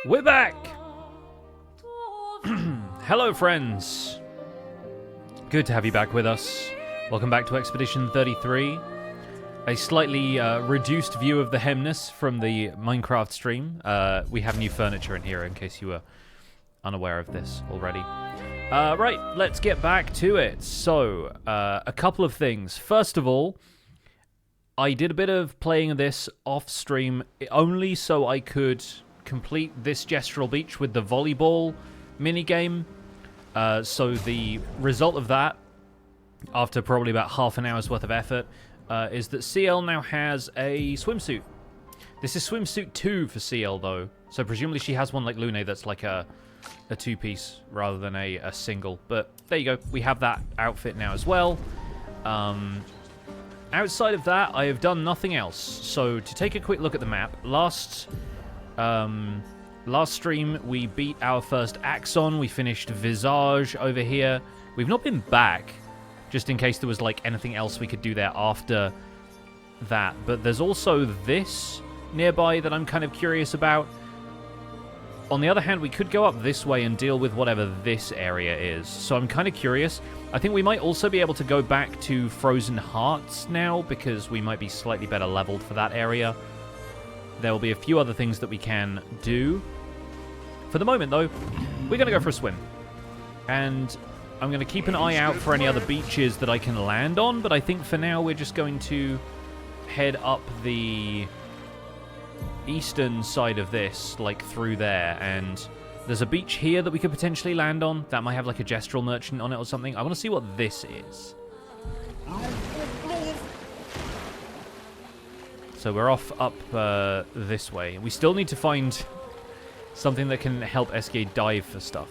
We're back! Hello, friends. Good to have you back with us. Welcome back to Expedition 33. A slightly reduced view of the Hemness from the Minecraft stream. We have new furniture in here, in case you were unaware of this already. Right, let's get back to it. So, a couple of things. First of all, I did a bit of playing of this off-stream, only so I could complete this gestural beach with the volleyball minigame. So the result of that, after probably about half an hour's worth of effort, is that CL now has a swimsuit. This is swimsuit 2 for CL, though. So presumably she has one like Lune that's like a two-piece rather than a single. But there you go. We have that outfit now as well. Outside of that, I have done nothing else. So to take a quick look at the map, last stream we beat our first Axon. We finished Visage over here. We've not been back, just in case there was like anything else we could do there after that. But there's also this nearby that I'm kind of curious about. On the other hand, we could go up this way and deal with whatever this area is. So I'm kind of curious. I think we might also be able to go back to Frozen Hearts now, because we might be slightly better leveled for that area. There will be a few other things that we can do. For the moment, though, we're going to go for a swim. And I'm going to keep an eye out for any other beaches that I can land on, but I think for now we're just going to head up the eastern side of this, like through there, and there's a beach here that we could potentially land on that might have like a gestural merchant on it or something. I want to see what this is. So we're off up this way. We still need to find something that can help SK dive for stuff.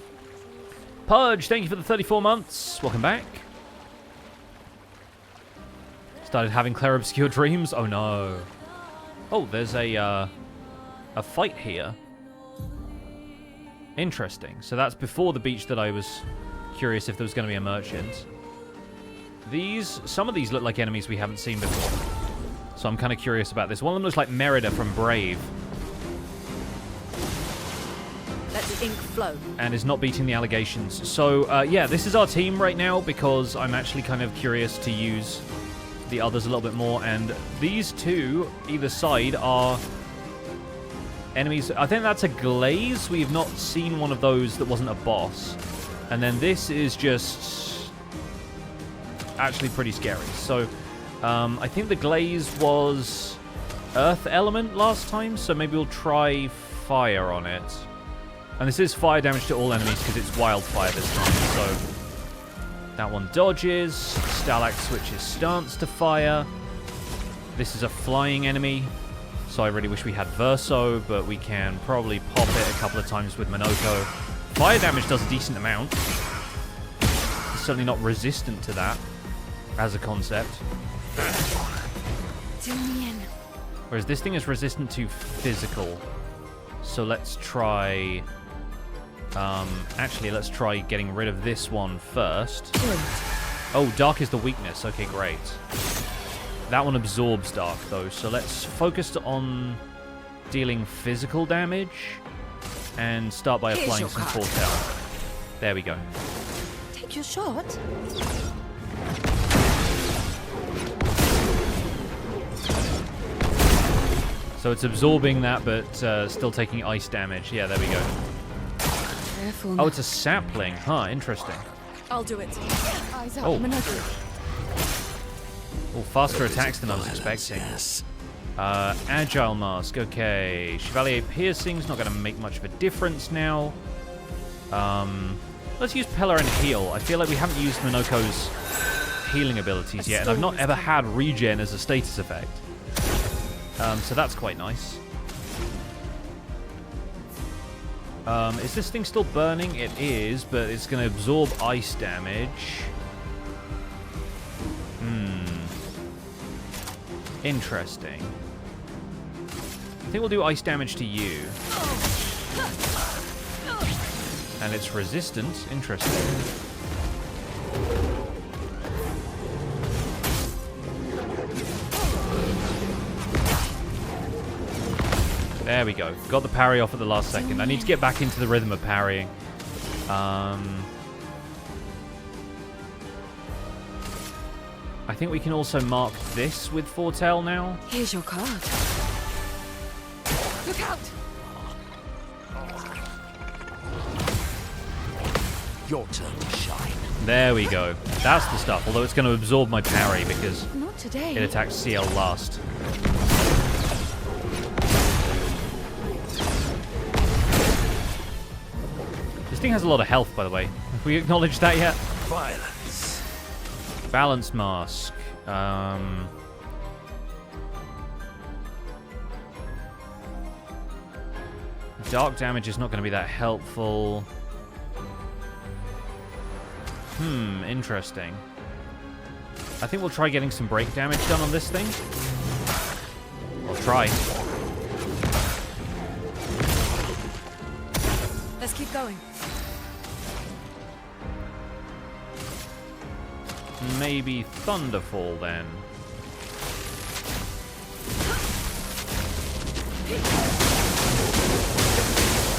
Pudge, thank you for the 34 months. Welcome back. Started having Clair Obscur dreams. Oh no. Oh, there's a fight here. Interesting. So that's before the beach that I was curious if there was going to be a merchant. Some of these look like enemies we haven't seen before. So I'm kind of curious about this. One of them looks like Merida from Brave. Let the ink flow. And is not beating the allegations. So, yeah, this is our team right now because I'm actually kind of curious to use the others a little bit more. And these two, either side, are enemies. I think that's a glaze. We've not seen one of those that wasn't a boss. And then this is just actually pretty scary. So I think the glaze was earth element last time, so maybe we'll try fire on it. And this is fire damage to all enemies because it's wildfire this time. So that one dodges. Stalag switches stance to fire. This is a flying enemy, so I really wish we had Verso, but we can probably pop it a couple of times with Minoko. Fire damage does a decent amount. It's certainly not resistant to that as a concept. Whereas this thing is resistant to physical. So let's try... actually, let's try getting rid of this one first. Oh, dark is the weakness. Okay, great. That one absorbs dark, though. So let's focus on dealing physical damage and start by applying some foretell. There we go. Take your shot. So it's absorbing that, but still taking ice damage. Yeah, there we go. Careful. Oh, it's a sapling. Huh, interesting. I'll do it. Eyes up, Oh. Minoko. Oh, faster attacks than I was expecting. Agile Mask. Okay. Chevalier Piercing's not going to make much of a difference now. Let's use Pella and heal. I feel like we haven't used Minoko's healing abilities yet, and I've not ever had regen as a status effect. So that's quite nice. Is this thing still burning? It is, but it's going to absorb ice damage. Interesting. I think we'll do ice damage to you. And it's resistant. Interesting. There we go. Got the parry off at the last second. I need to get back into the rhythm of parrying. I think we can also mark this with Foretell now. Here's your card. Look out! Your turn to shine. There we go. That's the stuff. Although it's going to absorb my parry because Not today. it attacks CL last. This thing has a lot of health, by the way. Have we acknowledged that yet? Violence. Balance mask. Dark damage is not going to be that helpful. Interesting. I think we'll try getting some break damage done on this thing. I'll try. Let's keep going. Maybe Thunderfall then.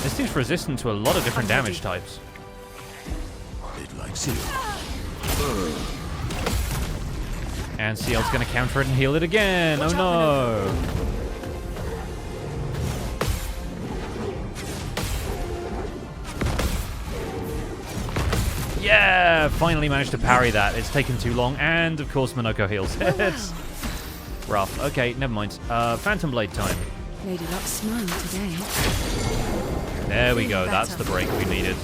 This thing's resistant to a lot of different damage types. It likes you. And CL's gonna counter it and heal it again. Oh no! Yeah! Finally managed to parry that. It's taken too long. And of course Minoko heals it. Rough. Okay, never mind. Phantom Blade time. Lady Luck's smiling today. There we go. That's the break we needed.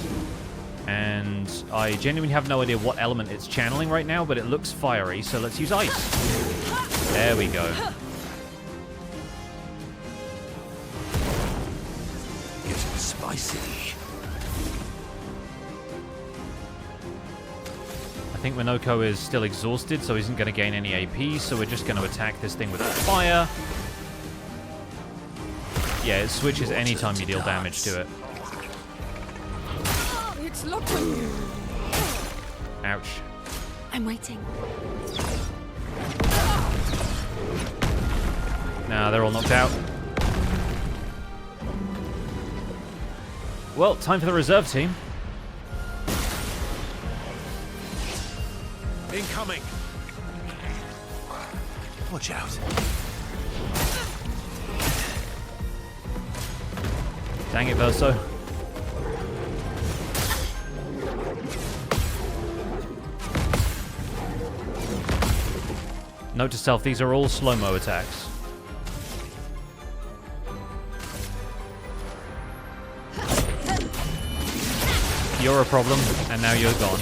And I genuinely have no idea what element it's channeling right now, but it looks fiery, so let's use ice. There we go. Getting spicy. I think Minoko is still exhausted, so he isn't going to gain any AP, so we're just going to attack this thing with fire. Yeah, it switches anytime you deal damage to it. It's locked on you. Ouch. I'm waiting. Nah, they're all knocked out. Well, time for the reserve team. Incoming. Watch out. Dang it, Verso. Note to self, these are all slow-mo attacks. You're a problem, and now you're gone.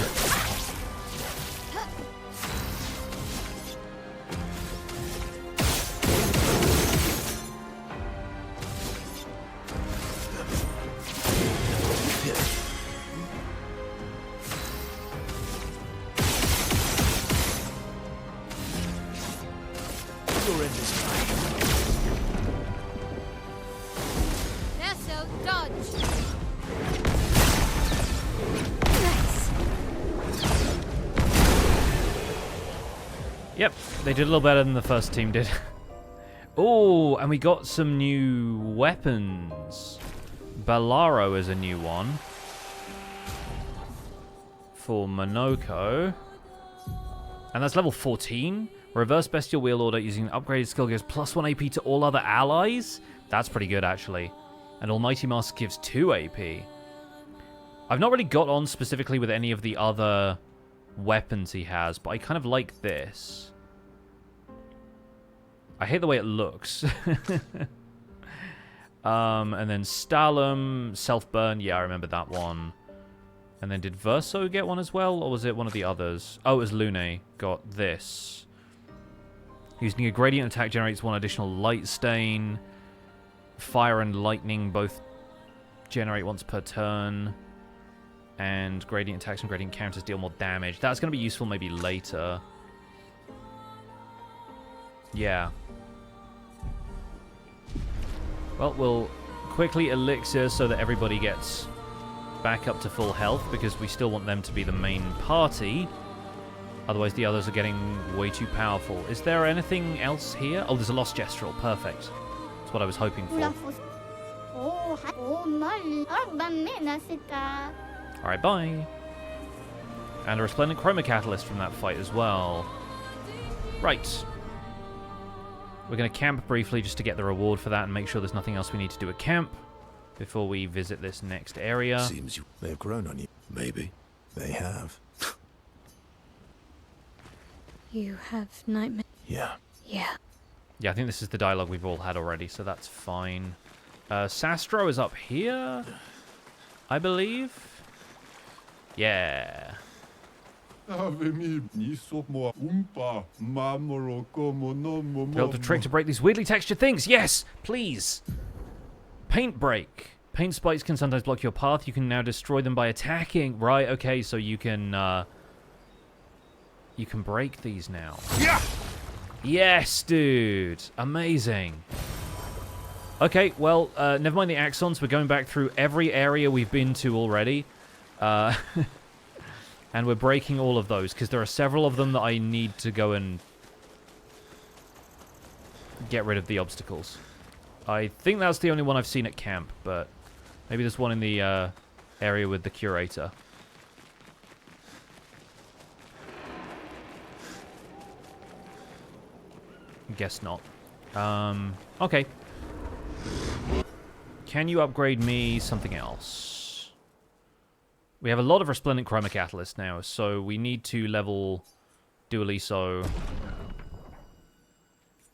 Yep, they did a little better than the first team did. Oh, and we got some new weapons. Balaro is a new one. For Minoko. And that's level 14. Reverse Bestial Wheel Order using an upgraded skill gives +1 AP to all other allies. That's pretty good, actually. And Almighty Mask gives 2 AP. I've not really got on specifically with any of the other weapons he has, but I kind of like this. I hate the way it looks. And then Stalum, Self-Burn. Yeah, I remember that one. And then did Verso get one as well? Or was it one of the others? Oh, it was Lune. Got this. Using a gradient attack generates 1 additional light stain. Fire and lightning both generate once per turn. And gradient attacks and gradient counters deal more damage. That's going to be useful maybe later. Yeah. Well, we'll quickly elixir so that everybody gets back up to full health, because we still want them to be the main party. Otherwise, the others are getting way too powerful. Is there anything else here? Oh, there's a Lost Gestural. Perfect. That's what I was hoping for. Alright, bye. And a resplendent chroma catalyst from that fight as well. Right. We're going to camp briefly just to get the reward for that and make sure there's nothing else we need to do at camp before we visit this next area. Seems they've grown on you. Maybe. They have. You have nightmares. Yeah. Yeah. Yeah, I think this is the dialogue we've all had already, so that's fine. Sastro is up here, I believe. Yeah. Built a trick to break these weirdly textured things. Yes, please. Paint break. Paint spikes can sometimes block your path. You can now destroy them by attacking. Right, okay, so you can break these now. Yeah! Yes, dude. Amazing. Okay, well, never mind the Axons. We're going back through every area we've been to already. And we're breaking all of those, because there are several of them that I need to go and get rid of the obstacles. I think that's the only one I've seen at camp, but maybe there's one in the area with the curator. Guess not. Okay. Can you upgrade me something else? We have a lot of resplendent chroma catalyst now, so we need to level Dualiso.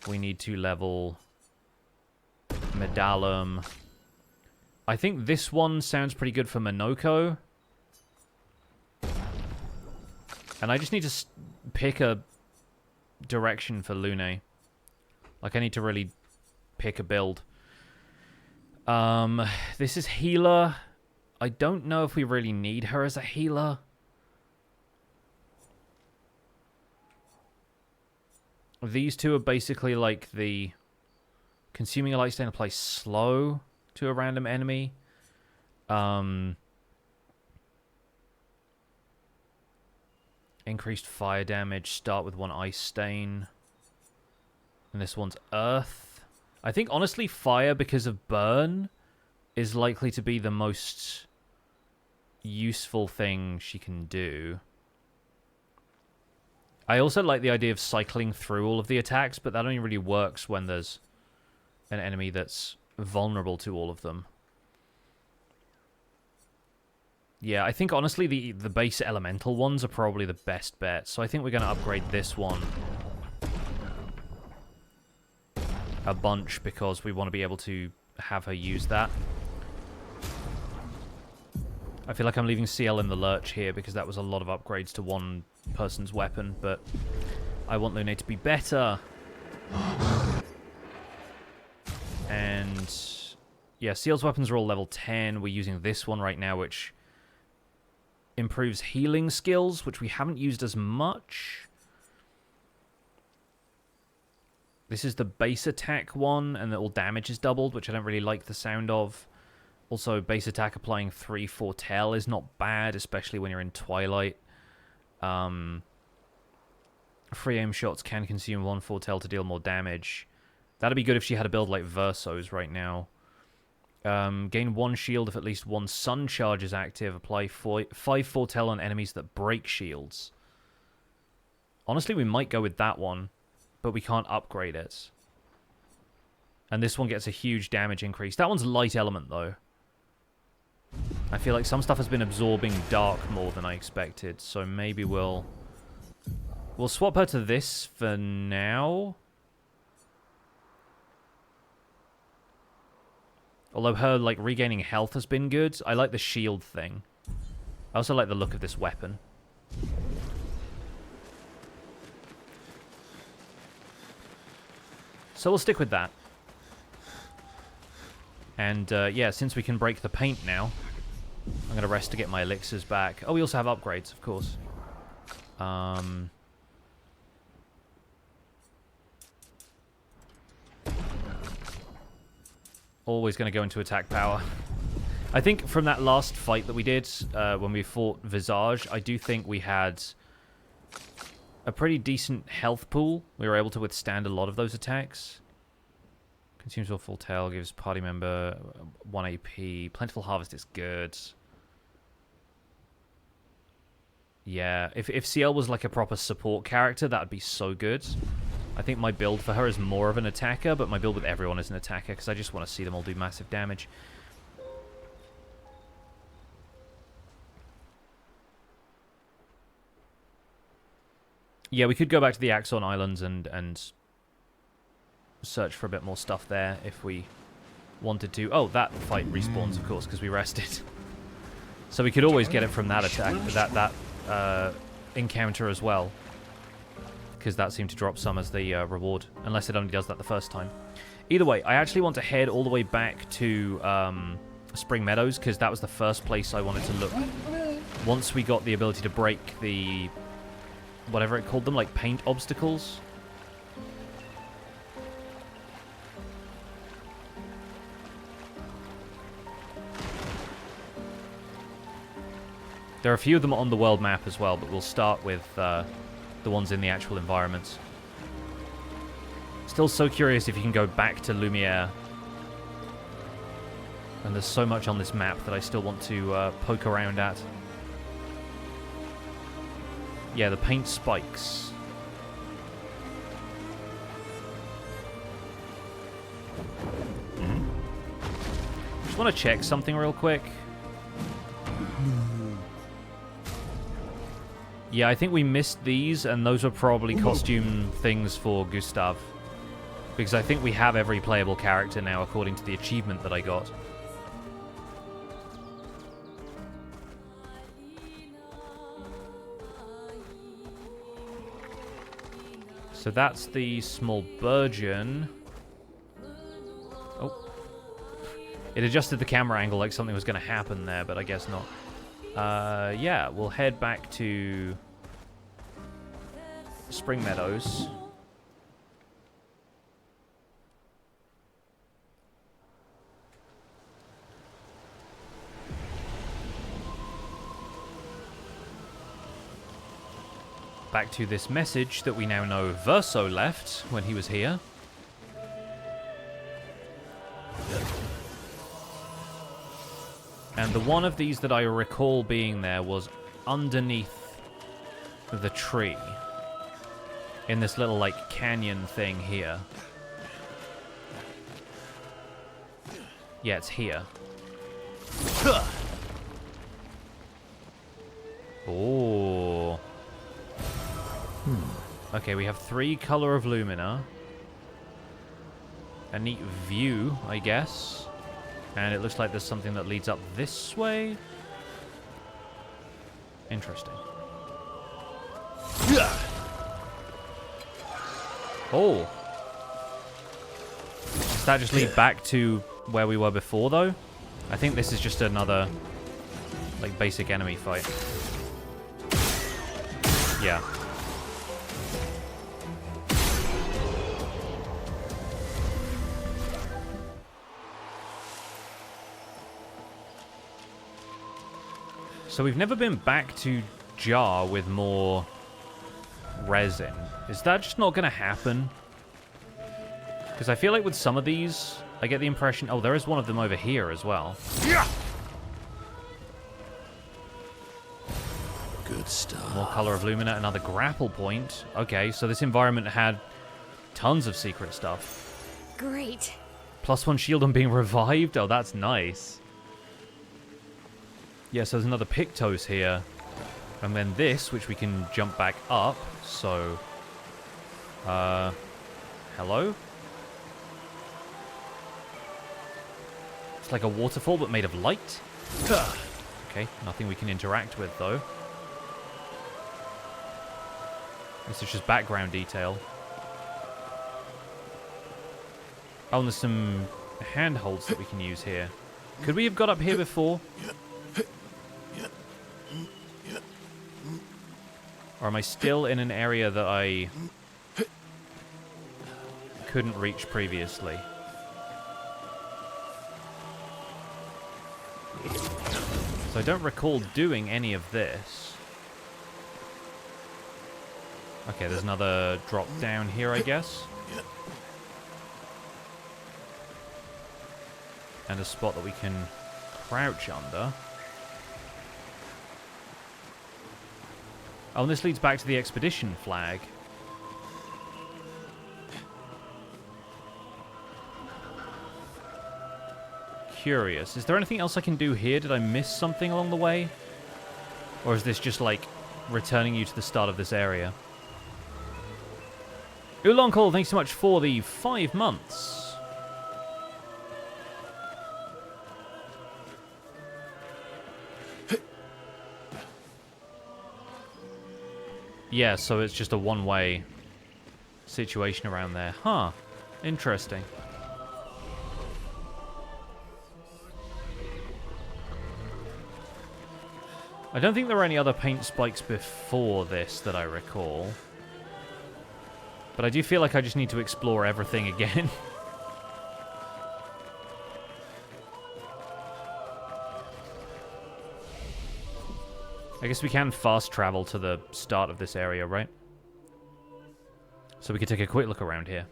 We need to level Medallum. I think this one sounds pretty good for Minoko. And I just need to pick a direction for Lune. Like, I need to really pick a build. This is healer. I don't know if we really need her as a healer. These two are basically like the consuming a light stain applies slow to a random enemy. Increased fire damage, start with 1 ice stain. And this one's earth. I think, honestly, fire, because of burn, is likely to be the most useful thing she can do. I also like the idea of cycling through all of the attacks, but that only really works when there's an enemy that's vulnerable to all of them. Yeah, I think, honestly, the base elemental ones are probably the best bet, so I think we're going to upgrade this one a bunch because we want to be able to have her use that. I feel like I'm leaving CL in the lurch here because that was a lot of upgrades to one person's weapon, but I want Lune to be better. And yeah, CL's weapons are all level 10. We're using this one right now, which improves healing skills, which we haven't used as much. This is the base attack one, and all damage is doubled, which I don't really like the sound of. Also, base attack applying 3 foretell is not bad, especially when you're in Twilight. Free aim shots can consume 1 foretell to deal more damage. That'd be good if she had a build like Verso's right now. Gain 1 shield if at least 1 sun charge is active. Apply 5 foretell on enemies that break shields. Honestly, we might go with that one, but we can't upgrade it. And this one gets a huge damage increase. That one's light element, though. I feel like some stuff has been absorbing dark more than I expected, so maybe we'll swap her to this for now. Although her, like, regaining health has been good. I like the shield thing. I also like the look of this weapon. So we'll stick with that. And, yeah, since we can break the paint now, I'm going to rest to get my elixirs back. Oh, we also have upgrades, of course. Always going to go into attack power. I think from that last fight that we did, when we fought Visage, I do think we had a pretty decent health pool. We were able to withstand a lot of those attacks. Consumes all full tail, gives party member 1 AP. Plentiful Harvest is good. Yeah, if CL was like a proper support character, that would be so good. I think my build for her is more of an attacker, but my build with everyone is an attacker, because I just want to see them all do massive damage. Yeah, we could go back to the Axon Islands and search for a bit more stuff there if we wanted to. Oh, that fight respawns, of course, because we rested. So we could always get it from that attack, that encounter as well, because that seemed to drop some as the reward, unless it only does that the first time. Either way, I actually want to head all the way back to Spring Meadows, because that was the first place I wanted to look. Once we got the ability to break the, whatever it called them, like paint obstacles. There are a few of them on the world map as well, but we'll start with the ones in the actual environments. Still so curious if you can go back to Lumiere. And there's so much on this map that I still want to poke around at. Yeah, the paint spikes. Just want to check something real quick. Yeah, I think we missed these, and those were probably costume things for Gustav. Because I think we have every playable character now, according to the achievement that I got. So that's the small burgeon. Oh. It adjusted the camera angle like something was going to happen there, but I guess not. Yeah, we'll head back to Spring Meadows. Back to this message that we now know Verso left when he was here. And the one of these that I recall being there was underneath the tree. In this little, like, canyon thing here. Yeah, it's here. Oh. Okay, we have 3 Color of Lumina. A neat view, I guess. And it looks like there's something that leads up this way. Interesting. Oh. Does that just lead back to where we were before, though? I think this is just another, like, basic enemy fight. Yeah. So we've never been back to Jar with more resin. Is that just not going to happen? Because I feel like with some of these, I get the impression... Oh, there is one of them over here as well. Good stuff. More Color of Lumina, another grapple point. Okay, so this environment had tons of secret stuff. Great. +1 shield on being revived? Oh, that's nice. Yeah, so there's another Pictos here. And then this, which we can jump back up. So, hello? It's like a waterfall, but made of light. Okay, nothing we can interact with, though. This is just background detail. Oh, and there's some handholds that we can use here. Could we have got up here before? Or am I still in an area that I couldn't reach previously? So I don't recall doing any of this. Okay, there's another drop down here, I guess. And a spot that we can crouch under. Oh, and this leads back to the expedition flag. Curious. Is there anything else I can do here? Did I miss something along the way? Or is this just like returning you to the start of this area? Oolong Call, thanks so much for the 5 months. Yeah, so it's just a one-way situation around there. Huh. Interesting. I don't think there were any other paint spikes before this that I recall. But I do feel like I just need to explore everything again. I guess we can fast travel to the start of this area, right? So we could take a quick look around here.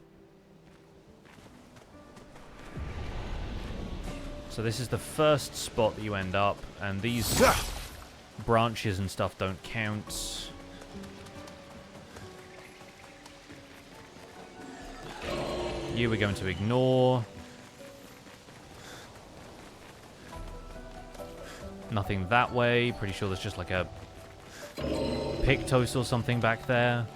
So this is the first spot that you end up, and these branches and stuff don't count. You we're going to ignore. Nothing that way. Pretty sure there's just like a Pictos or something back there.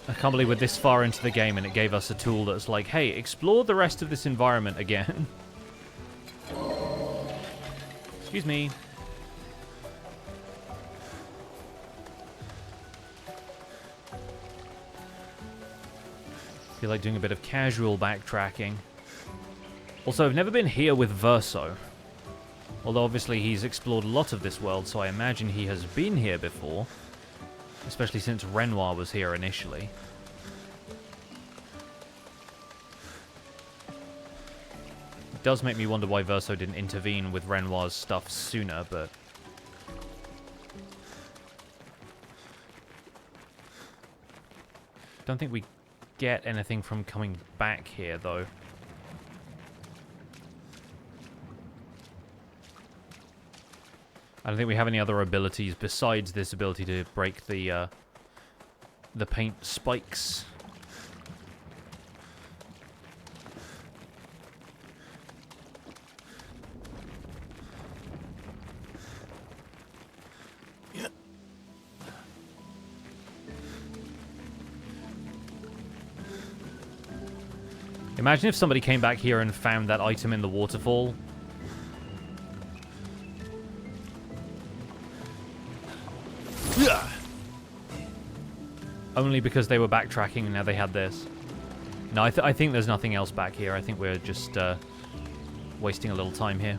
I can't believe we're this far into the game and it gave us a tool that's like, hey, explore the rest of this environment again. Excuse me. Feel like doing a bit of casual backtracking. Also, I've never been here with Verso. Although obviously he's explored a lot of this world, so I imagine he has been here before. Especially since Renoir was here initially. It does make me wonder why Verso didn't intervene with Renoir's stuff sooner, but... don't think we get anything from coming back here, though. I don't think we have any other abilities besides this ability to break the paint spikes. Imagine if somebody came back here and found that item in the waterfall. Only because they were backtracking and now they had this. No, I think there's nothing else back here. I think we're just wasting a little time here.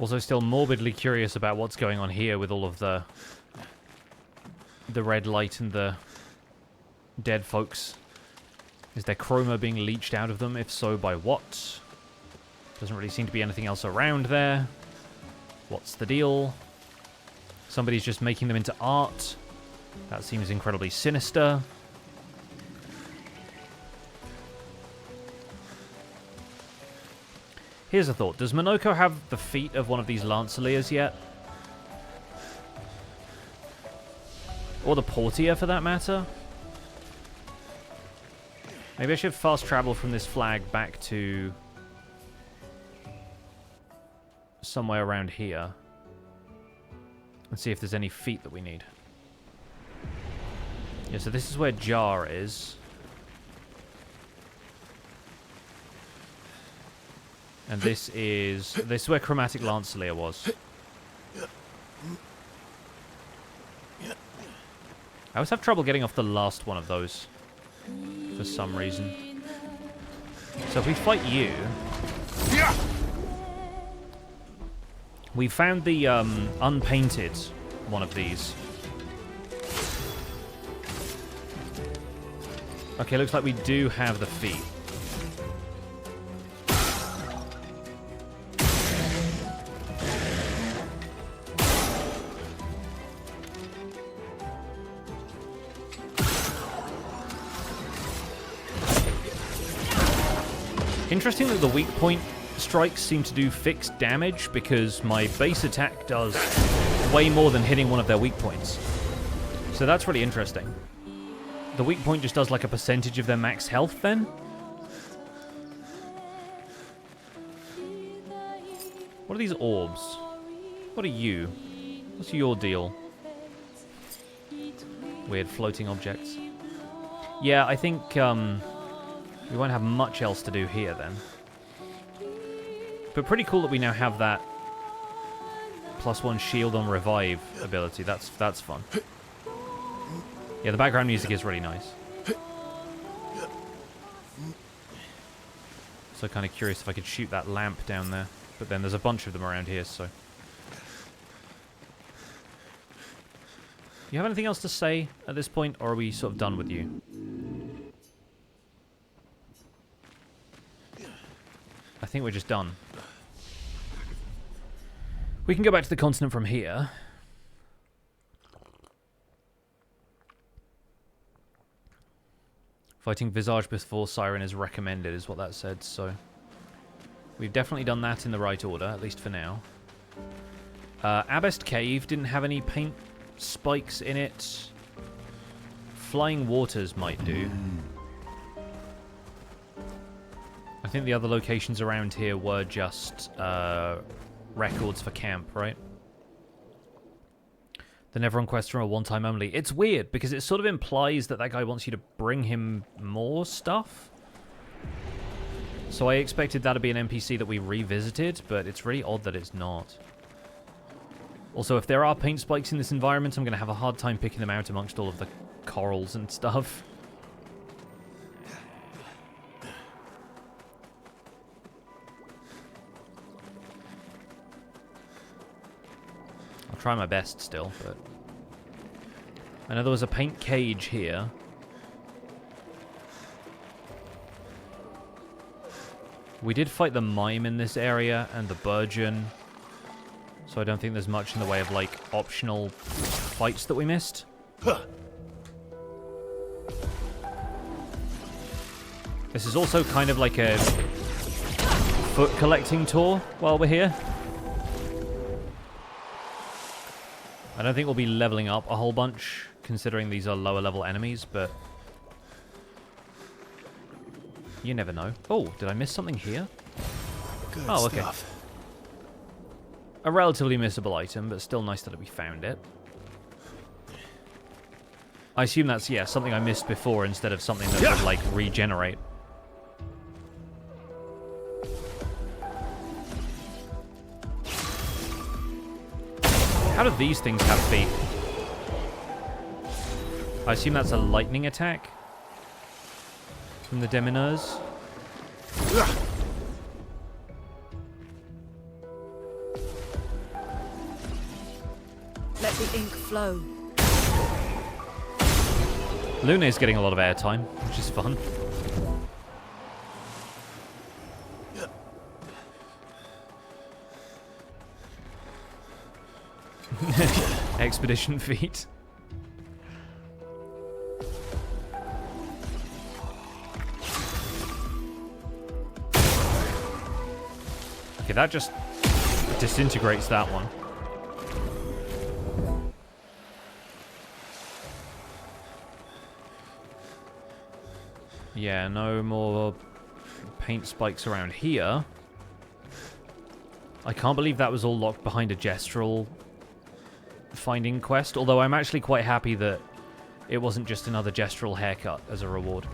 Also still morbidly curious about what's going on here with all of the red light and the dead folks. Is there chroma being leached out of them? If so, by what? Doesn't really seem to be anything else around there. What's the deal? Somebody's just making them into art. That seems incredibly sinister. Here's a thought. Does Monoko have the feet of one of these Lanceliers yet? Or the Portier, for that matter? Maybe I should fast travel from this flag back to somewhere around here. And see if there's any feet that we need. Yeah, so this is where Jar is. And this is where Chromatic Lancelier was. I always have trouble getting off the last one of those for some reason. So if we fight you, We found the unpainted one of these. Okay, looks like we do have the feet. Interesting that the weak point strikes seem to do fixed damage because my base attack does way more than hitting one of their weak points. So that's really interesting. The weak point just does like a percentage of their max health then? What are these orbs? What are you? What's your deal? Weird floating objects. Yeah, I think we won't have much else to do here then. But pretty cool that we now have that +1 shield on revive ability. That's fun. Yeah, the background music is really nice. So kind of curious if I could shoot that lamp down there. But then there's a bunch of them around here, so... You have anything else to say at this point, or are we sort of done with you? I think we're just done. We can go back to the continent from here. Fighting Visage before Siren is recommended, is what that said, so... We've definitely done that in the right order, at least for now. Abyssed Cave didn't have any paint spikes in it. Flying Waters might do. I think the other locations around here were just records for camp, right? The Never-On quests are a one-time only. It's weird, because it sort of implies that that guy wants you to bring him more stuff. So I expected that to be an NPC that we revisited, but it's really odd that it's not. Also, if there are paint spikes in this environment, I'm going to have a hard time picking them out amongst all of the corals and stuff. I'll try my best still, but... I know there was a paint cage here. We did fight the Mime in this area, and the Burgeon. So I don't think there's much in the way of, like, optional fights that we missed. This is also kind of like a foot collecting tour while we're here. I don't think we'll be leveling up a whole bunch, considering these are lower level enemies, but... You never know. Oh, did I miss something here? Good oh, okay. stuff. A relatively missable item, but still nice that we found it. I assume that's, yeah, something I missed before instead of something that would, like, regenerate. How do these things have feet? I assume that's a lightning attack? From the Demineurs. Let the ink flow. Luna's getting a lot of airtime, which is fun. Expedition feat. Okay, that just disintegrates that one. Yeah, no more paint spikes around here. I can't believe that was all locked behind a gestural finding quest, although I'm actually quite happy that it wasn't just another gestural haircut as a reward.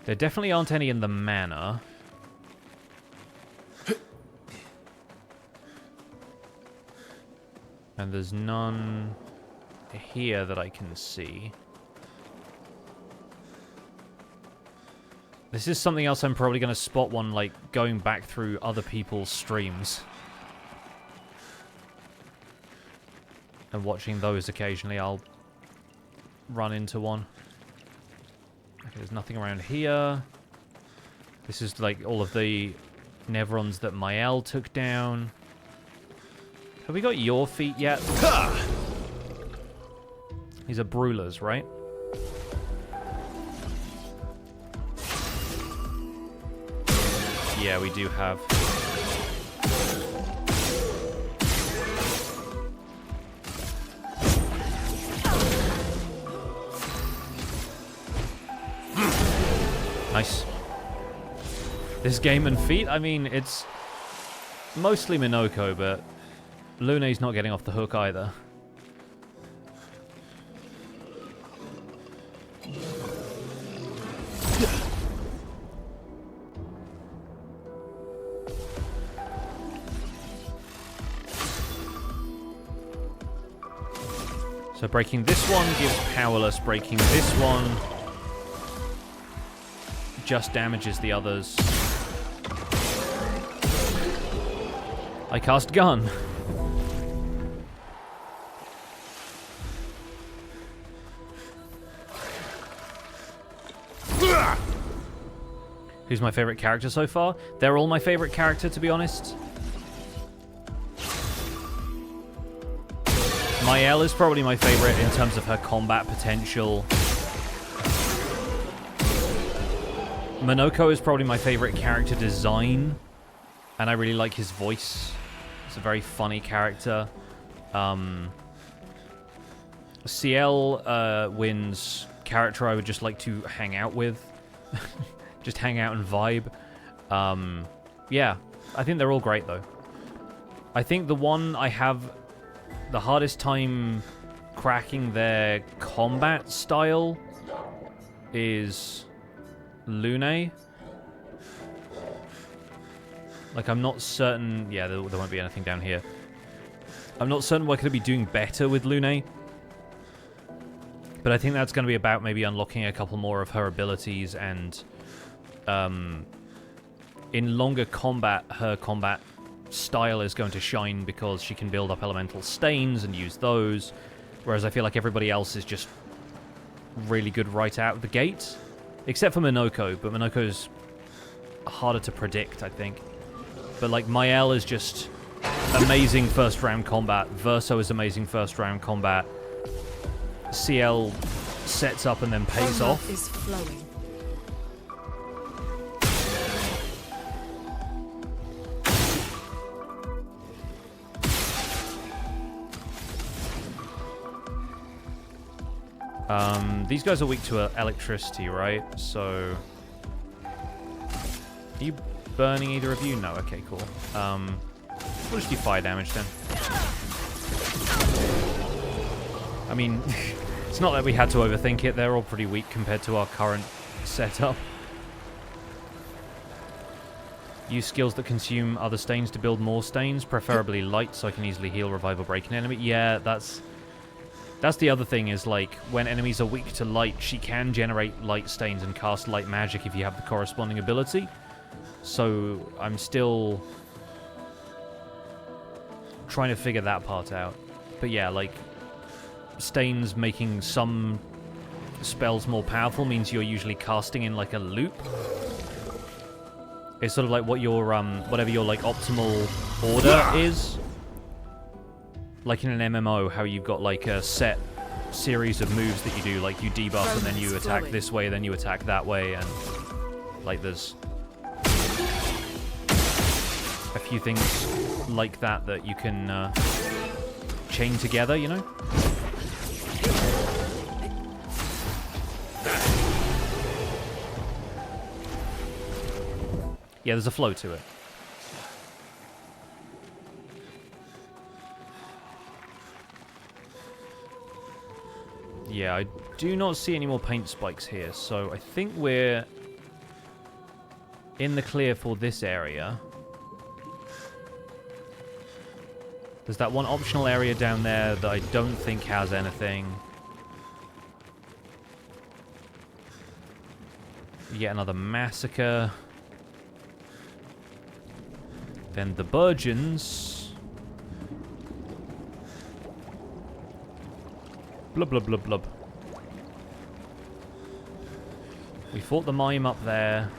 There definitely aren't any in the manor. And there's none here that I can see. This is something else I'm probably going to spot one, like, going back through other people's streams. And watching those occasionally, I'll run into one. Okay, there's nothing around here. This is, like, all of the Nevrons that Mael took down. Have we got your feet yet? These are Brulers, right? Yeah, we do have. Nice. This game and feet, I mean, it's mostly Minoko, but Lune's not getting off the hook either. So breaking this one gives powerless, breaking this one just damages the others. I cast gun. Who's my favorite character so far? They're all my favorite character, to be honest. Mael is probably my favorite in terms of her combat potential. Minoko is probably my favorite character design, and I really like his voice. It's a very funny character. CL wins character I would just like to hang out with. Just hang out and vibe. Yeah, I think they're all great, though. I think the one I have the hardest time cracking their combat style is Lune. Like, I'm not certain... Yeah, there won't be anything down here. I'm not certain what I could be doing better with Lune. But I think that's going to be about maybe unlocking a couple more of her abilities and... in longer combat, her combat style is going to shine because she can build up elemental stains and use those, whereas I feel like everybody else is just really good right out of the gate, except for Minoko, but Minoko's harder to predict, I think. But like Mael is just amazing first round combat, Verso is amazing first round combat, CL sets up and then pays off. Is flowing. These guys are weak to electricity, right? So... Are you burning either of you? No, okay, cool. We'll just do fire damage then. I mean, it's not that we had to overthink it. They're all pretty weak compared to our current setup. Use skills that consume other stains to build more stains, preferably light, so I can easily heal, revive, or break an enemy. Yeah, that's the other thing, is like, when enemies are weak to light, she can generate light stains and cast light magic if you have the corresponding ability. So I'm still trying to figure that part out. But yeah, like, stains making some spells more powerful means you're usually casting in like a loop. It's sort of like what your whatever your like optimal order is. Like in an MMO, how you've got like a set series of moves that you do, like you debuff and then you attack this way, then you attack that way, and like there's a few things like that that you can chain together, you know? Yeah, there's a flow to it. Yeah, I do not see any more paint spikes here, so I think we're in the clear for this area. There's that one optional area down there that I don't think has anything. yet another massacre. Then the Burgeons. Blub, blub, blub, blub. We fought the mime up there.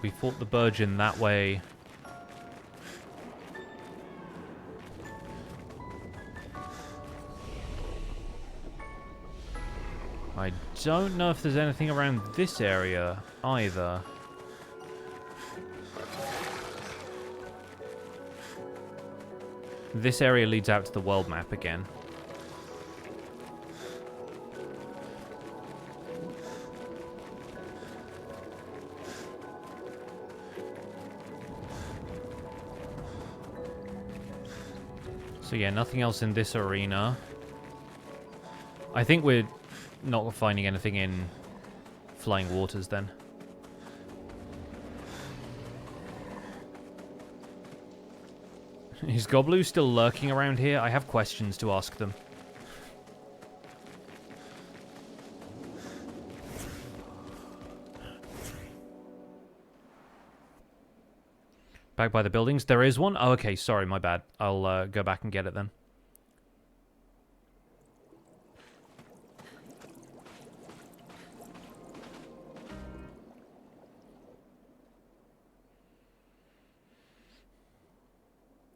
We fought the Burgeon that way. I don't know if there's anything around this area either. This area leads out to the world map again. So yeah, nothing else in this arena. I think we're not finding anything in Flying Waters then. Is Goblu still lurking around here? I have questions to ask them. Back by the buildings. There is one? Oh, okay. Sorry, my bad. I'll go back and get it then.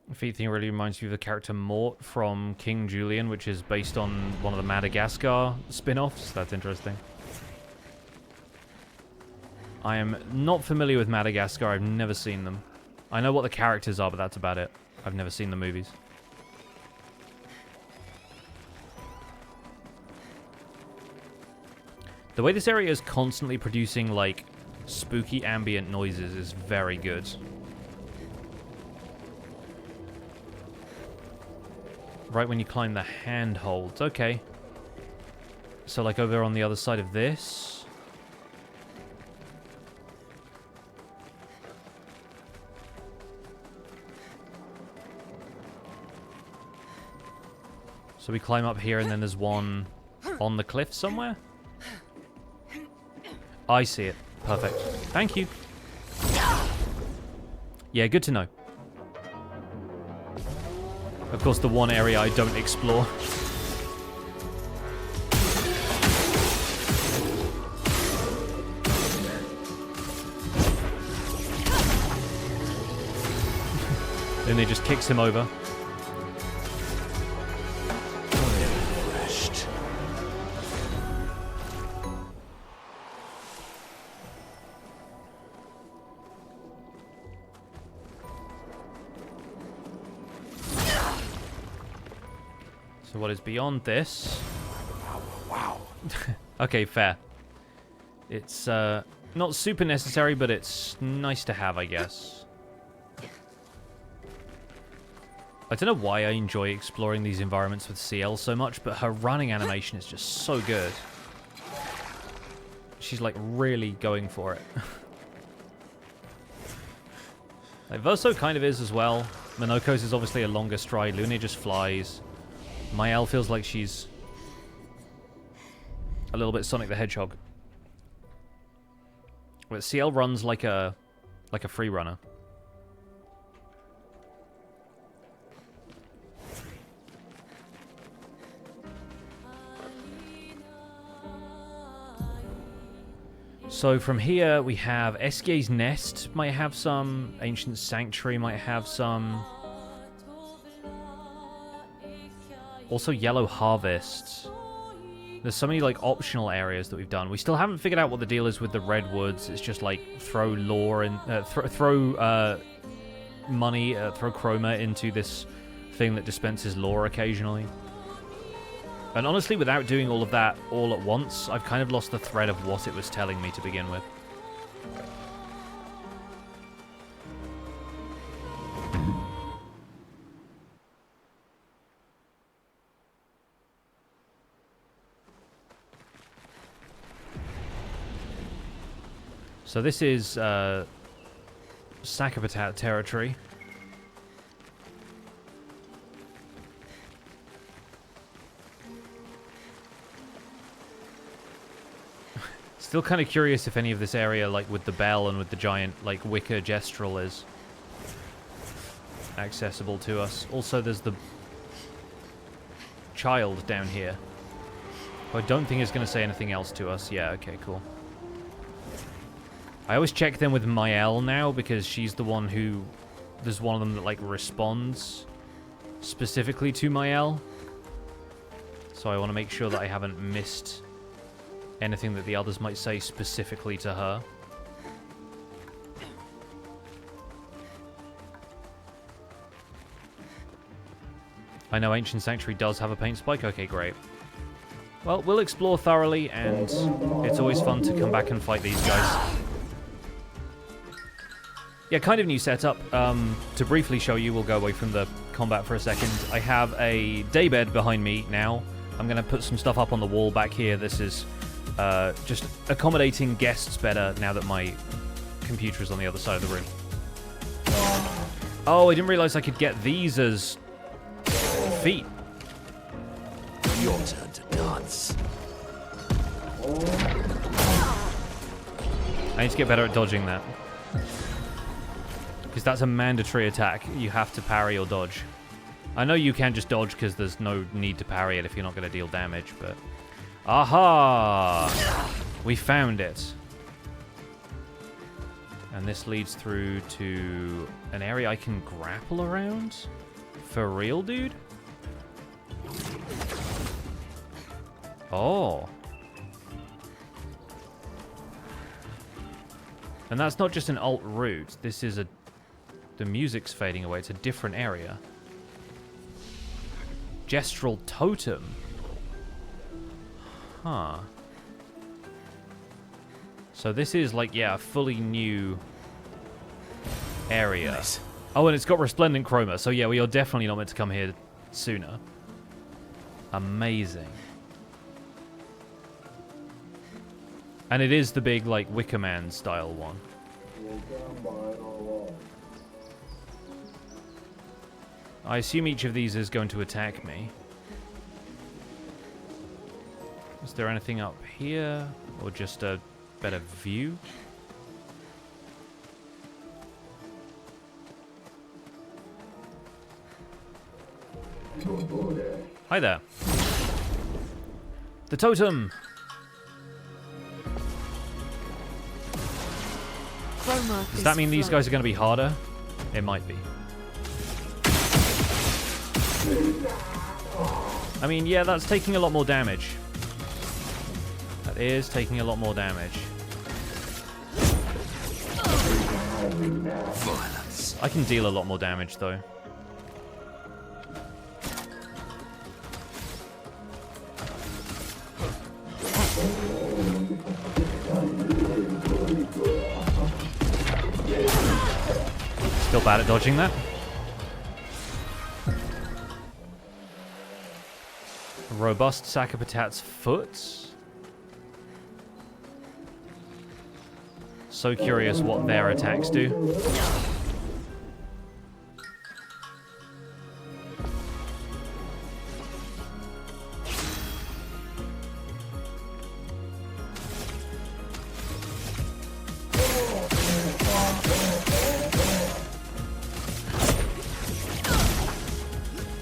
The feet thing really reminds me of the character Mort from King Julian, which is based on one of the Madagascar spin-offs. That's interesting. I am not familiar with Madagascar. I've never seen them. I know what the characters are, but that's about it. I've never seen the movies. The way this area is constantly producing, like, spooky ambient noises is very good. Right when you climb the handholds. Okay. So, like, over on the other side of this. So we climb up here, and then there's one on the cliff somewhere? I see it. Perfect. Thank you. Yeah, good to know. Of course, the one area I don't explore. Then it just kicks him over. So what is beyond this? Wow. Okay, fair. It's not super necessary, but it's nice to have, I guess. I don't know why I enjoy exploring these environments with CL so much, but her running animation is just so good. She's like really going for it. Like Verso kind of is as well. Minoko's is obviously a longer stride. Luna just flies. Mael feels like she's a little bit Sonic the Hedgehog. But CL runs like a free runner. So from here we have Eskier's Nest might have some, Ancient Sanctuary might have some. Also Yellow Harvest. There's so many like optional areas that we've done. We still haven't figured out what the deal is with the Redwoods. It's just like throw lore and throw money, throw chroma into this thing that dispenses lore occasionally. And honestly, without doing all of that all at once, I've kind of lost the thread of what it was telling me to begin with. So this is Sakapatat territory. Still kind of curious if any of this area, like with the bell and with the giant, like, wicker gestural is accessible to us. Also, there's the child down here, who I don't think is going to say anything else to us. Yeah, okay, cool. I always check them with Mael now, because she's the one who... There's one of them that, like, responds specifically to Mael. So I want to make sure that I haven't missed anything that the others might say specifically to her. I know Ancient Sanctuary does have a paint spike. Okay, great. Well, we'll explore thoroughly, and it's always fun to come back and fight these guys. Yeah, kind of new setup. To briefly show you, we'll go away from the combat for a second. I have a daybed behind me now. I'm going to put some stuff up on the wall back here. This is just accommodating guests better now that my computer is on the other side of the room. Oh, I didn't realize I could get these as feet. Your turn to dance. I need to get better at dodging that. Because that's a mandatory attack. You have to parry or dodge. I know you can just dodge because there's no need to parry it if you're not going to deal damage, but... Aha! We found it. And this leads through to an area I can grapple around? For real, dude? Oh. And that's not just an alt route. This is a... The music's fading away. It's a different area. Gestural Totem. Huh. So this is like, yeah, a fully new area. Nice. Oh, and it's got resplendent chroma. So yeah, we are definitely not meant to come here sooner. Amazing. And it is the big, like, Wicker Man style one. I assume each of these is going to attack me. Is there anything up here? Or just a better view? Hi there. The totem! Does that mean these guys are going to be harder? It might be. I mean, yeah, that's taking a lot more damage. That is taking a lot more damage. Violence. I can deal a lot more damage, though. Still bad at dodging that. Robust Sakapatat's foot. So curious what their attacks do.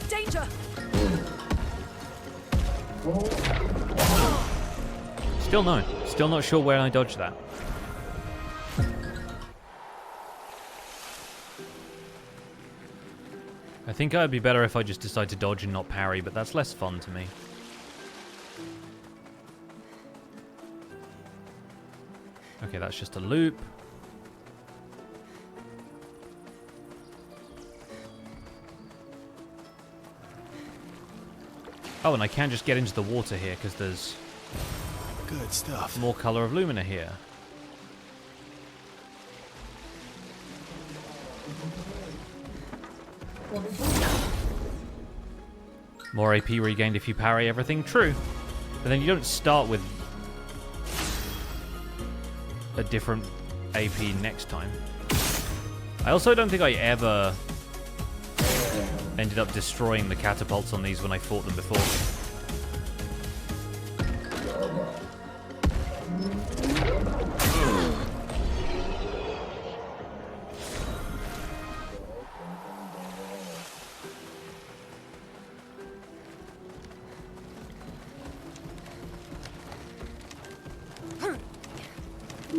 Danger! Still no. Still not sure where I dodged that. I think I'd be better if I just decide to dodge and not parry, but that's less fun to me. Okay, that's just a loop. Oh, and I can just get into the water here because there's Good stuff. more color of Lumina here. More AP regained if you parry everything. True. But then you don't start with a different AP next time. I also don't think I ever ended up destroying the catapults on these when I fought them before.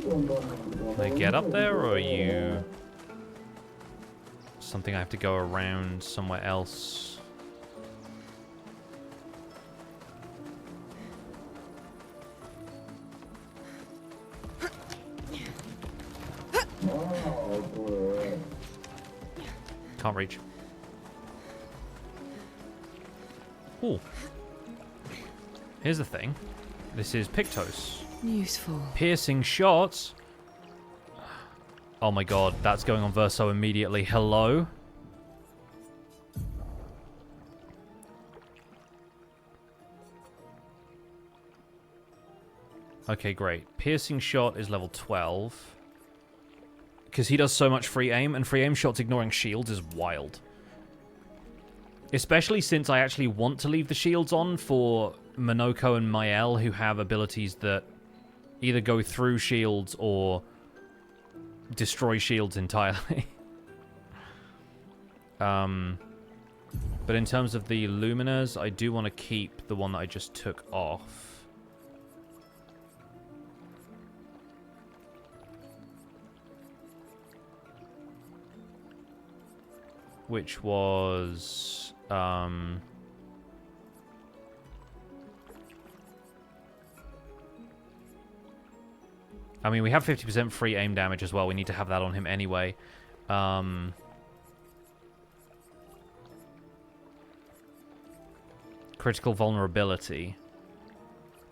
Can I get up there, or are you... something I have to go around somewhere else? Can't reach. Ooh. Here's the thing. This is Pictos. Useful. Piercing shots. Oh my god, that's going on Verso immediately. Hello? Okay, great. Piercing shot is level 12. Because he does so much free aim, and free aim shots ignoring shields is wild. Especially since I actually want to leave the shields on for Minoko and Mael, who have abilities that either go through shields or destroy shields entirely. But in terms of the Luminers, I do want to keep the one that I just took off. Which was... I mean, we have 50% free aim damage as well. We need to have that on him anyway. Critical vulnerability.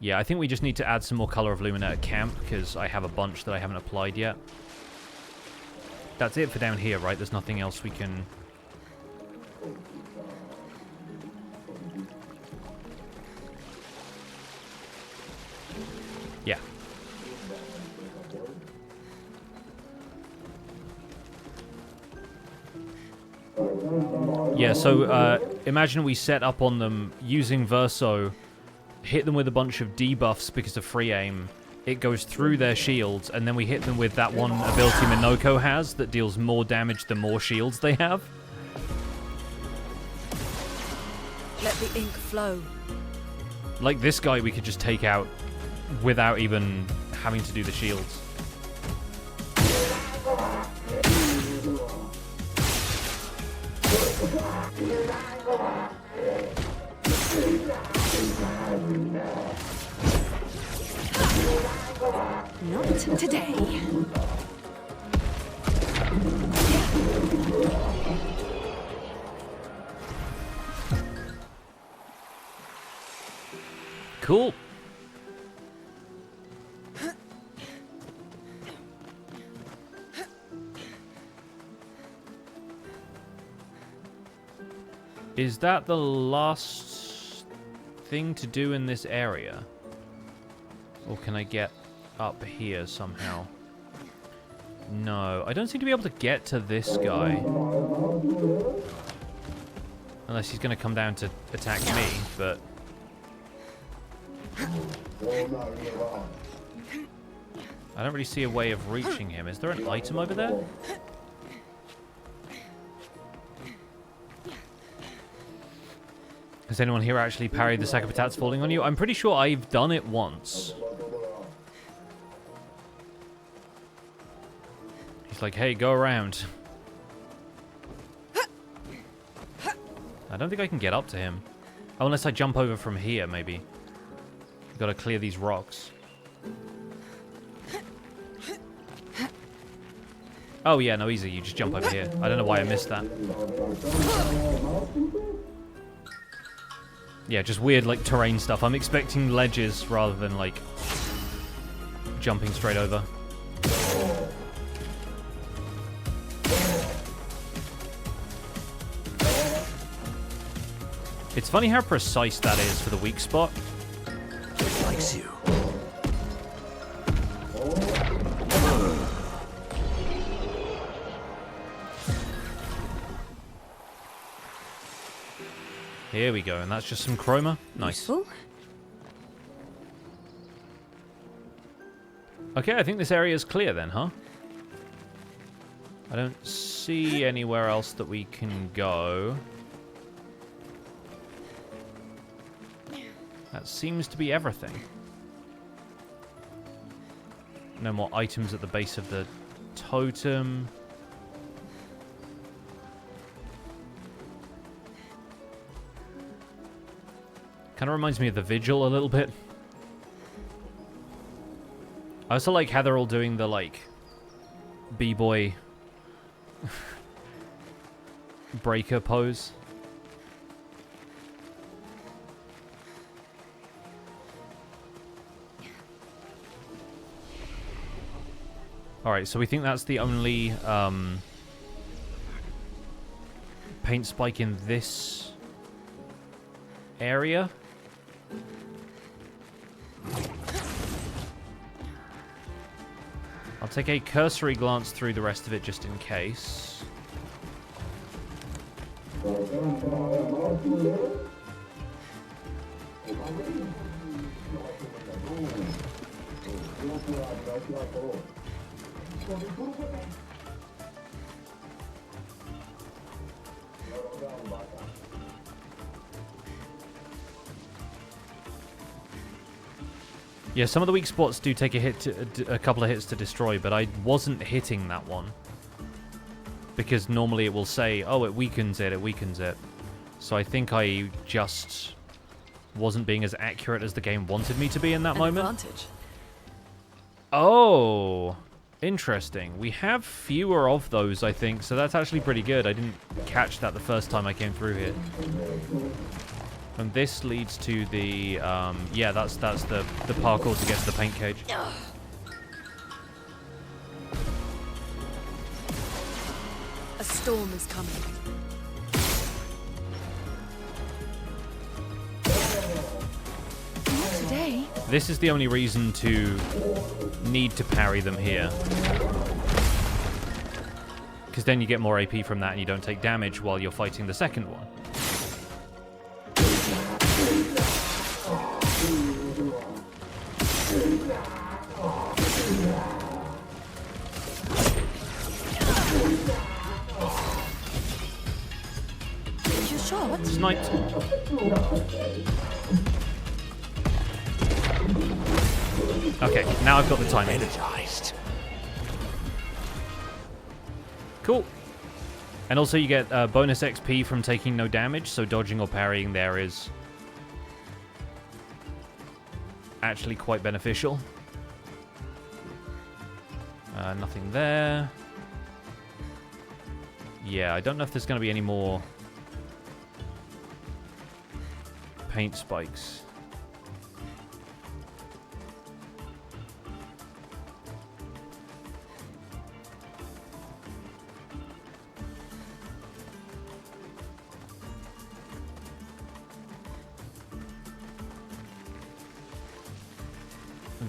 Yeah, I think we just need to add some more color of Lumina at camp, because I have a bunch that I haven't applied yet. That's it for down here, right? There's nothing else we can... Yeah. Yeah, so imagine we set up on them using Verso, hit them with a bunch of debuffs because of free aim, it goes through their shields, and then we hit them with that one ability Minoko has that deals more damage the more shields they have. Let the ink flow. Like this guy we could just take out without even having to do the shields. Not today. Cool. Is that the last thing to do in this area? Or can I get up here somehow? No, I don't seem to be able to get to this guy. Unless he's going to come down to attack me, but... I don't really see a way of reaching him. Is there an item over there? Has anyone here actually parried the sack of patats falling on you? I'm pretty sure I've done it once. He's like, hey, go around. I don't think I can get up to him. Oh, unless I jump over from here, maybe. Gotta clear these rocks. Oh, yeah, no, easy. You just jump over here. I don't know why I missed that. Yeah, just weird, like, terrain stuff. I'm expecting ledges rather than, like, jumping straight over. It's funny how precise that is for the weak spot. It likes you. Here we go, and that's just some chroma. Nice. Useful. Okay, I think this area is clear then, huh? I don't see anywhere else that we can go. That seems to be everything. No more items at the base of the totem. Kind of reminds me of the Vigil a little bit. I also like how they're all doing the, like, B-boy breaker pose. Alright, so we think that's the only paint spike in this area. I'll take a cursory glance through the rest of it just in case. Yeah, some of the weak spots do take a couple of hits to destroy, but I wasn't hitting that one. Because normally it will say, oh, it weakens it, it weakens it. So I think I just wasn't being as accurate as the game wanted me to be in that moment. Advantage. Oh, interesting. We have fewer of those, I think, so that's actually pretty good. I didn't catch that the first time I came through here. And this leads to the, yeah, that's the parkour to get to the paint cage. A storm is coming. Not today. This is the only reason to need to parry them here. Because then you get more AP from that and you don't take damage while you're fighting the second one. You shot? Sniped. Okay, now I've got the timing. Energized. Cool. And also you get bonus XP from taking no damage, so dodging or parrying there is actually quite beneficial. Nothing there. Yeah, I don't know if there's going to be any more paint spikes.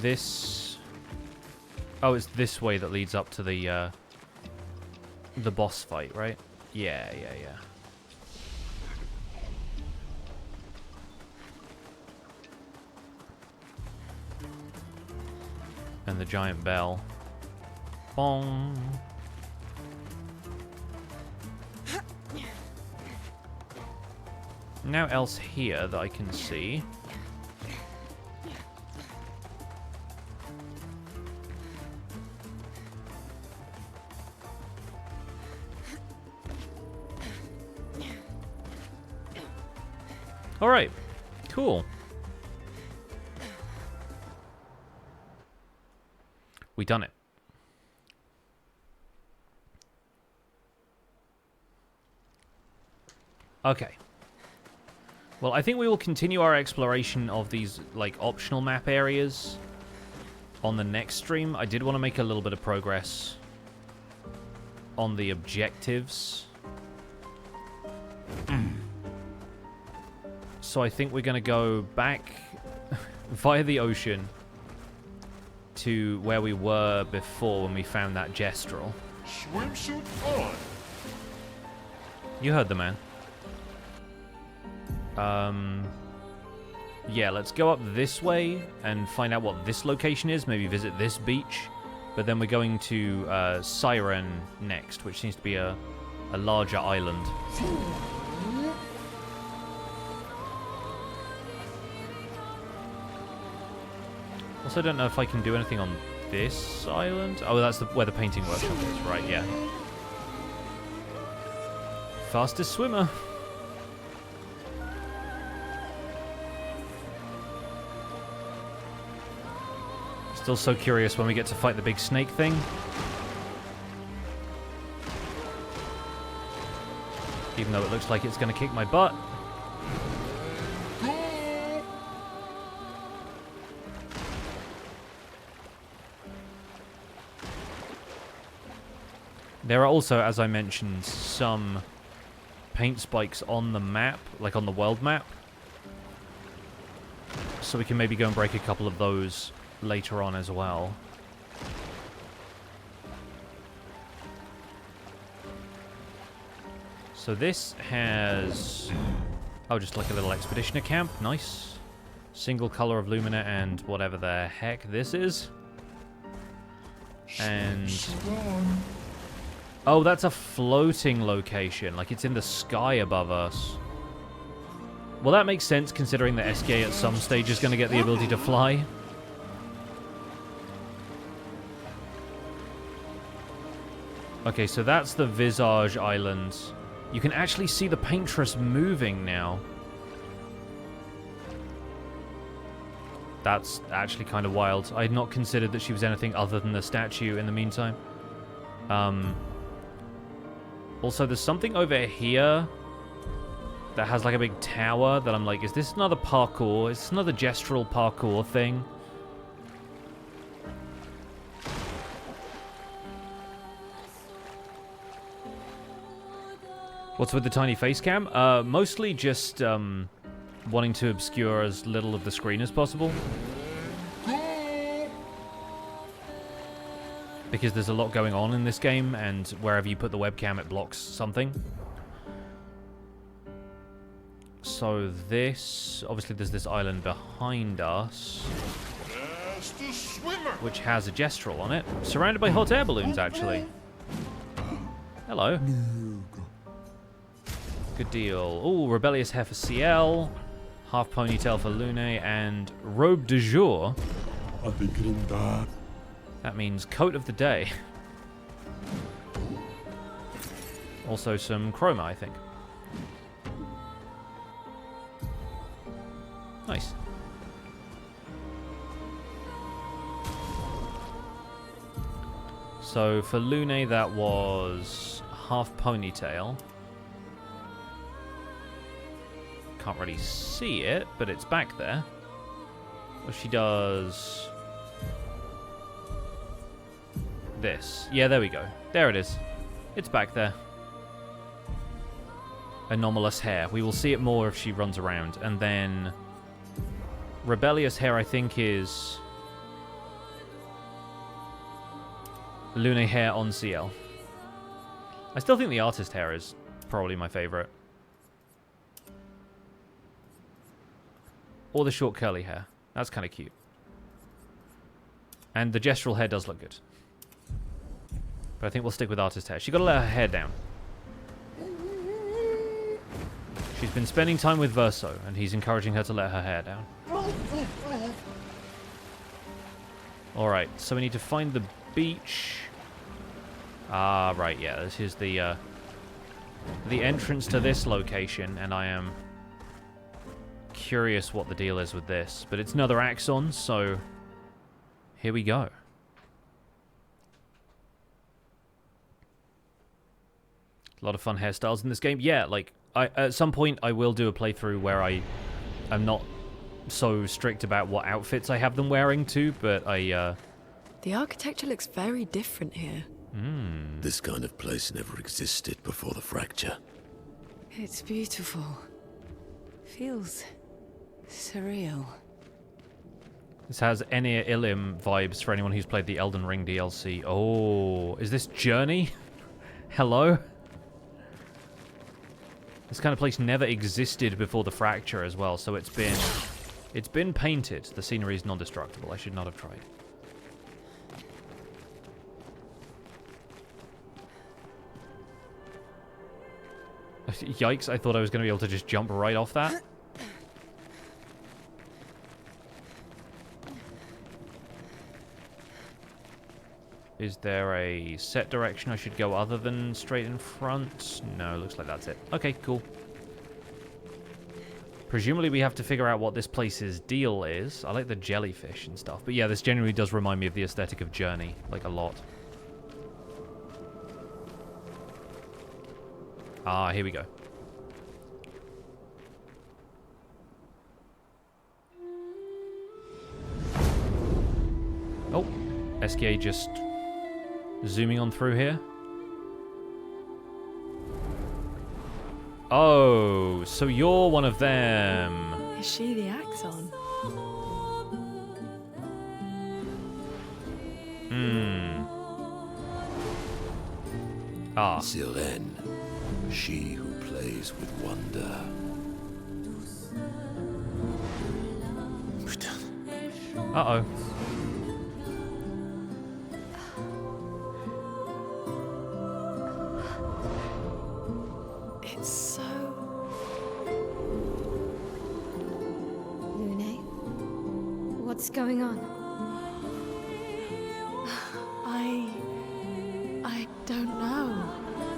This... Oh, it's this way that leads up to the boss fight, right? Yeah. And the giant bell. Bong. Now else here that I can see. Alright, cool. We done it. Okay. Well, I think we will continue our exploration of these, like, optional map areas on the next stream. I did want to make a little bit of progress on the objectives. So I think we're going to go back via the ocean to where we were before when we found that Gestrel. Swimsuit on. You heard the man. Yeah, let's go up this way and find out what this location is. Maybe visit this beach. But then we're going to Siren next, which seems to be a larger island. Also, don't know if I can do anything on this island? Oh, that's where the painting workshop is, right, yeah. Fastest swimmer. Still so curious when we get to fight the big snake thing. Even though it looks like it's going to kick my butt. There are also, as I mentioned, some paint spikes on the map, like on the world map. So we can maybe go and break a couple of those later on as well. So this has... oh, just like a little expeditioner camp. Nice. Single color of Lumina and whatever the heck this is. And... oh, that's a floating location. Like, it's in the sky above us. Well, that makes sense, considering that SK at some stage is going to get the ability to fly. Okay, so that's the Visage Island. You can actually see the paintress moving now. That's actually kind of wild. I had not considered that she was anything other than the statue in the meantime. Also, there's something over here that has like a big tower that I'm like, is this another parkour? Is this another gestural parkour thing? What's with the tiny face cam? Mostly just wanting to obscure as little of the screen as possible. Because there's a lot going on in this game, and wherever you put the webcam, it blocks something. So this... obviously there's this island behind us, which has a gestural on it. Surrounded by hot air balloons, actually. Hello. Good deal. Ooh, rebellious hair for CL, half ponytail for Lune, and robe de jour. That means coat of the day. Also some chroma, I think. Nice. So for Lune, that was half ponytail. Can't really see it, but it's back there. Well, she does this. Yeah, there we go. There it is. It's back there. Anomalous hair. We will see it more if she runs around. And then rebellious hair, I think, is Lune hair on CL. I still think the artist hair is probably my favorite. Or the short curly hair. That's kind of cute. And the gestural hair does look good. But I think we'll stick with artist hair. She got to let her hair down. She's been spending time with Verso, and he's encouraging her to let her hair down. Alright, so we need to find the beach. Ah, right, yeah. This is the entrance to this location, and I am curious what the deal is with this. But it's another Axon, so here we go. A lot of fun hairstyles in this game. Yeah, like, at some point I will do a playthrough where I'm not so strict about what outfits I have them wearing to, but The architecture looks very different here. This kind of place never existed before the fracture. It's beautiful. Feels surreal. This has Enir Ilim vibes for anyone who's played the Elden Ring DLC. Oh, is this Journey? Hello? This kind of place never existed before the fracture as well, so it's been painted. The scenery is non-destructible. I should not have tried. Yikes, I thought I was going to be able to just jump right off that. Is there a set direction I should go other than straight in front? No, looks like that's it. Okay, cool. Presumably we have to figure out what this place's deal is. I like the jellyfish and stuff. But yeah, this generally does remind me of the aesthetic of Journey, like a lot. Ah, here we go. Oh, SKA just zooming on through here. Oh, so you're one of them. Is she the Axon? Ah. Sirene, she who plays with wonder. Uh-oh. It's so... Lune? What's going on? I don't know.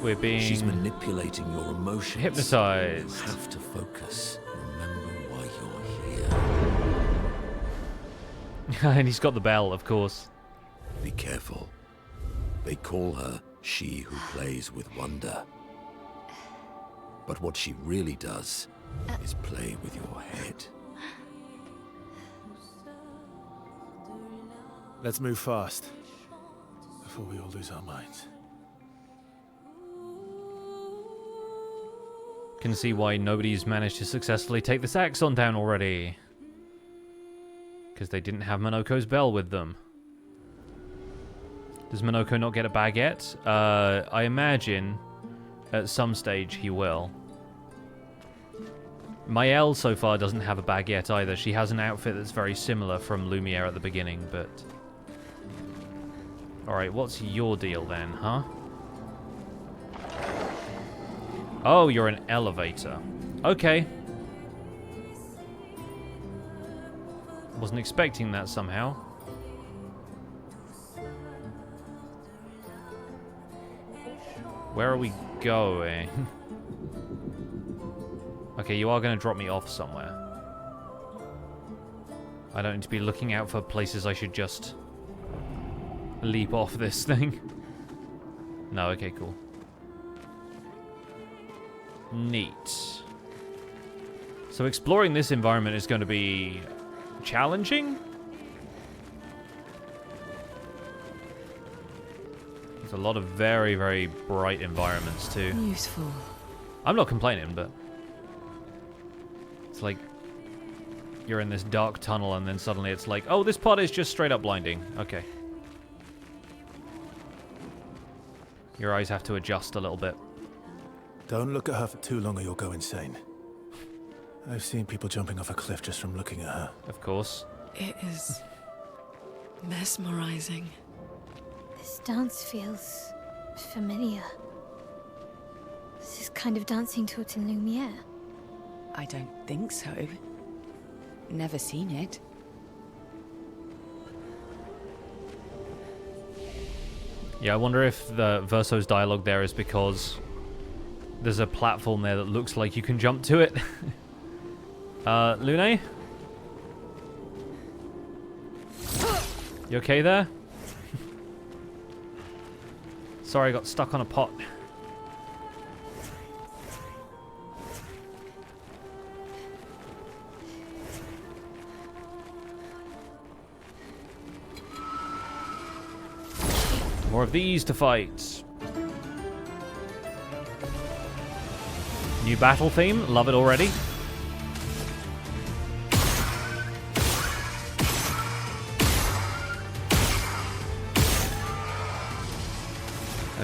We're being She's manipulating your emotions. hypnotized. You have to focus. Remember why you're here. And he's got the bell, of course. Be careful. They call her she who plays with wonder. But what she really does is play with your head. Let's move fast, before we all lose our minds. Can see why nobody's managed to successfully take this Axon down already. Because they didn't have Minoko's bell with them. Does Minoko not get a baguette? I imagine at some stage he will. Maëlle so far doesn't have a baguette either. She has an outfit that's very similar from Lumiere at the beginning, but... Alright, what's your deal then, huh? Oh, you're an elevator. Okay. Wasn't expecting that somehow. Where are we going? Okay, you are going to drop me off somewhere. I don't need to be looking out for places I should just leap off this thing. No, okay, cool. Neat. So exploring this environment is going to be challenging? There's a lot of very, very bright environments too. Useful. I'm not complaining, but it's like you're in this dark tunnel and then suddenly it's like, oh, this part is just straight up blinding. Okay. Your eyes have to adjust a little bit. Don't look at her for too long or you'll go insane. I've seen people jumping off a cliff just from looking at her. Of course. It is mesmerizing. This dance feels familiar. This is kind of dancing to it in Lumiere. I don't think so. Never seen it. Yeah, I wonder if the Verso's dialogue there is because there's a platform there that looks like you can jump to it. Lune? You okay there? Sorry, I got stuck on a pot. More of these to fight. New battle theme, love it already.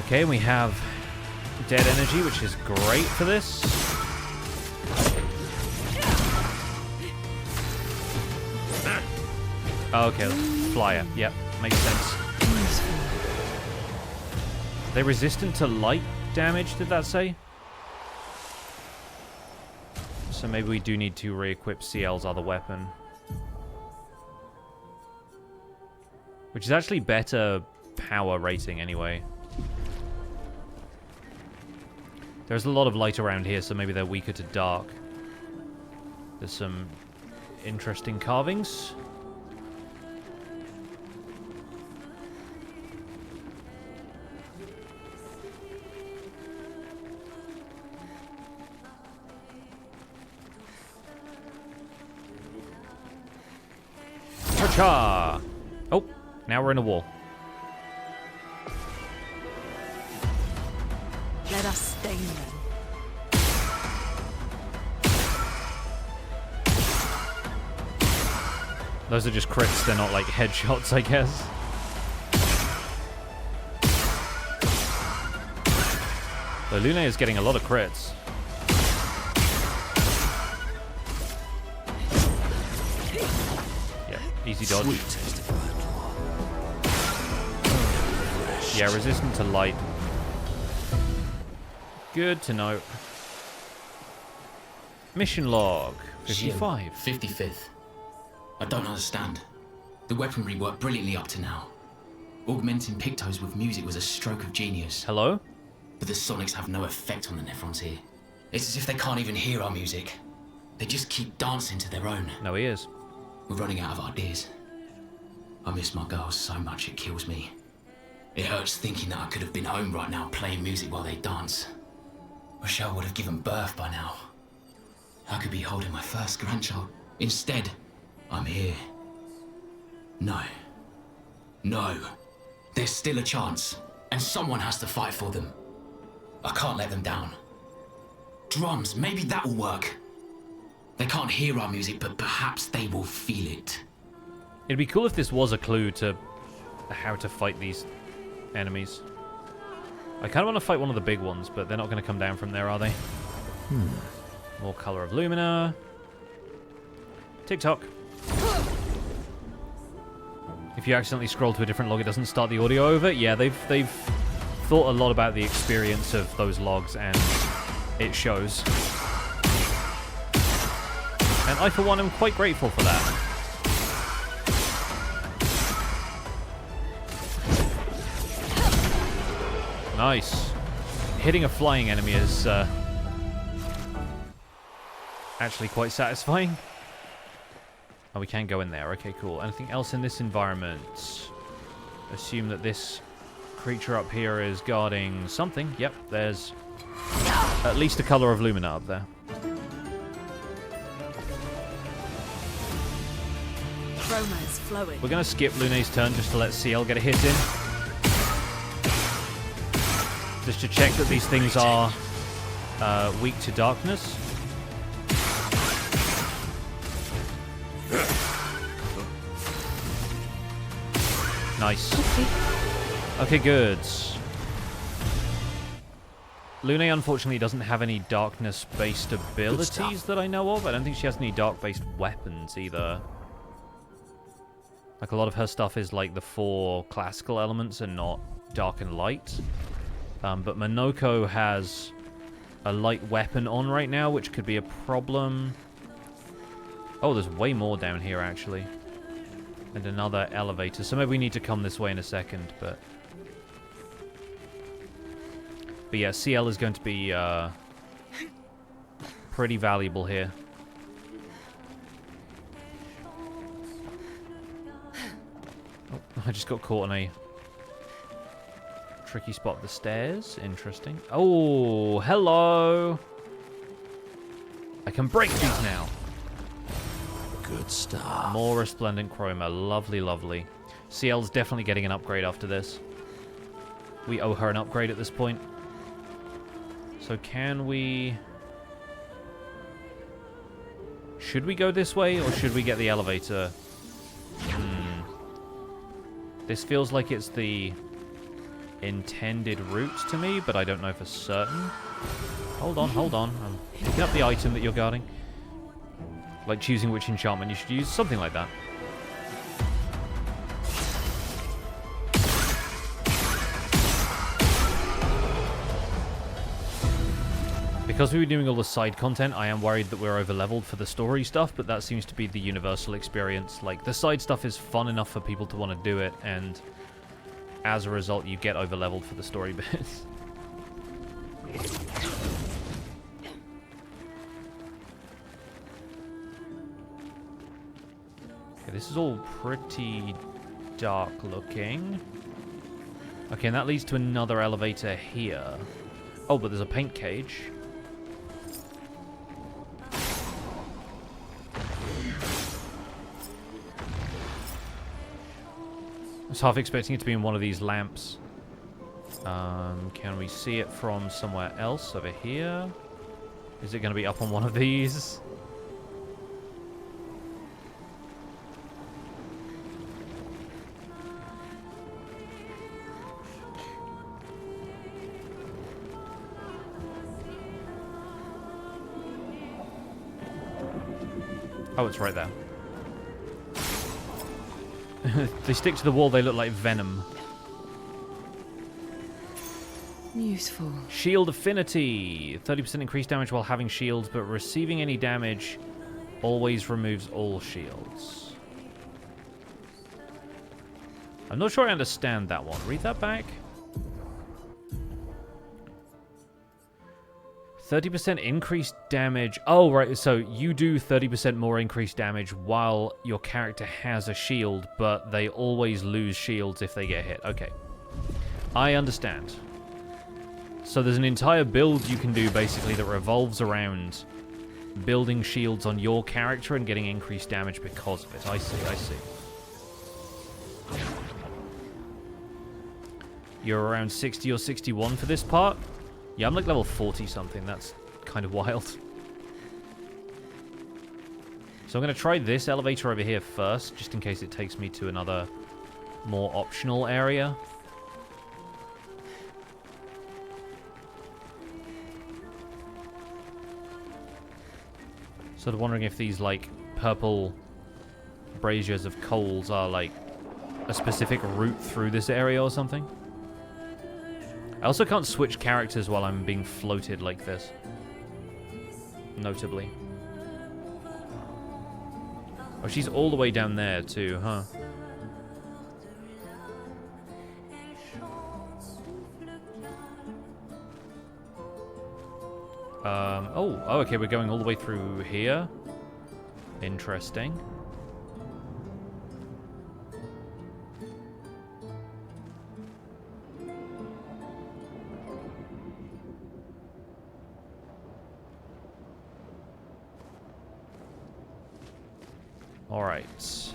Okay, we have dead energy, which is great for this. Okay, flyer. Yep, makes sense. Are they resistant to light damage, did that say? So maybe we do need to re-equip CL's other weapon. Which is actually better power rating anyway. There's a lot of light around here, so maybe they're weaker to dark. There's some interesting carvings. Cha-cha! Oh, now we're in a wall. Let us stain them. Those are just crits, they're not like headshots, I guess. So Lune is getting a lot of crits. Yeah, easy dodge. Yeah, resistant to light. Good to know. Mission log 55. 55th. I don't understand. The weaponry worked brilliantly up to now. Augmenting Pictos with music was a stroke of genius. Hello? But the sonics have no effect on the Nephrons here. It's as if they can't even hear our music. They just keep dancing to their own. No, he is. We're running out of ideas. I miss my girls so much it kills me. It hurts thinking that I could have been home right now playing music while they dance. Rochelle would have given birth by now. I could be holding my first grandchild. Instead, I'm here. No. No. There's still a chance, and someone has to fight for them. I can't let them down. Drums, maybe that will work. They can't hear our music, but perhaps they will feel it. It'd be cool if this was a clue to how to fight these enemies. I kind of want to fight one of the big ones, but they're not going to come down from there, are they? More color of Lumina. TikTok. If you accidentally scroll to a different log, it doesn't start the audio over. Yeah, they've thought a lot about the experience of those logs, and it shows. And I, for one, am quite grateful for that. Nice. Hitting a flying enemy is actually quite satisfying. Oh, we can go in there. Okay, cool. Anything else in this environment? Assume that this creature up here is guarding something. Yep, there's at least a color of Lumina up there. Chroma is flowing. We're going to skip Lune's turn just to let CL get a hit in. Just to check that these things are weak to darkness. Nice. Okay, good. Lune unfortunately doesn't have any darkness-based abilities that I know of. I don't think she has any dark-based weapons either. Like, a lot of her stuff is like the 4 classical elements and not dark and light. But Monoko has a light weapon on right now, which could be a problem. Oh, there's way more down here, actually. And another elevator. So maybe we need to come this way in a second, but yeah, CL is going to be pretty valuable here. Oh, I just got caught on a tricky spot. The stairs. Interesting. Oh, hello. I can break these now. Good stuff. More resplendent chroma. Lovely, lovely. CL's definitely getting an upgrade after this. We owe her an upgrade at this point. So can we... Should we go this way, or should we get the elevator? This feels like it's the intended route to me, but I don't know for certain. Hold on, hold on. I'm picking up the item that you're guarding. Like choosing which enchantment you should use, something like that. Because we were doing all the side content, I am worried that we're over-leveled for the story stuff, but that seems to be the universal experience. Like, the side stuff is fun enough for people to want to do it, and as a result, you get over-leveled for the story bits. Okay, this is all pretty dark looking. Okay, and that leads to another elevator here. Oh, but there's a paint cage. I was half expecting it to be in one of these lamps. Can we see it from somewhere else over here? Is it going to be up on one of these? Oh, it's right there. They stick to the wall, they look like venom. Useful. Shield affinity. 30% increased damage while having shields, but receiving any damage always removes all shields. I'm not sure I understand that one. Read that back. 30% increased damage. Oh, right. So you do 30% more increased damage while your character has a shield, but they always lose shields if they get hit. Okay. I understand. So there's an entire build you can do, basically, that revolves around building shields on your character and getting increased damage because of it. I see, I see. You're around 60 or 61 for this part? Yeah, I'm like level 40-something. That's kind of wild. So I'm going to try this elevator over here first, just in case it takes me to another more optional area. Sort of wondering if these, like, purple braziers of coals are, like, a specific route through this area or something. I also can't switch characters while I'm being floated like this. Notably. Oh, she's all the way down there too, huh? Oh, okay, we're going all the way through here. Interesting. Alright.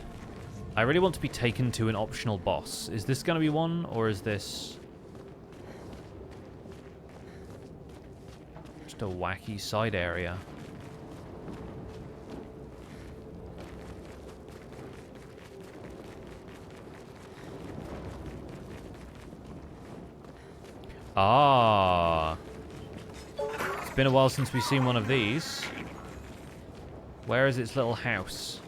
I really want to be taken to an optional boss. Is this going to be one, or is this just a wacky side area? Ah. It's been a while since we've seen one of these. Where is its little house?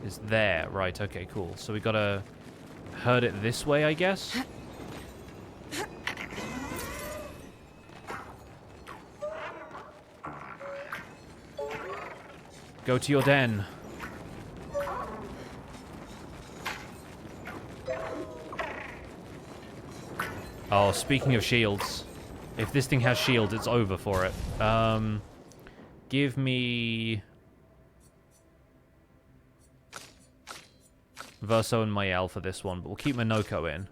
It's there. Right, okay, cool. So we gotta herd it this way, I guess? Go to your den. Oh, speaking of shields. If this thing has shields, it's over for it. Give me Verso and Mael for this one, but we'll keep Minoko in.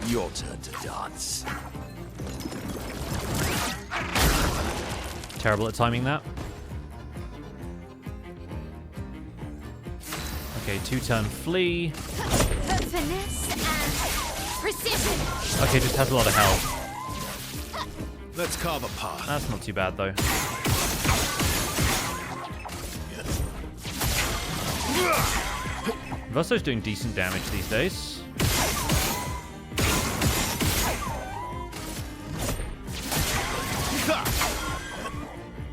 Your turn to dance. Terrible at timing that. Okay, 2-turn flee. Finesse and precision. Okay, just has a lot of health. Let's carve a path. That's not too bad, though. Verso's doing decent damage these days.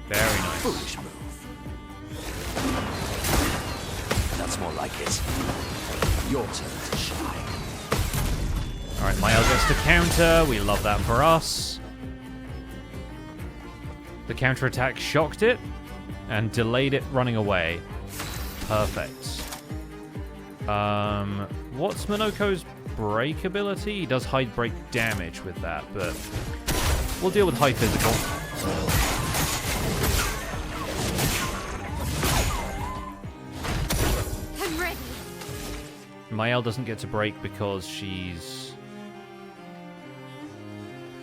Very nice. Foolish move. That's more like it. Your turn to shine. Alright, Mael gets to counter. We love that for us. The counterattack shocked it and delayed it running away. Perfect. What's Minoko's break ability? He does hide break damage with that, but we'll deal with high physical. I'm ready. Mael doesn't get to break because she's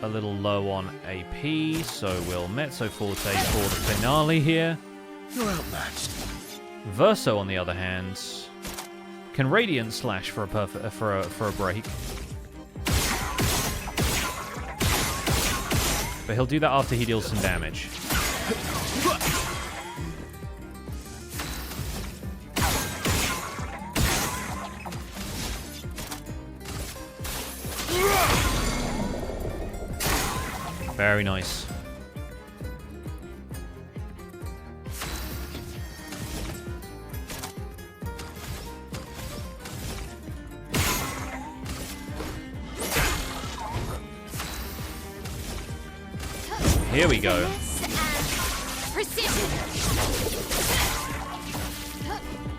a little low on AP, so we'll Mezzo Forte for the finale here. You're outmatched. Verso, on the other hand, can Radiant Slash for a break. But he'll do that after he deals some damage. Very nice. Here we go. Precision.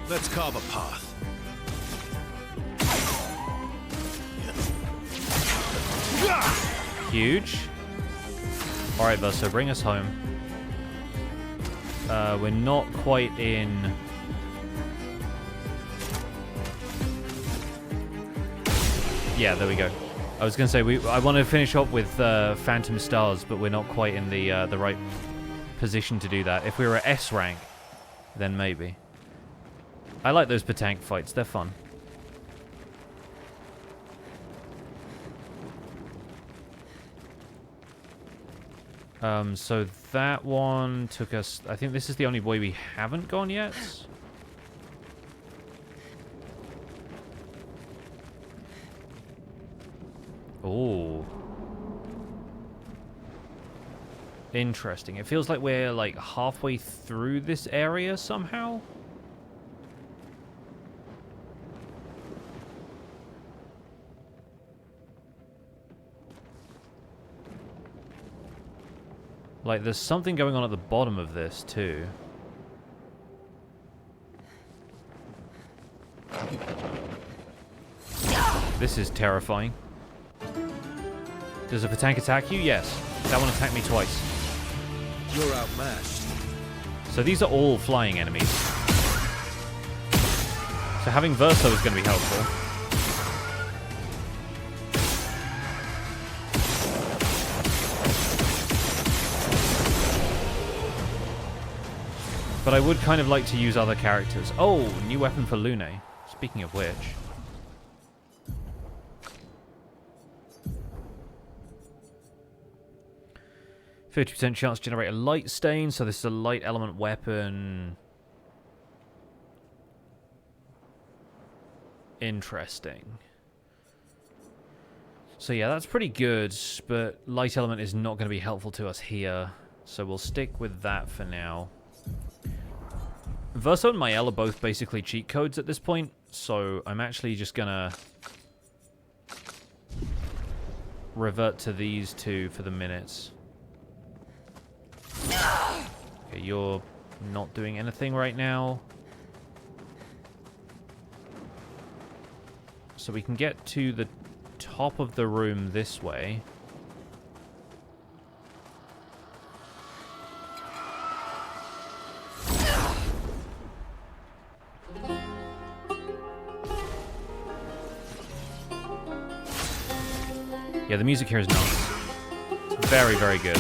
Let's carve a path. Huge. Alright, Verso, bring us home. We're not quite in... Yeah, there we go. I was going to say, I want to finish up with Phantom Stars, but we're not quite in the right position to do that. If we were at S rank, then maybe. I like those Patank fights. They're fun. So that one took us... I think this is the only way we haven't gone yet. Oh. Interesting. It feels like we're like halfway through this area somehow. Like there's something going on at the bottom of this too. This is terrifying. Does a Patank attack you? Yes. That one attacked me twice. You're outmatched. So these are all flying enemies. So having Verso is going to be helpful. But I would kind of like to use other characters. Oh, new weapon for Lune. Speaking of which. 50% chance to generate a light stain, so this is a light element weapon. Interesting. So yeah, that's pretty good, but light element is not going to be helpful to us here. So we'll stick with that for now. Verso and Mael are both basically cheat codes at this point, so I'm actually just going to revert to these two for the minutes. Okay, you're not doing anything right now. So we can get to the top of the room this way. Yeah, the music here is nice. It's very, very good.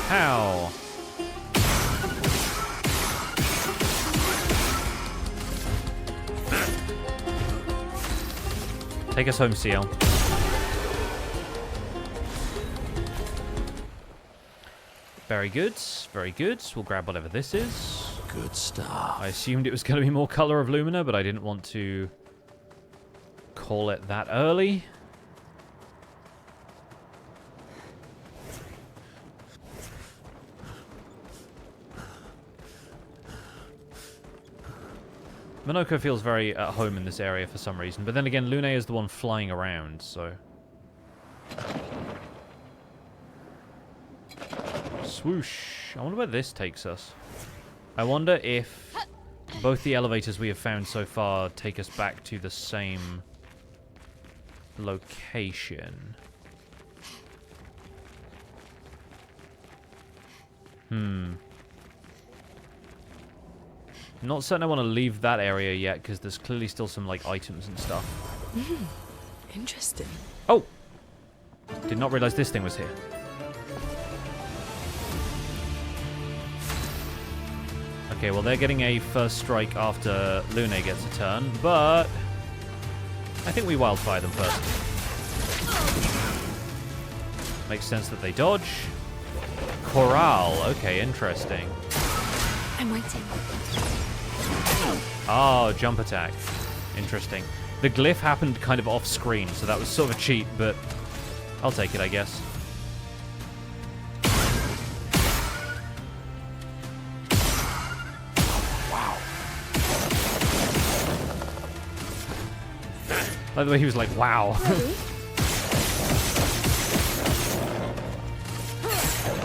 How? Take us home, CL. Very good, very good. We'll grab whatever this is. Good stuff. I assumed it was going to be more Color of Lumina, but I didn't want to call it that early. Minoko feels very at home in this area for some reason. But then again, Lune is the one flying around, so... Swoosh. I wonder where this takes us. I wonder if both the elevators we have found so far take us back to the same location. Not certain I want to leave that area yet, because there's clearly still some, like, items and stuff. Interesting. Oh! Did not realize this thing was here. Okay, well, they're getting a first strike after Lune gets a turn, but I think we wildfire them first. Makes sense that they dodge. Corral. Okay, interesting. I'm waiting. Oh, jump attack. Interesting. The glyph happened kind of off screen, so that was sort of a cheat, but I'll take it, I guess. Wow. By the way, he was like, wow. A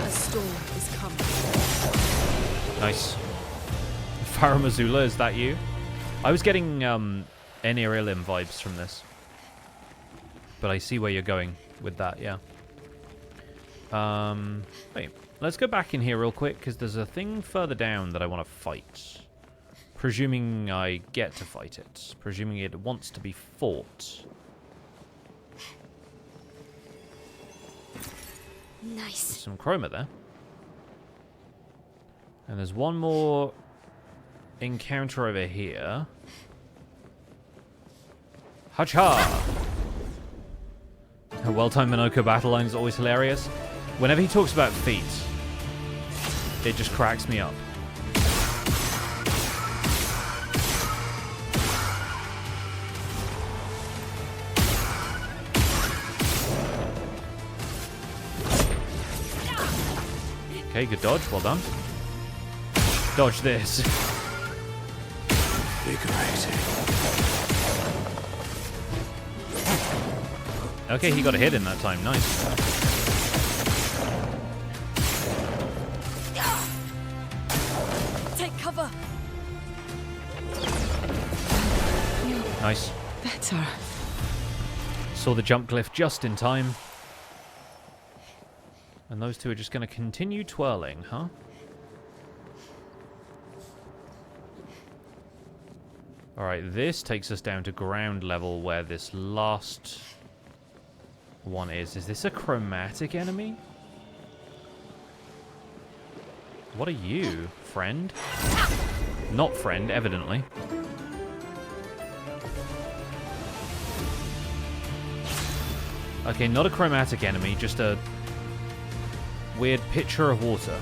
storm is coming. Nice. Faramazula, is that you? I was getting Enirilim vibes from this. But I see where you're going with that, yeah. Wait, let's go back in here real quick, because there's a thing further down that I want to fight. Presuming I get to fight it. Presuming it wants to be fought. Nice. Some chroma there. And there's one more encounter over here. Hacha! A well-timed Minoko battle line is always hilarious. Whenever he talks about feet, it just cracks me up. Okay, good dodge. Well done. Dodge this. Okay, he got a hit in that time. Nice. Take cover. Nice. Better. Saw the jump glyph just in time. And those two are just going to continue twirling, huh? Alright, this takes us down to ground level where this last one is. Is this a chromatic enemy? What are you, friend? Not friend, evidently. Okay, not a chromatic enemy, just a weird pitcher of water.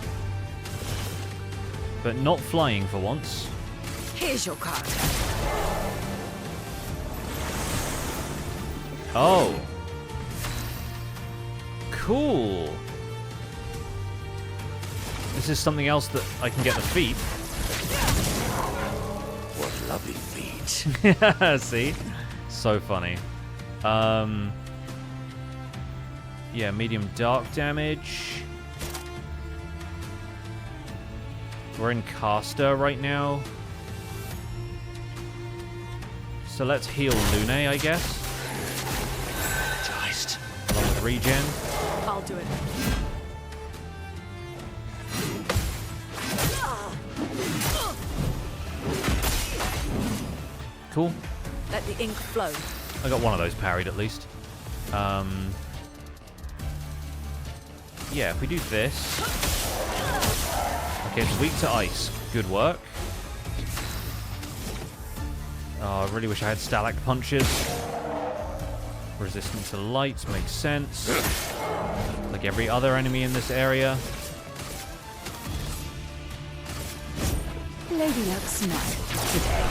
But not flying for once. Here's your card. Oh. Cool. This is something else that I can get the feet. What lovely feet. See? So funny. Yeah, medium dark damage. We're in caster right now. So let's heal Lune, I guess. Along with regen. I'll do it. Cool. Let the ink flow. I got one of those parried at least. Yeah, if we do this. Okay, it's weak to ice. Good work. Oh, I really wish I had stalact punches. Resistant to light makes sense. Like every other enemy in this area. Lady Luck smile today.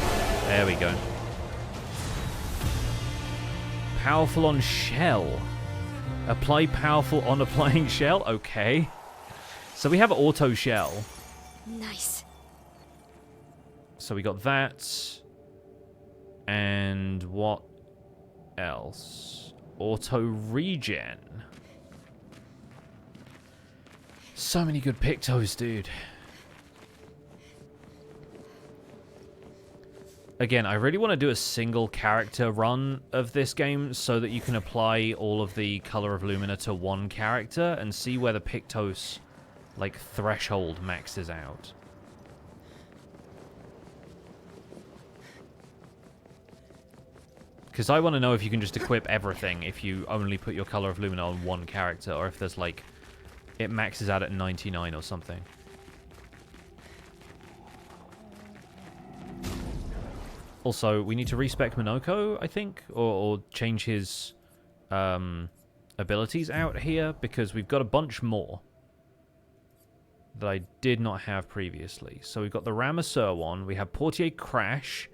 There we go. Powerful on shell. Apply powerful on applying shell? Okay. So we have auto shell. Nice. So we got that. And what else? Auto regen. So many good pictos, dude. Again, I really want to do a single character run of this game so that you can apply all of the color of Lumina to one character and see where the Pictos, like, threshold maxes out. Because I want to know if you can just equip everything if you only put your color of Lumina on one character, or if there's, like, it maxes out at 99 or something. Also, we need to respec Minoko, I think, or change his abilities out here, because we've got a bunch more that I did not have previously. So we've got the Ramasur one. We have Portier Crash,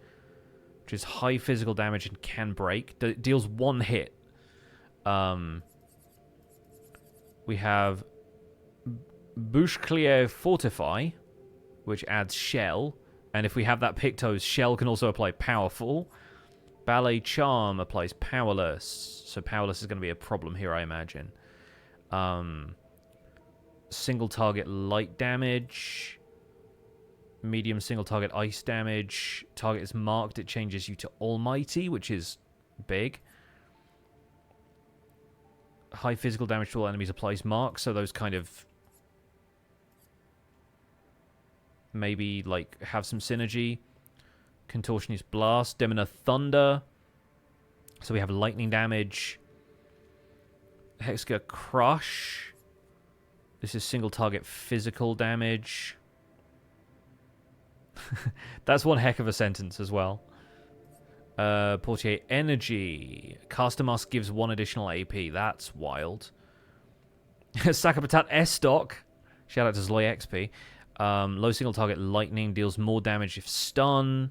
which is high physical damage and can break. Deals 1 hit. We have Bouche-Clear Fortify, which adds Shell. And if we have that Pictos, Shell can also apply Powerful. Ballet Charm applies Powerless. So Powerless is going to be a problem here, I imagine. Single target light damage. Medium single target ice damage. Target is marked. It changes you to Almighty, which is big. High physical damage to all enemies applies mark. So those kind of... maybe, like, have some synergy. Contortionist Blast. Demona Thunder. So we have lightning damage. Hexka Crush. This is single target physical damage. That's one heck of a sentence as well. Portier Energy. Caster Mask gives 1 additional AP. That's wild. Sakapatat S-Stock. Shout out to Zloy XP. Low single target lightning deals more damage if stun.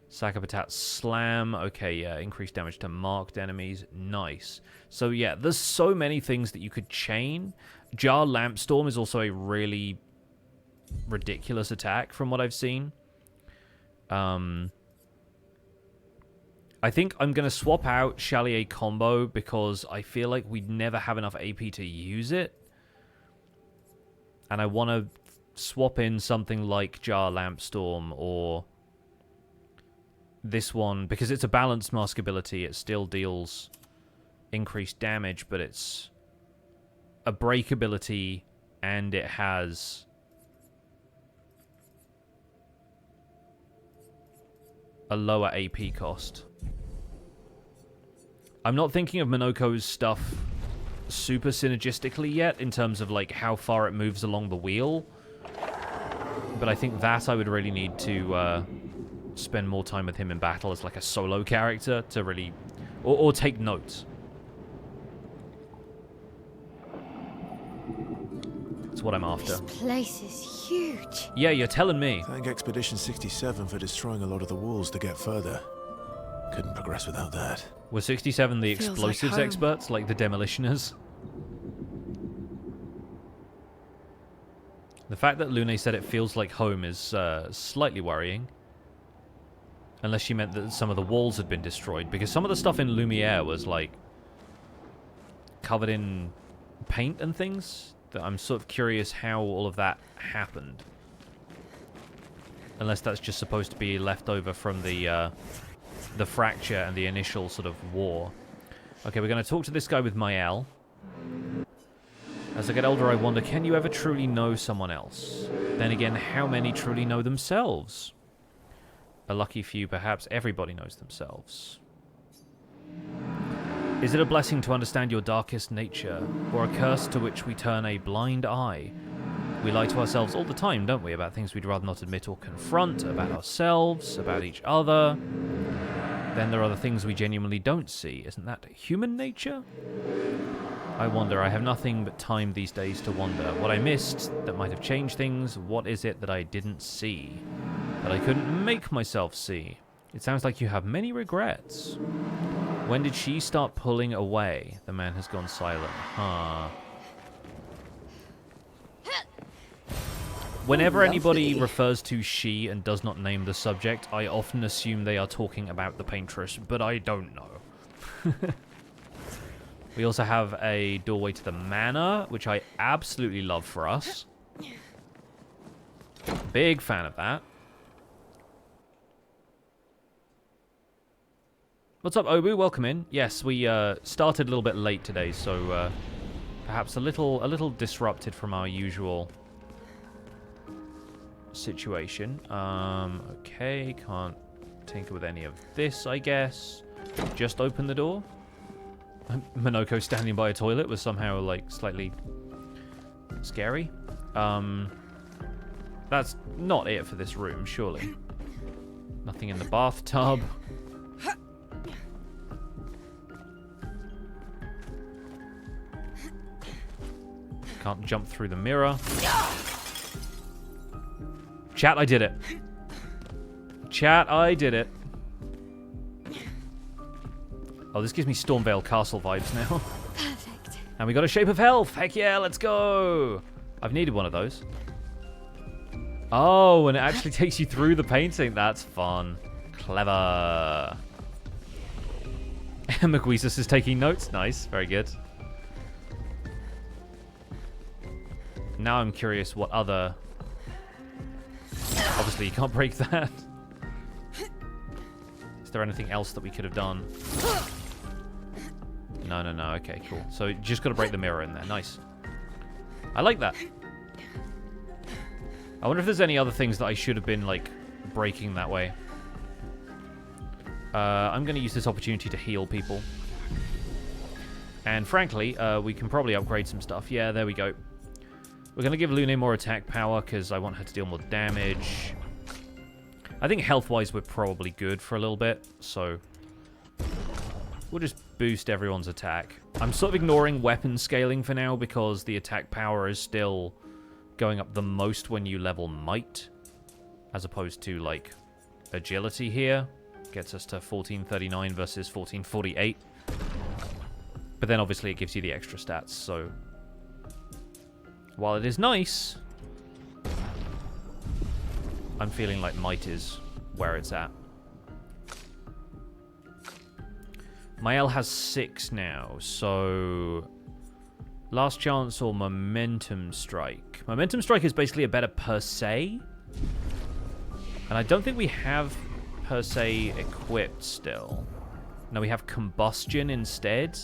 Sakapatat Slam. Okay, yeah. Increased damage to marked enemies. Nice. So, yeah, there's so many things that you could chain. Jar Lampstorm is also a really ridiculous attack from what I've seen. I think I'm going to swap out Chalier Combo because I feel like we'd never have enough AP to use it. And I want to swap in something like Jar Lampstorm or this one, because it's a balanced mask ability. It still deals increased damage, but it's a break ability and it has a lower AP cost. I'm not thinking of Minoko's stuff super synergistically yet in terms of like how far it moves along the wheel. But I think that I would really need to spend more time with him in battle as like a solo character to really... Or take notes. That's what I'm after. This place is huge. Yeah, you're telling me. Thank Expedition 67 for destroying a lot of the walls to get further. Couldn't progress without that. Were 67 the Feels explosives like home. experts, like the demolitioners? The fact that Lune said it feels like home is slightly worrying. Unless she meant that some of the walls had been destroyed. Because some of the stuff in Lumiere was, like, covered in paint and things. That I'm sort of curious how all of that happened. Unless that's just supposed to be left over from the fracture and the initial sort of war. Okay, we're going to talk to this guy with Mael. As I get older, I wonder, can you ever truly know someone else? Then again, how many truly know themselves? A lucky few, perhaps. Everybody knows themselves. Is it a blessing to understand your darkest nature, or a curse to which we turn a blind eye? We lie to ourselves all the time, don't we, about things we'd rather not admit or confront, about ourselves, about each other. Then there are the things we genuinely don't see. Isn't that human nature? I wonder. I have nothing but time these days to wonder. What I missed that might have changed things, what is it that I didn't see? That I couldn't make myself see? It sounds like you have many regrets. When did she start pulling away? The man has gone silent. Huh. Whenever anybody lovely. refers to she and does not name the subject, I often assume they are talking about the paintress, but I don't know. We also have a doorway to the manor, which I absolutely love for us. Big fan of that. What's up, Obu? Welcome in. Yes, we started a little bit late today, so perhaps a little disrupted from our usual situation. Okay, can't tinker with any of this, I guess. Just open the door. Minoko standing by a toilet was somehow, like, slightly scary. That's not it for this room, surely. Nothing in the bathtub. Can't jump through the mirror. Chat, I did it. Chat, I did it. Oh, this gives me Stormvale Castle vibes now. Perfect. And we got a Shape of Health. Heck yeah, let's go. I've needed one of those. Oh, and it actually takes you through the painting. That's fun. Clever. McGuizus is taking notes. Nice. Very good. Now I'm curious what other... Obviously, you can't break that. Is there anything else that we could have done? No. Okay, cool. So you just got to break the mirror in there. Nice. I like that. I wonder if there's any other things that I should have been, like, breaking that way. I'm going to use this opportunity to heal people. And frankly, we can probably upgrade some stuff. Yeah, there we go. We're going to give Lune more attack power because I want her to deal more damage. I think health-wise we're probably good for a little bit, so we'll just boost everyone's attack. I'm sort of ignoring weapon scaling for now because the attack power is still going up the most when you level might, as opposed to, like, agility here. Gets us to 1439 versus 1448. But then obviously it gives you the extra stats, so while it is nice, I'm feeling like might is where it's at. Mael has 6 now, so last chance or momentum strike. Momentum strike is basically a better per se, and I don't think we have per se equipped still. No, we have combustion instead.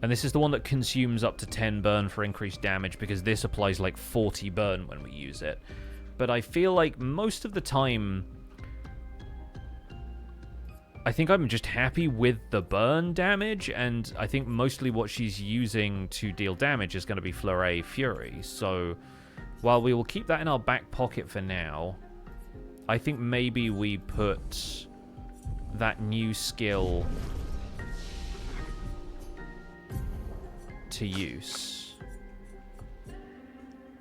And this is the one that consumes up to 10 burn for increased damage, because this applies like 40 burn when we use it. But I feel like most of the time, I think I'm just happy with the burn damage, and I think mostly what she's using to deal damage is going to be Fleuret Fury. So while we will keep that in our back pocket for now, I think maybe we put that new skill to use,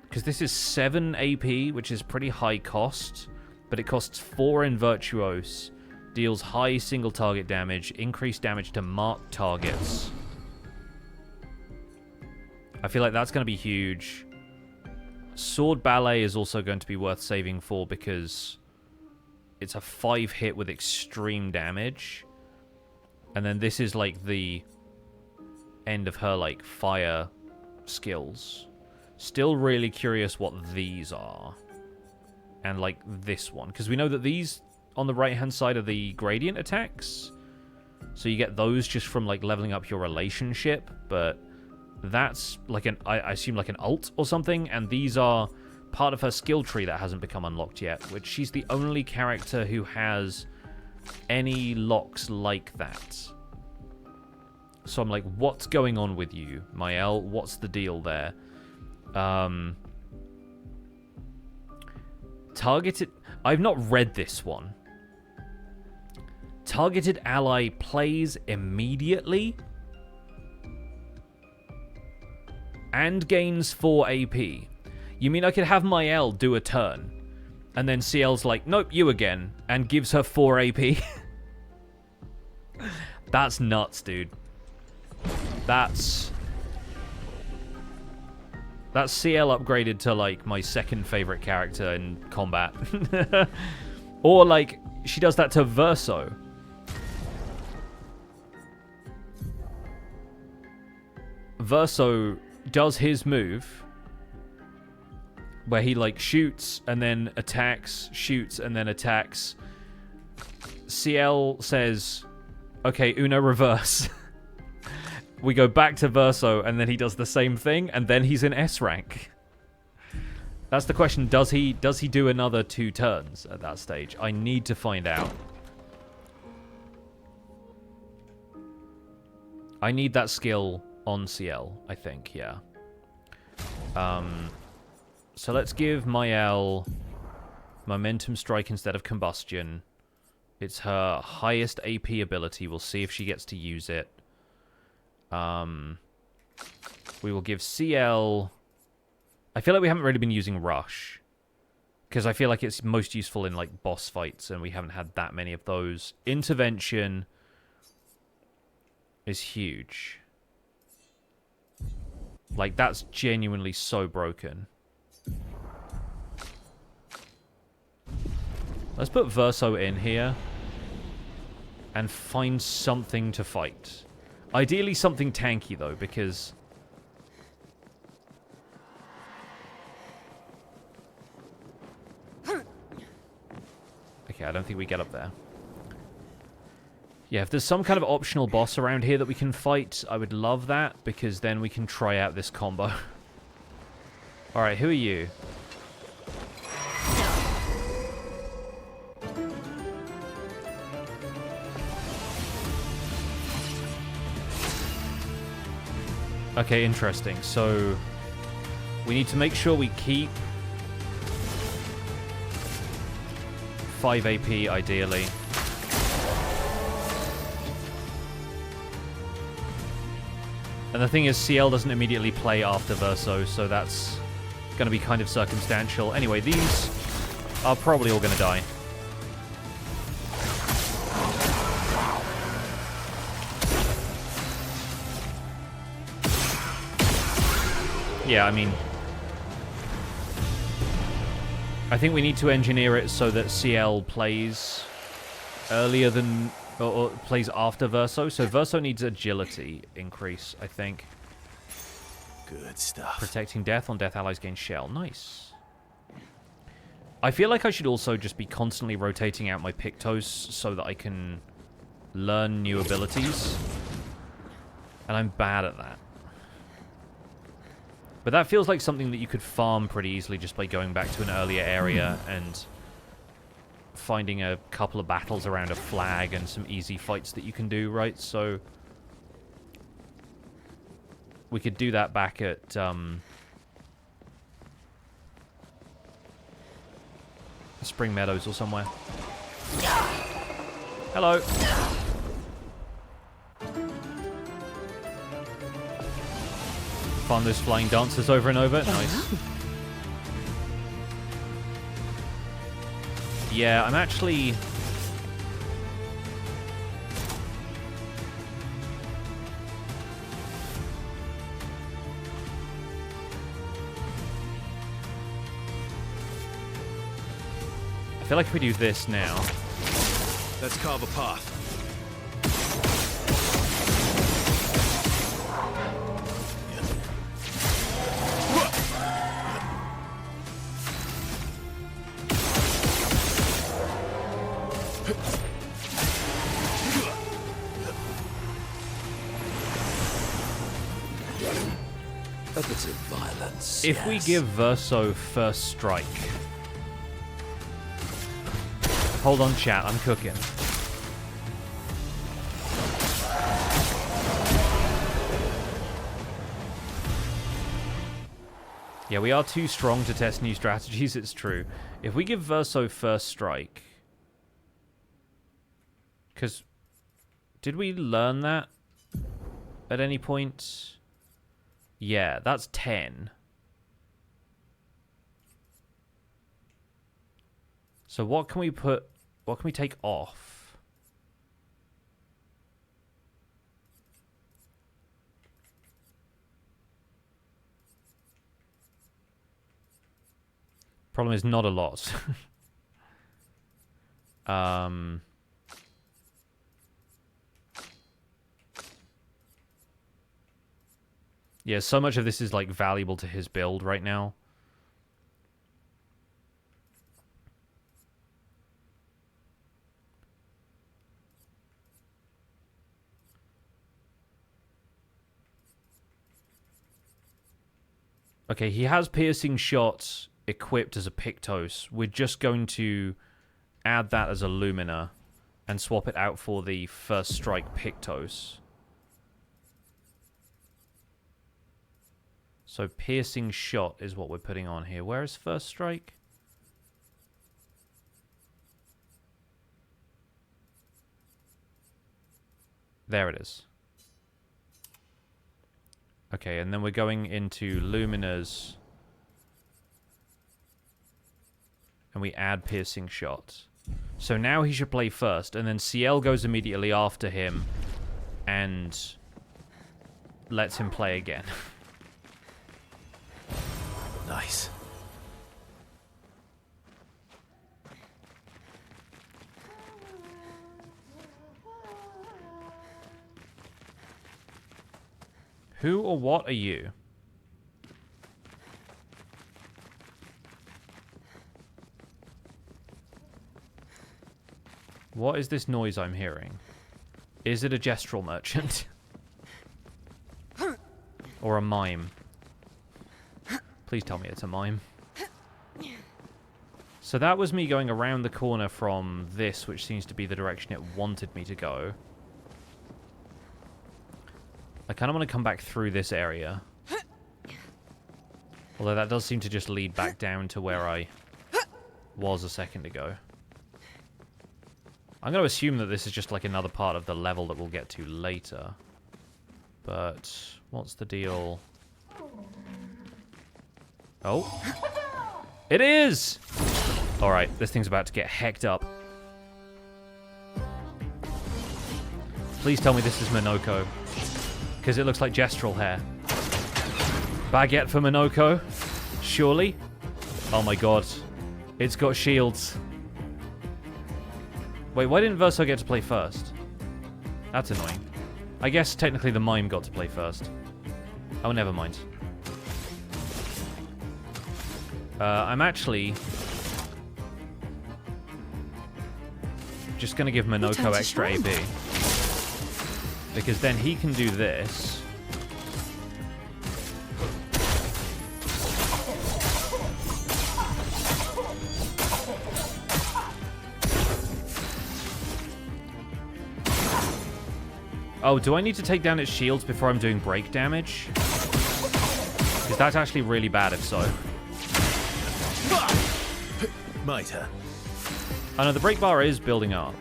because this is 7 AP, which is pretty high cost, but it costs 4 in Virtuose, deals high single target damage, increased damage to marked targets. I feel like that's going to be huge. Sword Ballet is also going to be worth saving for because it's a 5 hit with extreme damage, and then this is like the end of her, like, fire skills. Still really curious what these are. And, like, this one. Because we know that these on the right-hand side are the gradient attacks. So you get those just from, like, leveling up your relationship. But that's, like, I assume, like, an ult or something. And these are part of her skill tree that hasn't become unlocked yet. Which she's the only character who has any locks like that. So I'm like, what's going on with you, Mael? What's the deal there? Targeted... I've not read this one. Targeted ally plays immediately and gains 4 AP. You mean I could have Mael do a turn, and then CL's like, nope, you again, and gives her 4 AP? That's nuts, dude. That's That's CL upgraded to, like, my second favorite character in combat. Or, like, she does that to Verso. Verso does his move where he, like, shoots and then attacks, shoots and then attacks. CL says, okay, Uno reverse. We go back to Verso, and then he does the same thing, and then he's in S rank. That's the question. Does he do another 2 turns at that stage? I need to find out. I need that skill on CL, I think, yeah. So let's give Mael Momentum Strike instead of Combustion. It's her highest AP ability. We'll see if she gets to use it. We will give CL... I feel like we haven't really been using Rush. Because I feel like it's most useful in, like, boss fights, and we haven't had that many of those. Intervention is huge. Like, that's genuinely so broken. Let's put Verso in here. And find something to fight. Ideally something tanky, though, because... Okay, I don't think we get up there. Yeah, if there's some kind of optional boss around here that we can fight, I would love that, because then we can try out this combo. Alright, who are you? Okay, interesting. So, we need to make sure we keep 5 AP, ideally. And the thing is, CL doesn't immediately play after Verso, so that's going to be kind of circumstantial. Anyway, these are probably all going to die. Yeah, I mean... I think we need to engineer it so that CL plays earlier than... Or plays after Verso. So Verso needs agility increase, I think. Good stuff. Protecting death. On death, allies gain shell. Nice. I feel like I should also just be constantly rotating out my Pictos so that I can learn new abilities. And I'm bad at that. But that feels like something that you could farm pretty easily just by going back to an earlier area and finding a couple of battles around a flag and some easy fights that you can do, right? So we could do that back at Spring Meadows or somewhere. Hello. Farm those flying dancers over and over. Nice. Yeah, I'm actually... I feel like if we do this now... Let's carve a path. A bit of violence. If we give Verso first strike... Hold on, chat, I'm cooking. Yeah, we are too strong to test new strategies, it's true. If we give Verso first strike... Because... Did we learn that at any point? Yeah, that's 10. So what can we put... What can we take off? Problem is not a lot. Yeah, so much of this is like valuable to his build right now. Okay, he has piercing shots equipped as a Pictos. We're just going to add that as a Lumina and swap it out for the First Strike Pictos. So piercing shot is what we're putting on here. Where is First Strike? There it is. Okay, and then we're going into Luminas. And we add piercing shot. So now he should play first, and then CL goes immediately after him and lets him play again. Nice. Who or what are you? What is this noise I'm hearing? Is it a gestural merchant? Or a mime? Please tell me it's a mime. So that was me going around the corner from this, which seems to be the direction it wanted me to go. I kind of want to come back through this area. Although that does seem to just lead back down to where I was a second ago. I'm going to assume that this is just like another part of the level that we'll get to later. But what's the deal? Oh. It is! Alright, this thing's about to get hecked up. Please tell me this is Minoko. Because it looks like gestural hair. Baguette for Minoko? Surely? Oh my god. It's got shields. Wait, why didn't Verso get to play first? That's annoying. I guess technically the mime got to play first. Oh, never mind. I'm actually just going to give Minoko extra AP. Because then he can do this. Oh, do I need to take down its shields before I'm doing break damage? Because that's actually really bad if so. Mitre. Oh no, the break bar is building up.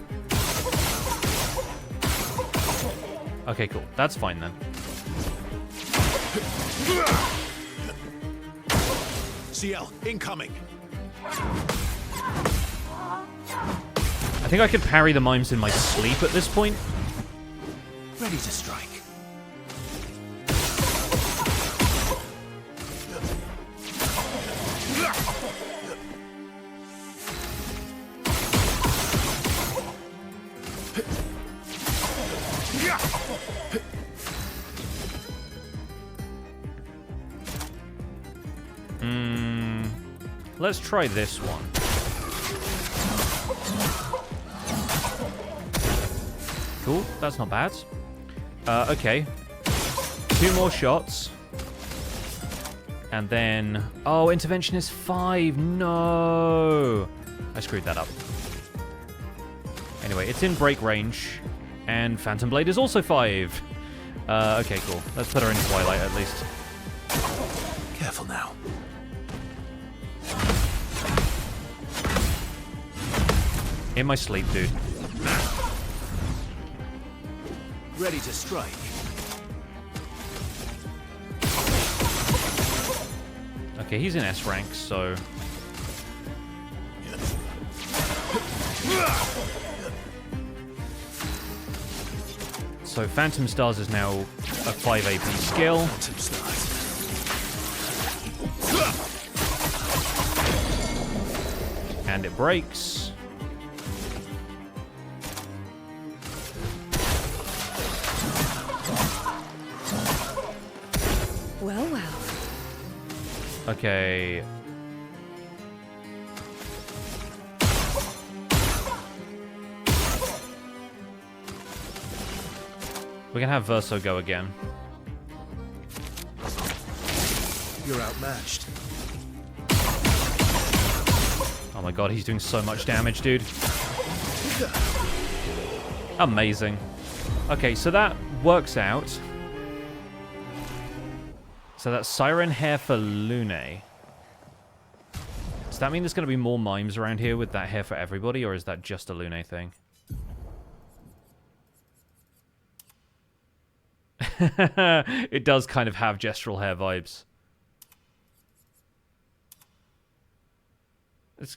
Okay, cool. That's fine then. CL, incoming. I think I could parry the mimes in my sleep at this point. Ready to strike. Let's try this one. Cool, that's not bad. Okay. 2 more shots. And then... Oh, intervention is 5. No! I screwed that up. Anyway, it's in break range. And Phantom Blade is also 5. Okay, cool. Let's put her in Twilight at least. Careful now. In my sleep, dude. Ready to strike. Okay, he's in S rank, so... So Phantom Stars is now a 5 AP skill. Phantom Stars. And it breaks. Well, well. Okay. We can have Verso go again. You're outmatched. Oh my god, he's doing so much damage, dude. Amazing. Okay, so that works out. So that's Siren hair for Lune. Does that mean there's going to be more mimes around here with that hair for everybody, or is that just a Lune thing? It does kind of have gestural hair vibes.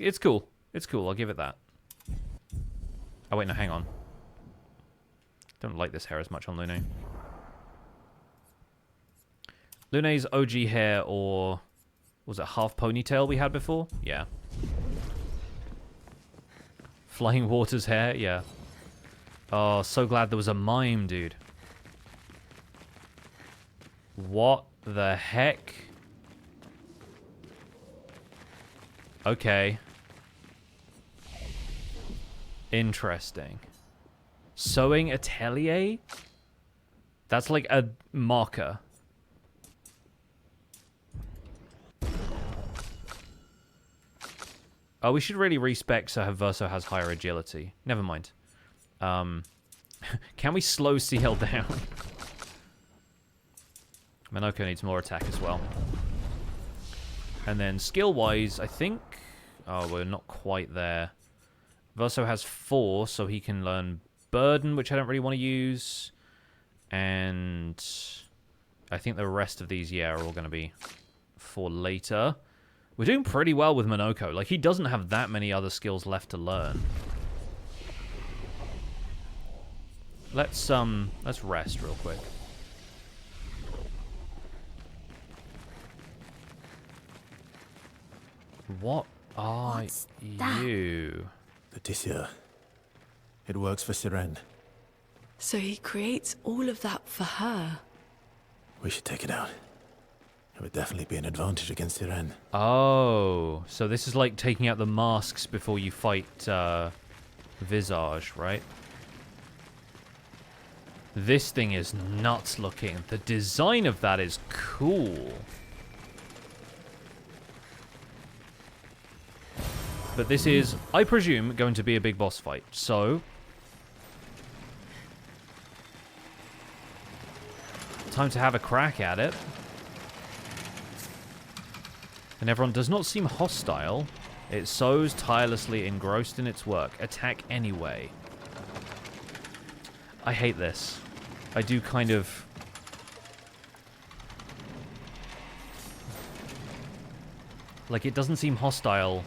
It's cool. It's cool. I'll give it that. Oh, wait, no, hang on. Don't like this hair as much on Lune. Lune's OG hair, or was it half ponytail we had before? Yeah. Flying Waters hair? Yeah. Oh, so glad there was a mime, dude. What the heck? Okay. Interesting. Sewing atelier? That's like a marker. Oh, we should really respec so Verso has higher agility. Never mind. Can we slow CL down? Minoko needs more attack as well. And then skill-wise, I think... Oh, we're not quite there. Verso has 4, so he can learn Burden, which I don't really want to use. And I think the rest of these, yeah, are all going to be for later. We're doing pretty well with Minoko. Like, he doesn't have that many other skills left to learn. Let's rest real quick. What are you? The Tissue. It works for Sirene. So he creates all of that for her. We should take it out. It would definitely be an advantage against Sirene. Oh, so this is like taking out the masks before you fight Visage, right? This thing is nuts looking. The design of that is cool. But this is, I presume, going to be a big boss fight. So, time to have a crack at it. And everyone does not seem hostile. It sows tirelessly engrossed in its work. Attack anyway. I hate this. I do kind of... Like, it doesn't seem hostile.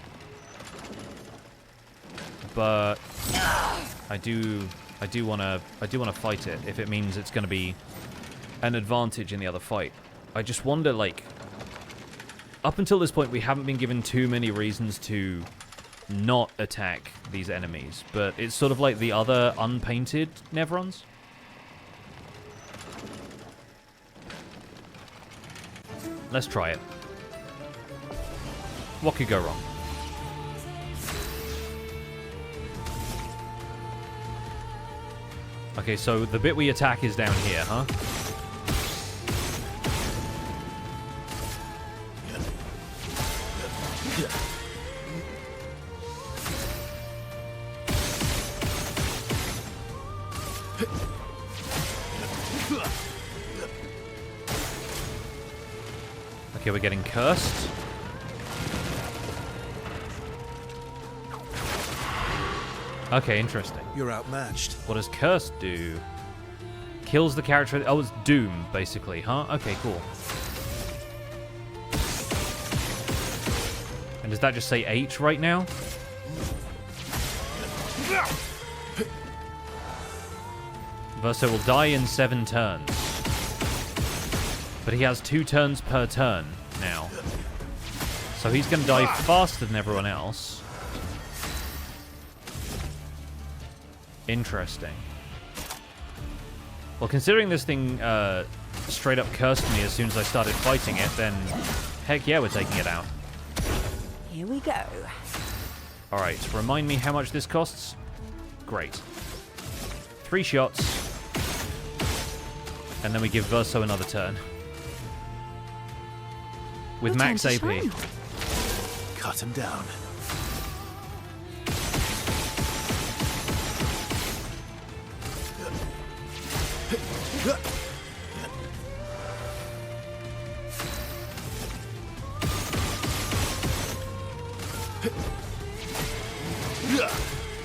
But I do want to fight it if it means it's going to be an advantage in the other fight. I just wonder, like, up until this point we haven't been given too many reasons to not attack these enemies, but it's sort of like the other unpainted Nevrons. Let's try it. What could go wrong? Okay, so the bit we attack is down here, huh? Okay, we're getting cursed. Okay, interesting. You're outmatched. What does Curse do? Kills the character... Oh, it's Doom, basically, huh? Okay, cool. And does that just say H right now? Verso will die in 7 turns. But he has 2 turns per turn now. So he's going to die faster than everyone else. Interesting. Well, considering this thing straight up cursed me as soon as I started fighting it, then heck yeah, we're taking it out. Here we go. Alright, remind me how much this costs. Great. 3 shots. And then we give Verso another turn. With No max time to AP. shine. Cut him down.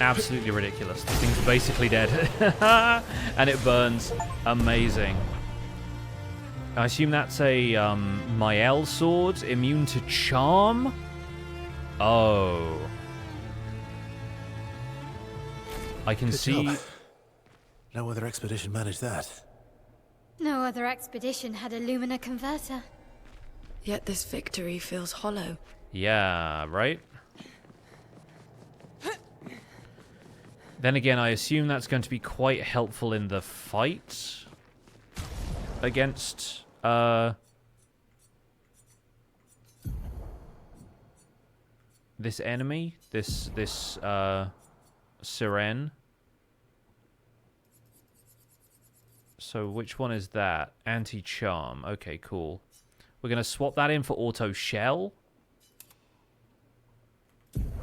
Absolutely ridiculous. The thing's basically dead. And it burns. Amazing. I assume that's a Mael sword, immune to charm? Oh. I can Good see... job. No other expedition managed that. No other expedition had a Lumina converter. Yet this victory feels hollow. Yeah, right? Then again, I assume that's going to be quite helpful in the fight against this enemy, this Sirene. So which one is that? Anti-charm. Okay, cool. We're going to swap that in for auto shell,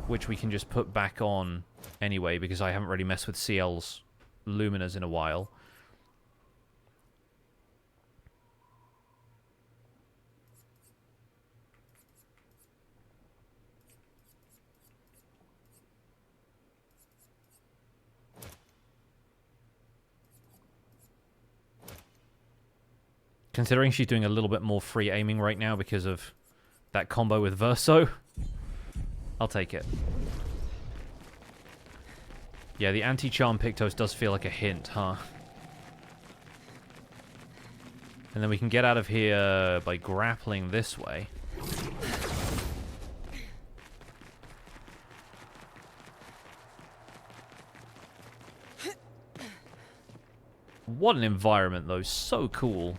which we can just put back on anyway, because I haven't really messed with CL's Luminas in a while. Considering she's doing a little bit more free aiming right now because of that combo with Verso, I'll take it. Yeah, the anti-charm Pictos does feel like a hint, huh? And then we can get out of here by grappling this way. What an environment, though. So cool.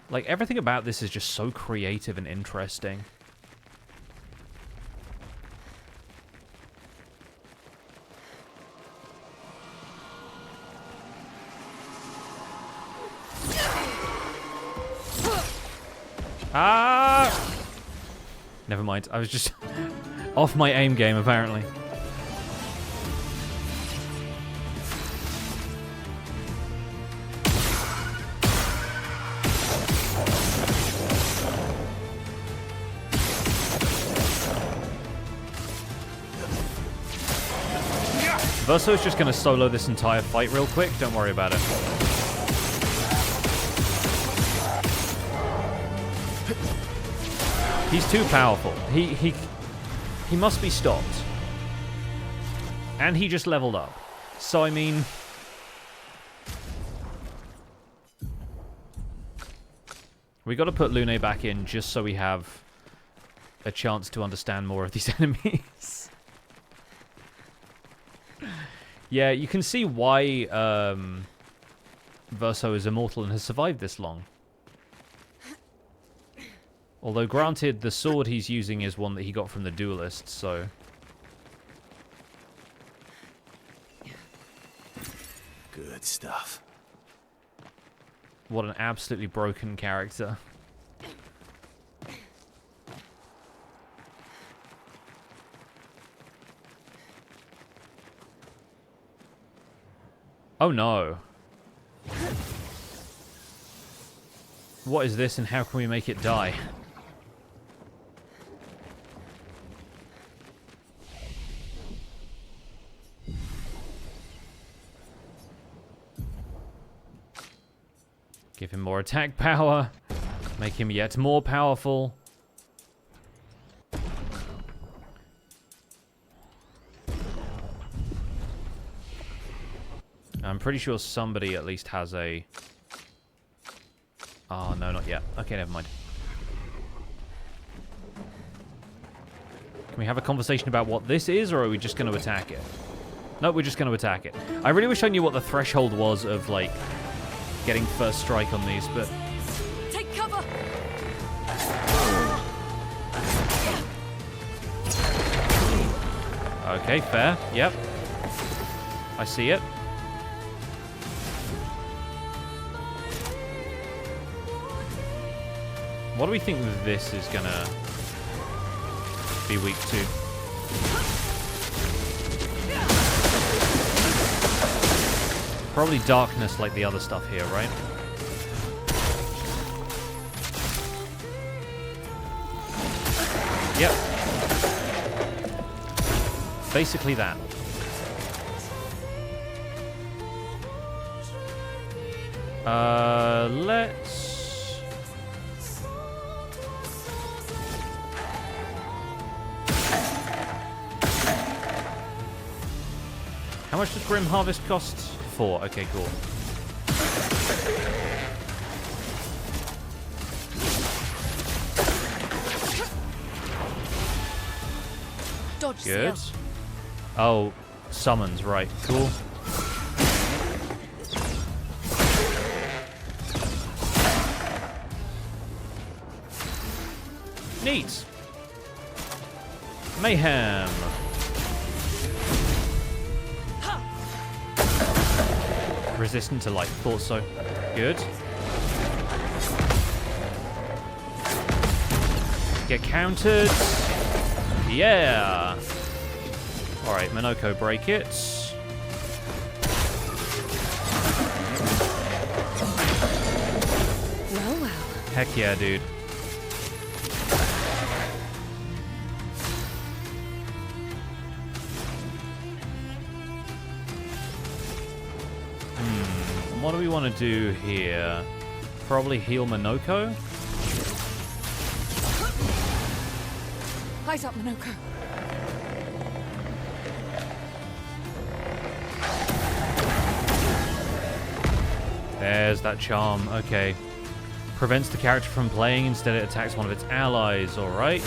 Like, everything about this is just so creative and interesting. Ah! Never mind. I was just off my aim game, apparently. Verso's just going to solo this entire fight real quick. Don't worry about it. He's too powerful. He must be stopped. And he just leveled up. So, I mean... we got to put Lune back in just so we have a chance to understand more of these enemies. Yeah, you can see why Verso is immortal and has survived this long. Although, granted, the sword he's using is one that he got from the duelist, so... Good stuff. what an absolutely broken character. Oh no. What is this and how can we make it die? Give him more attack power. Make him yet more powerful. I'm pretty sure somebody at least has a... Oh, no, not yet. Okay, never mind. Can we have a conversation about what this is, or are we just going to attack it? Nope, we're just going to attack it. I really wish I knew what the threshold was of, like, getting first strike on these, but... Take cover! Okay, fair. Yep. I see it. What do we think this is gonna be weak to? Probably darkness like the other stuff here, right? Yep. Basically that. Let's... How much does Grim Harvest cost? 4. Okay, cool. Dodge. Good. Oh, summons, right. Cool. Neat. Mayhem. Resistant to light. Thought so. Good. Get countered. Yeah. Alright, Minoko, break it. Well, well. Heck yeah, dude. What do we want to do here? Probably heal Minoko? Eyes up, Minoko. There's that charm. Okay. Prevents the character from playing. Instead, it attacks one of its allies. Alright.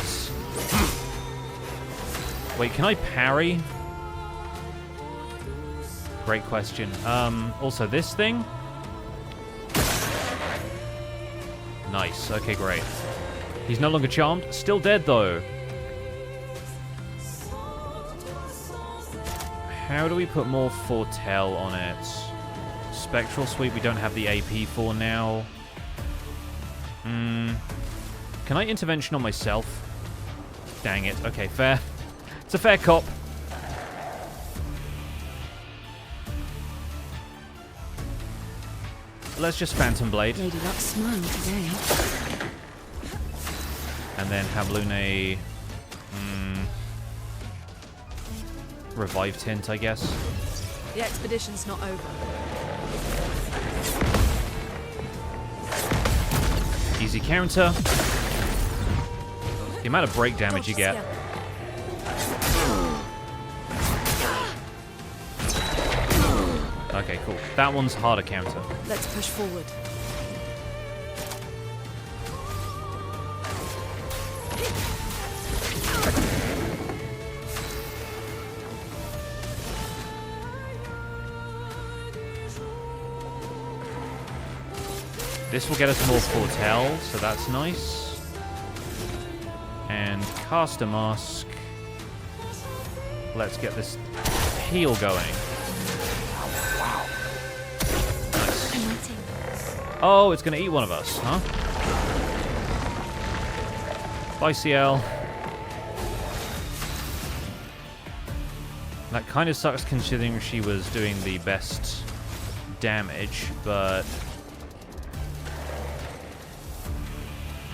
Wait, can I parry? Great question. Also, this thing? Nice. Okay, great. He's no longer charmed. Still dead, though. How do we put more foretell on it? Spectral Sweep we don't have the AP for now. Can I intervention on myself? Dang it. Okay, fair. It's a fair cop. Let's just Phantom Blade. Lady Luck's smiling today. And then Hablune... Revive Tint, I guess. The expedition's not over. Easy counter. The amount of break damage you get. Okay, cool. That one's harder counter. Let's push forward. This will get us more foretell, so that's nice. And cast a mask. Let's get this heal going. Oh, it's going to eat one of us, huh? Bye, CL. That kind of sucks considering she was doing the best damage, but...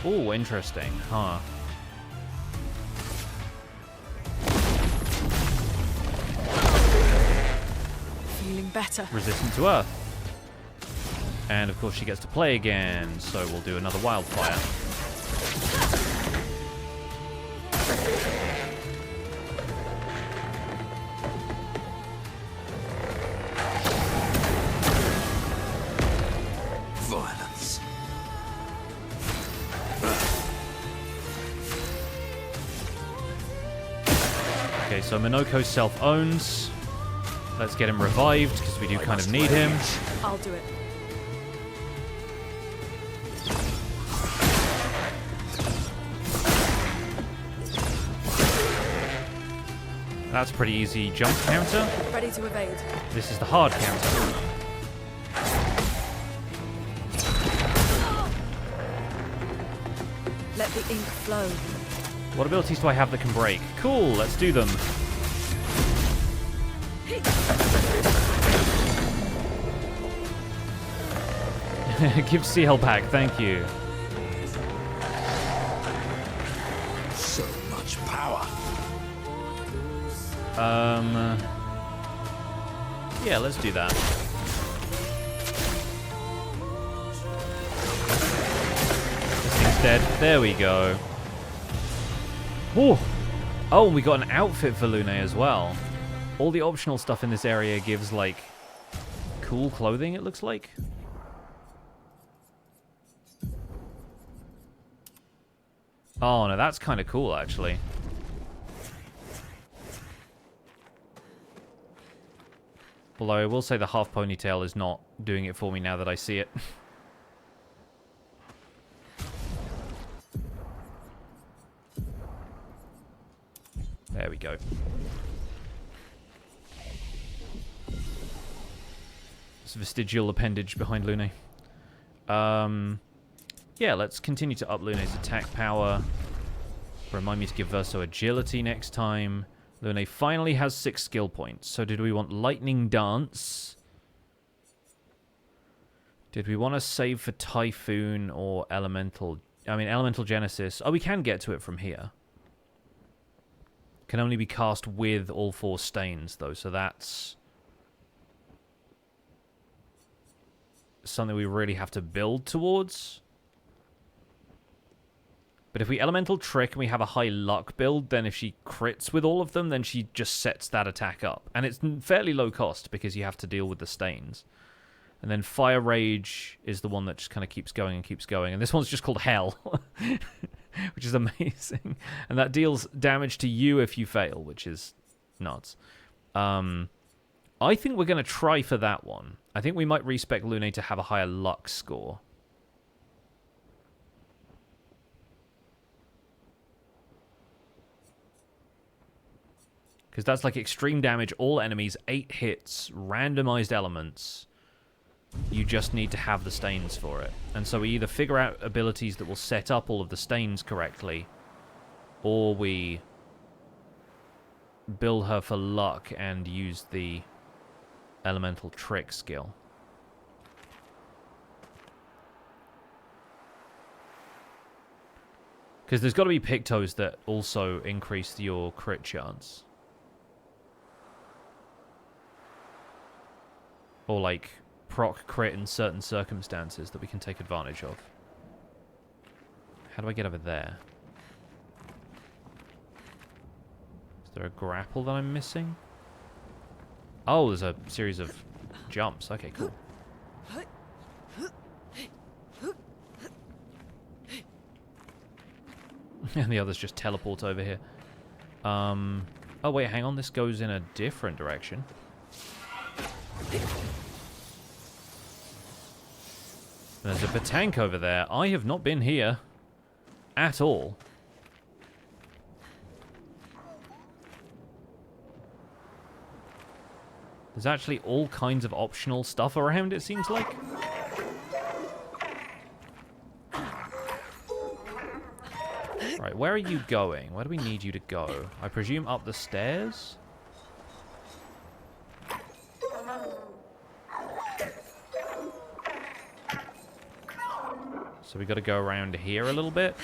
Ooh, interesting, huh? Feeling better. Resistant to Earth. And of course she gets to play again, so we'll do another Wildfire. Violence. Okay, so Minoko self-owns. Let's get him revived, because we do kind of need him. I'll do it. That's a pretty easy jump counter. Ready to evade. This is the hard counter. Let the ink flow. What abilities do I have that can break? Cool, let's do them. Give CL back, thank you. So much power. Yeah, let's do that. This thing's dead. There we go. Whoa. Oh, we got an outfit for Lune as well. All the optional stuff in this area gives, like, cool clothing, it looks like. Oh, no, that's kind of cool, actually. Although I will say the half ponytail is not doing it for me now that I see it. There we go. It's a vestigial appendage behind Lune. Yeah, let's continue to up Lune's attack power. Remind me to give Verso agility next time. Lune finally has 6 skill points. So did we want Lightning Dance? Did we want to save for Typhoon or Elemental? I mean, Elemental Genesis. Oh, we can get to it from here. Can only be cast with all 4 stains, though. So that's something we really have to build towards. But if we Elemental Trick and we have a high luck build, then if she crits with all of them, then she just sets that attack up. And it's fairly low cost because you have to deal with the stains. And then Fire Rage is the one that just kind of keeps going and keeps going. And this one's just called Hell, which is amazing. And that deals damage to you if you fail, which is nuts. I think we're going to try for that one. I think we might respec Lune to have a higher luck score. Because that's like extreme damage, all enemies, 8 hits, randomized elements. You just need to have the stains for it. And so we either figure out abilities that will set up all of the stains correctly, or we build her for luck and use the elemental trick skill. Because there's got to be Pictos that also increase your crit chance. Or, like, proc crit in certain circumstances that we can take advantage of. How do I get over there? Is there a grapple that I'm missing? Oh, there's a series of jumps. Okay, cool. And the others just teleport over here. Oh, wait, hang on. This goes in a different direction. There's a Batank over there. I have not been here at all. There's actually all kinds of optional stuff around, it seems like. Right, where are you going? Where do we need you to go? I presume up the stairs? So we got to go around here a little bit.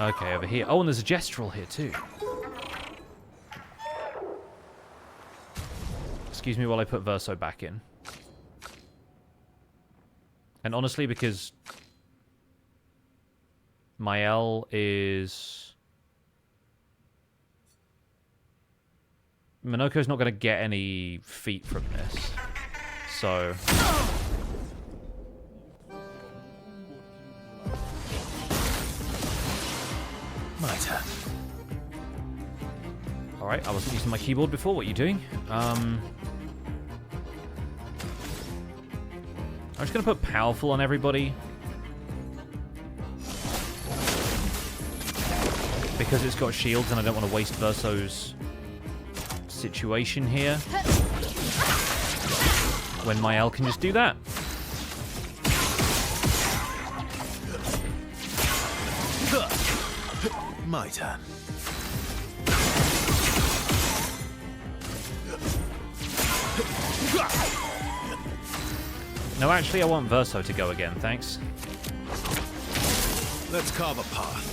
Okay, over here. Oh, and there's a Gestural here too. Excuse me while I put Verso back in. And honestly, because Mael is... Minoko's not going to get any feet from this. So... My turn. Alright, I wasn't using my keyboard before. What are you doing? I'm just going to put powerful on everybody. Because it's got shields and I don't want to waste Verso's situation here. When my L can just do that. My turn. No, actually, I want Verso to go again, thanks. Let's carve a path.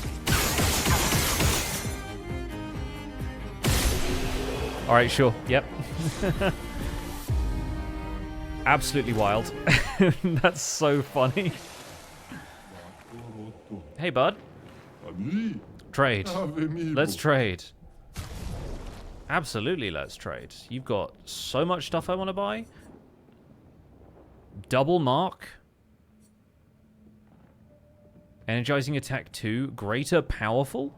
Alright, sure, yep. Absolutely wild. That's so funny. Hey, bud. Trade. Let's trade. Absolutely, let's trade. You've got so much stuff I want to buy. Double mark. Energizing attack 2. Greater powerful.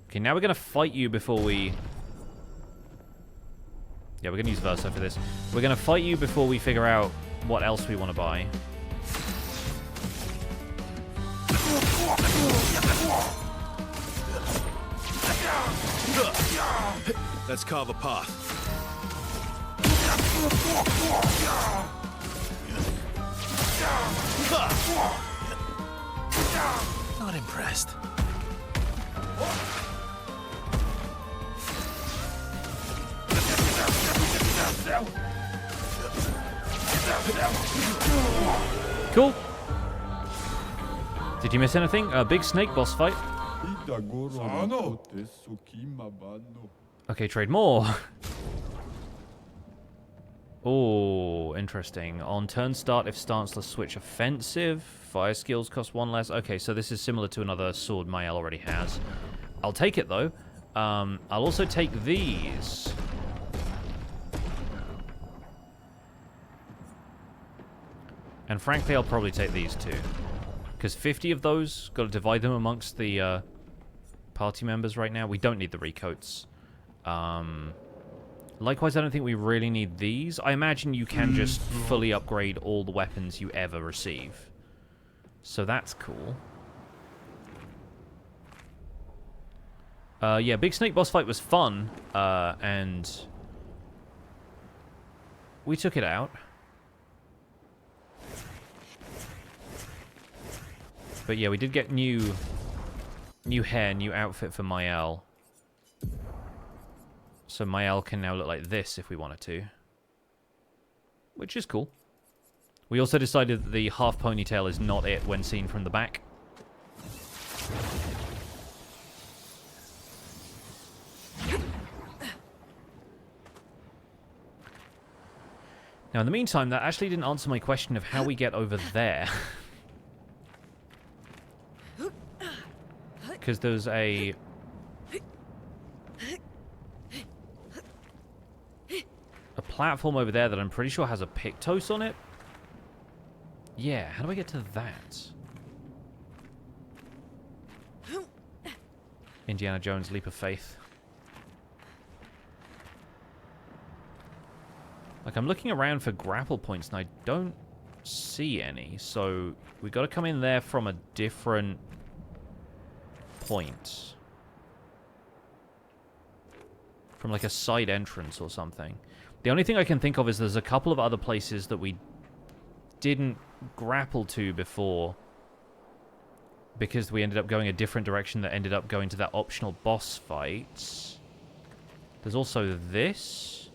Okay, now we're going to fight you before we... Yeah, we're going to use Verso for this. We're going to fight you before we figure out what else we want to buy. Let's carve a path. Not impressed. Cool. Did you miss anything? A big snake boss fight. Okay, trade more. Oh, interesting. On turn start, if stanceless, switch offensive. Fire skills cost 1 less. Okay, so this is similar to another sword Mael already has. I'll take it, though. I'll also take these. And frankly, I'll probably take these too. Because 50 of those, got to divide them amongst the party members right now. We don't need the recoats. Likewise, I don't think we really need these. I imagine you can just fully upgrade all the weapons you ever receive. So that's cool. Yeah, big snake boss fight was fun. And we took it out. But yeah, we did get new hair, new outfit for Mael. So Mael can now look like this if we wanted to. Which is cool. We also decided that the half ponytail is not it when seen from the back. Now, in the meantime, that actually didn't answer my question of how we get over there. Because there's a platform over there that I'm pretty sure has a Pictos on it. Yeah, how do I get to that? Indiana Jones leap of faith. Like, I'm looking around for grapple points and I don't see any. So we got to come in there from a different point. From like a side entrance or something. The only thing I can think of is there's a couple of other places that we didn't grapple to before. Because we ended up going a different direction that ended up going to that optional boss fight. There's also this.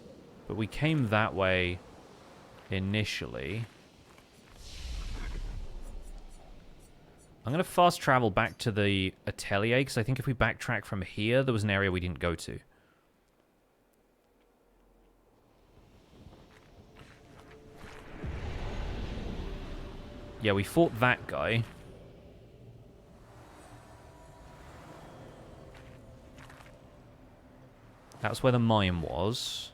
But we came that way initially. I'm going to fast travel back to the atelier, because I think if we backtrack from here, there was an area we didn't go to. Yeah, we fought that guy. That's where the mine was.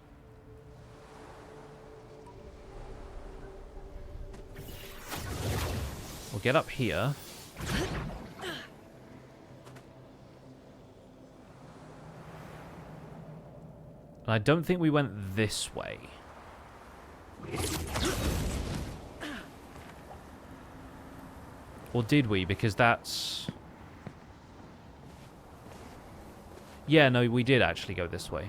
We'll get up here. And I don't think we went this way. Or did we? Because that's... Yeah, no, we did actually go this way.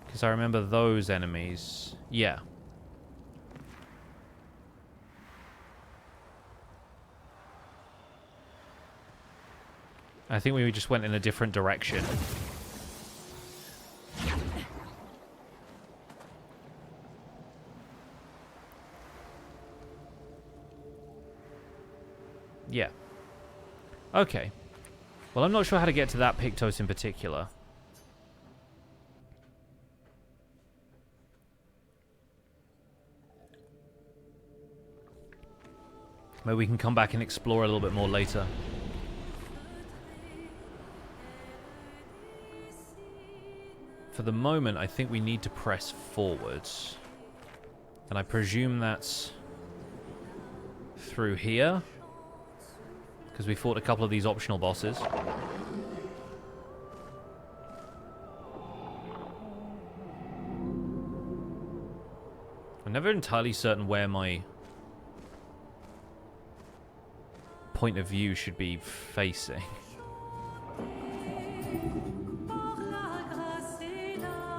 Because I remember those enemies. Yeah. I think we just went in a different direction. Yeah. Okay. Well, I'm not sure how to get to that Pictos in particular. Maybe we can come back and explore a little bit more later. For the moment, I think we need to press forwards. And I presume that's through here. Because we fought a couple of these optional bosses. I'm never entirely certain where my point of view should be facing.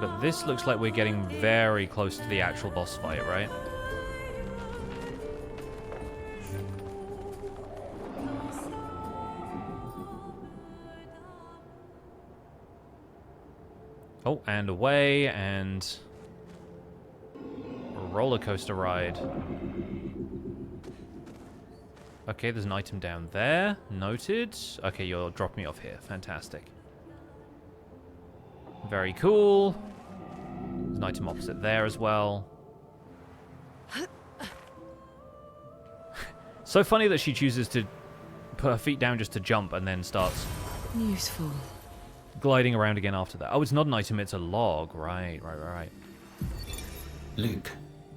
But this looks like we're getting very close to the actual boss fight, right? Oh, and away, and a roller coaster ride. Okay, there's an item down there. Noted. Okay, you're dropping me off here. Fantastic. Very cool. There's an item opposite there as well. So funny that she chooses to put her feet down just to jump and then starts Useful. gliding around again after that. Oh, it's not an item, it's a log. Right. Luke,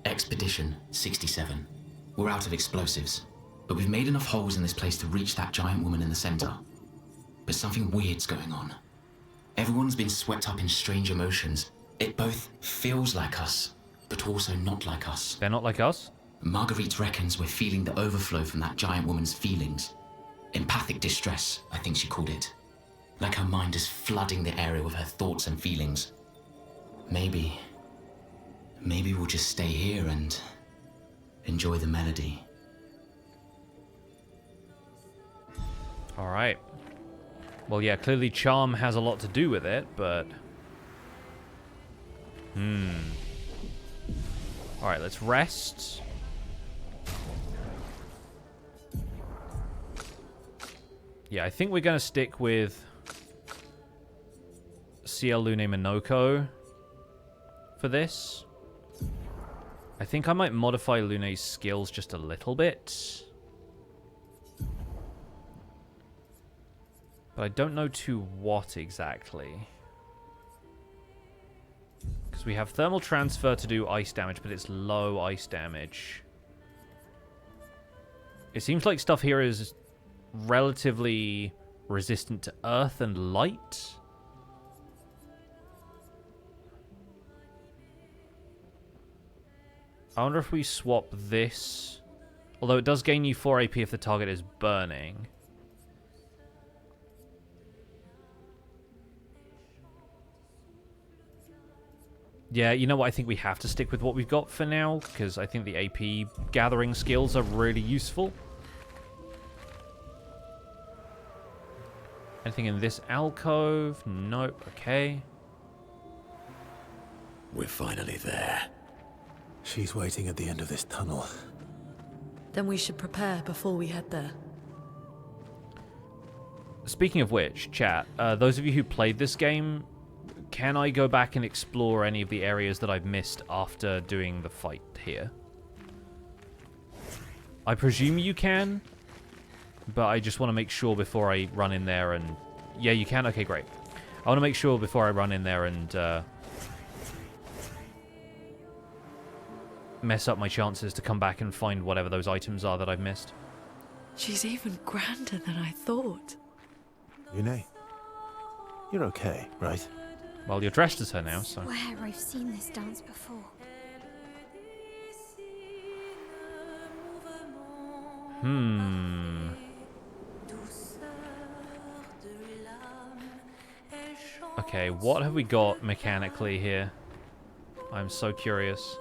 Expedition 67. We're out of explosives, but we've made enough holes in this place to reach that giant woman in the center. But something weird's going on. Everyone's been swept up in strange emotions. It both feels like us, but also not like us. They're not like us? Marguerite reckons we're feeling the overflow from that giant woman's feelings. Empathic distress, I think she called it. Like her mind is flooding the area with her thoughts and feelings. Maybe we'll just stay here and enjoy the melody. Alright. Well, yeah, clearly charm has a lot to do with it, but... Alright, let's rest. Yeah, I think we're going to stick with CL Lune Minoko for this. I think I might modify Lune's skills just a little bit. But I don't know to what exactly. Because we have thermal transfer to do ice damage, but it's low ice damage. It seems like stuff here is relatively resistant to earth and light. I wonder if we swap this. Although it does gain you 4 AP if the target is burning. Yeah, you know what? I think we have to stick with what we've got for now, because I think the AP gathering skills are really useful. Anything in this alcove? Nope. Okay. We're finally there. She's waiting at the end of this tunnel. Then we should prepare before we head there. Speaking of which, chat, those of you who played this game, can I go back and explore any of the areas that I've missed after doing the fight here? I presume you can, but I just want to make sure before I run in there and... Yeah, you can? Okay, great. I want to make sure before I run in there and mess up my chances to come back and find whatever those items are that I've missed. She's even grander than I thought. Yune, you're okay, right? Well, you're dressed as her now, so... Where I've seen this dance before. Okay, what have we got mechanically here? I'm so curious.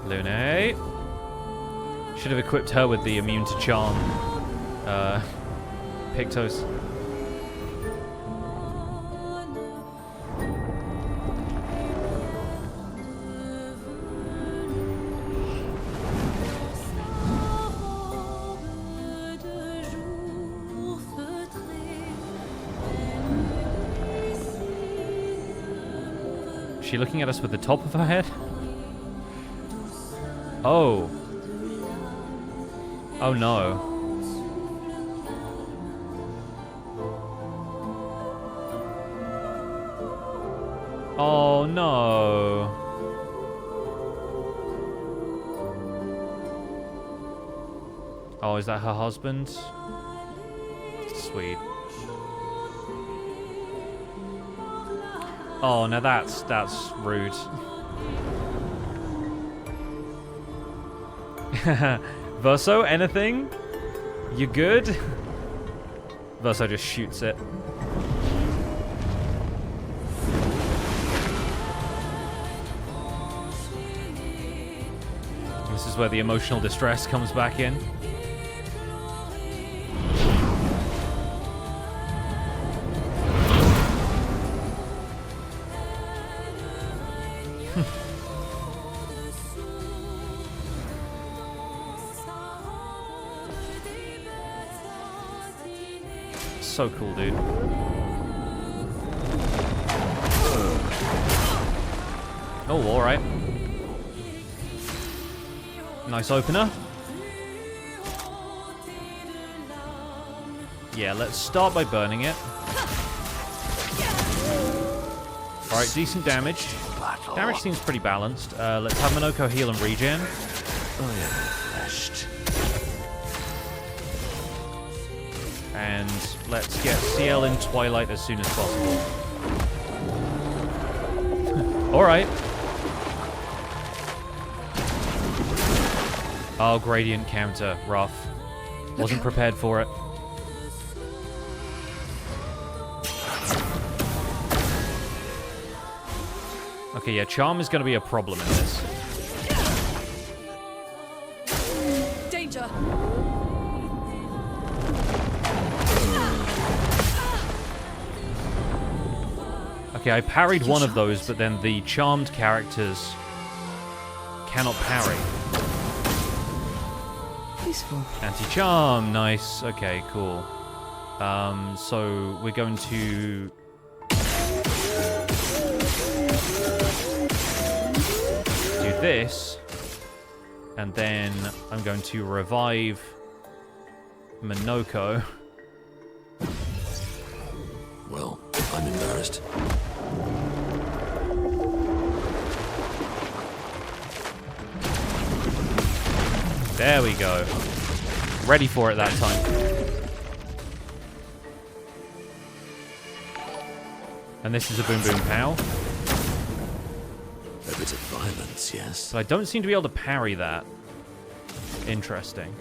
Lune. Should have equipped her with the immune to charm. Pictos. Is she looking at us with the top of her head? Oh. Oh no. Oh no. Oh, is that her husband? Sweet. Oh, now that's rude. Verso, anything? You good? Verso just shoots it. This is where the emotional distress comes back in. So cool, dude. Oh, alright. Nice opener. Yeah, let's start by burning it. Alright, decent damage. Damage seems pretty balanced. Let's have Minoko heal and regen. And let's get CL in Twilight as soon as possible. Alright. Oh, gradient counter. Rough. Wasn't prepared for it. Okay, yeah, charm is going to be a problem in this. Danger! Okay, I parried one of those, but then the charmed characters cannot parry. Useful. Anti-charm, nice. Okay, cool. So we're going to do this, and then I'm going to revive Minoko. Well, I'm embarrassed. There we go. Ready for it that time. And this is a boom boom pow. A bit of violence, yes. But I don't seem to be able to parry that. Interesting.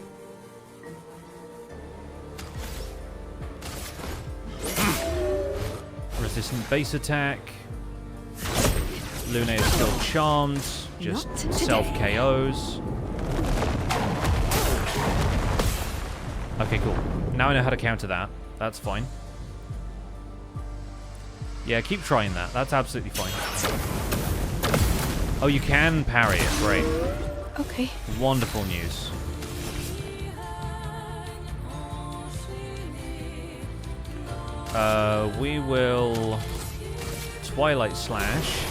Resistant base attack. Lune is still charmed. Just self-KOs. Okay, cool. Now I know how to counter that. That's fine. Yeah, keep trying that. That's absolutely fine. Oh, you can parry it. Great. Okay. Wonderful news. We will Twilight Slash.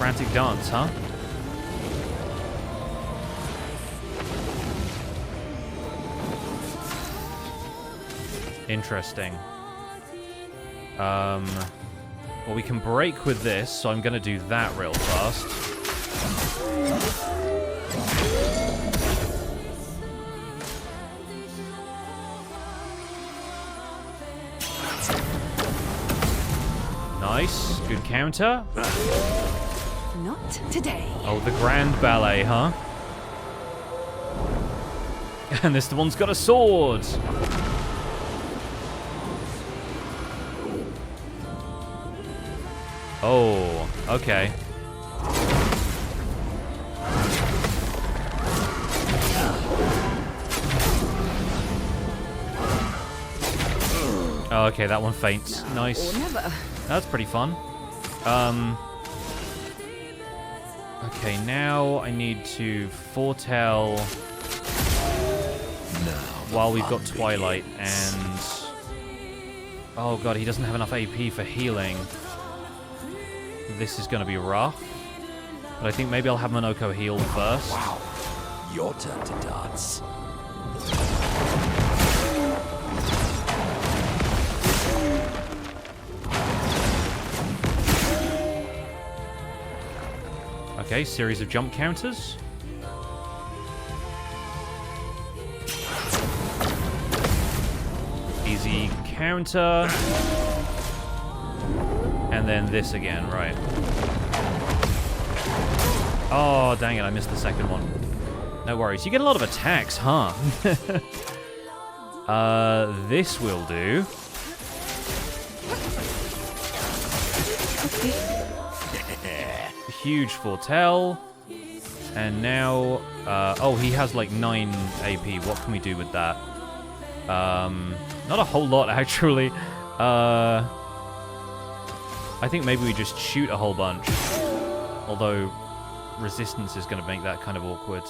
Frantic dance, huh? Interesting. Well, we can break with this, so I'm going to do that real fast. Nice. Good counter. Not today. Oh, the grand ballet, huh? And this one's got a sword. Oh, okay. Oh, okay, that one faints. Nice. Or never. That's pretty fun. Okay, now I need to foretell while we've got Twilight and... Oh god, he doesn't have enough AP for healing. This is going to be rough. But I think maybe I'll have Monoko heal first. Wow. Your turn to dance. Okay, series of jump counters. Easy counter. And then this again, right. Oh, dang it, I missed the second one. No worries. You get a lot of attacks, huh? This will do. Huge foretell. And now... oh, he has like 9 AP. What can we do with that? Not a whole lot, actually. I think maybe we just shoot a whole bunch. Although resistance is going to make that kind of awkward.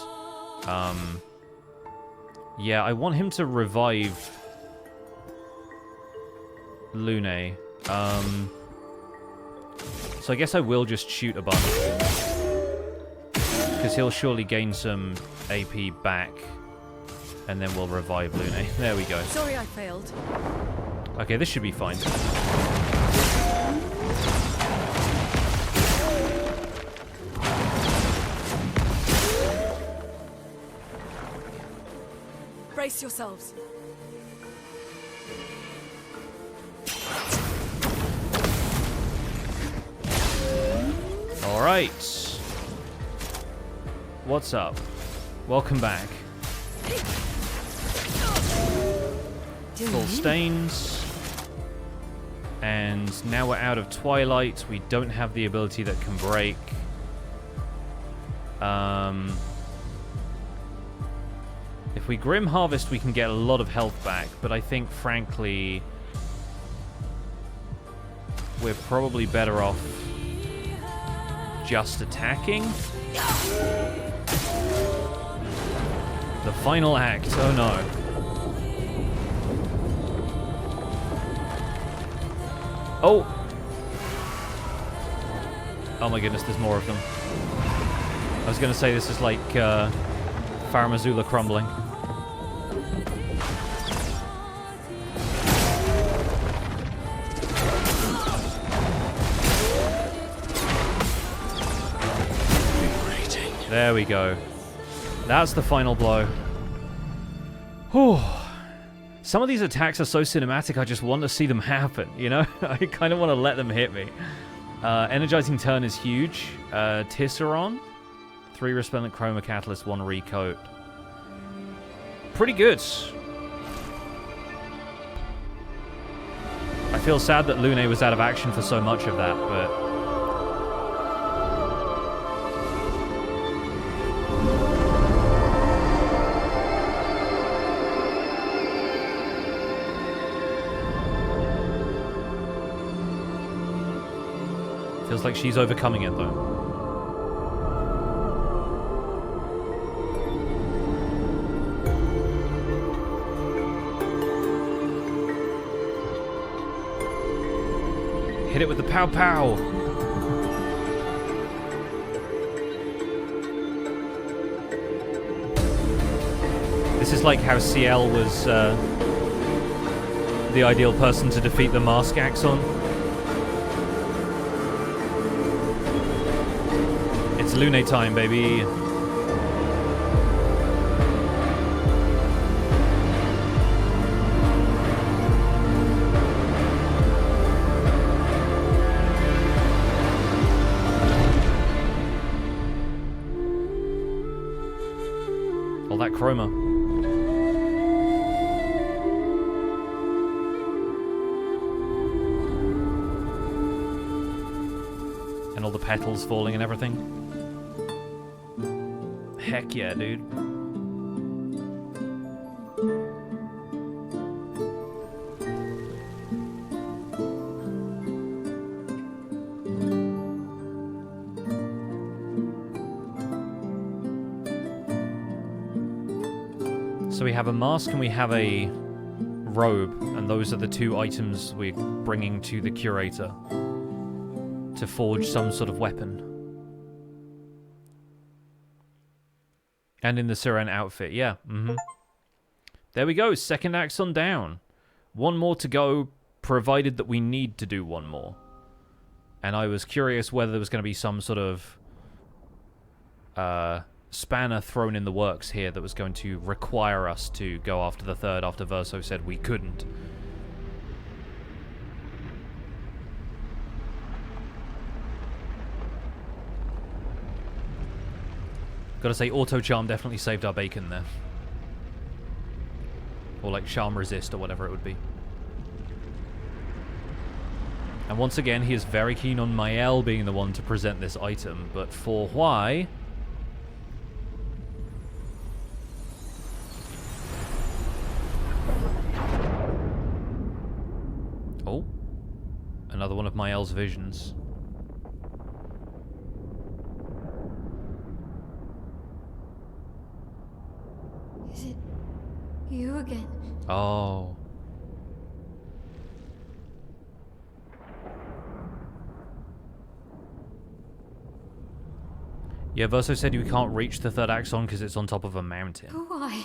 Yeah, I want him to revive Lune. So I guess I will just shoot a bunch. Because he'll surely gain some AP back. And then we'll revive Lune. There we go. Sorry I failed. Okay, this should be fine. Brace yourselves. Alright. What's up? Welcome back. Full stains. And now we're out of Twilight. We don't have the ability that can break. If we Grim Harvest, we can get a lot of health back, but I think, frankly, we're probably better off just attacking. The final act. Oh no. Oh! Oh my goodness, there's more of them. I was going to say this is like Faramazula crumbling. There we go. That's the final blow. Whew. Some of these attacks are so cinematic, I just want to see them happen, you know? I kind of want to let them hit me. Energizing Turn is huge. Tisserand. 3 Resplendent Chroma Catalyst, 1 Recoat. Pretty good. I feel sad that Lune was out of action for so much of that, but... Feels like she's overcoming it, though. Hit it with the pow-pow! This is like how CL was the ideal person to defeat the mask Axon. It's Lune time, baby. All that chroma. And all the petals falling and everything. Heck yeah, dude. So we have a mask and we have a robe, and those are the two items we're bringing to the curator to forge some sort of weapon. And in the Siren outfit, yeah. There we go, second Axon down. One more to go, provided that we need to do one more. And I was curious whether there was going to be some sort of spanner thrown in the works here that was going to require us to go after the third after Verso said we couldn't. Gotta say, Auto Charm definitely saved our bacon there. Or like Charm Resist or whatever it would be. And once again, he is very keen on Mael being the one to present this item, but for why? Oh. Another one of Mael's visions. Is it you again? Oh. Yeah, Verso said you can't reach the third Axon because it's on top of a mountain. Why?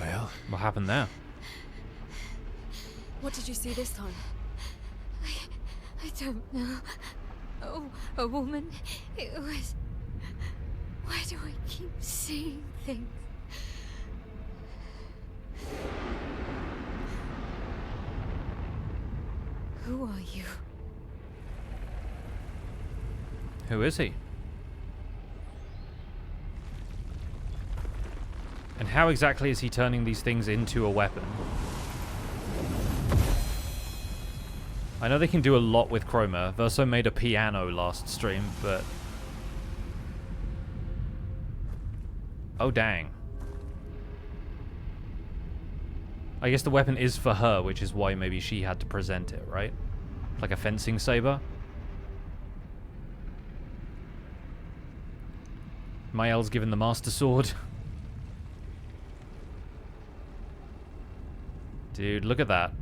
Well, What happened there? What did you see this time? I don't know. Oh, a woman. It was... Why do I keep seeing things? Who are you? Who is he? And how exactly is he turning these things into a weapon? I know they can do a lot with chroma. Verso made a piano last stream, but... Oh, dang. I guess the weapon is for her, which is why maybe she had to present it, right? Like a fencing saber? Mael's given the Master Sword. Dude, look at that.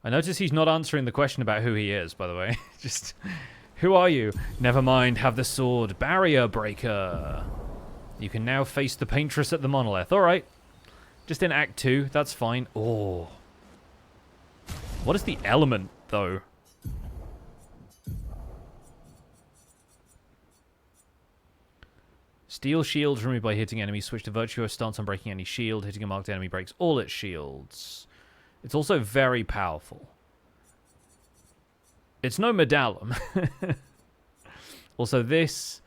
I notice he's not answering the question about who he is, by the way. Just, who are you? Never mind, have the sword. Barrier breaker. You can now face the paintress at the monolith. Alright. Just in Act 2, that's fine. Oh. What is the element, though? Steel shields removed by hitting enemies. Switch to virtuous stance on breaking any shield. Hitting a marked enemy breaks all its shields. It's also very powerful. It's no medallum. Also, this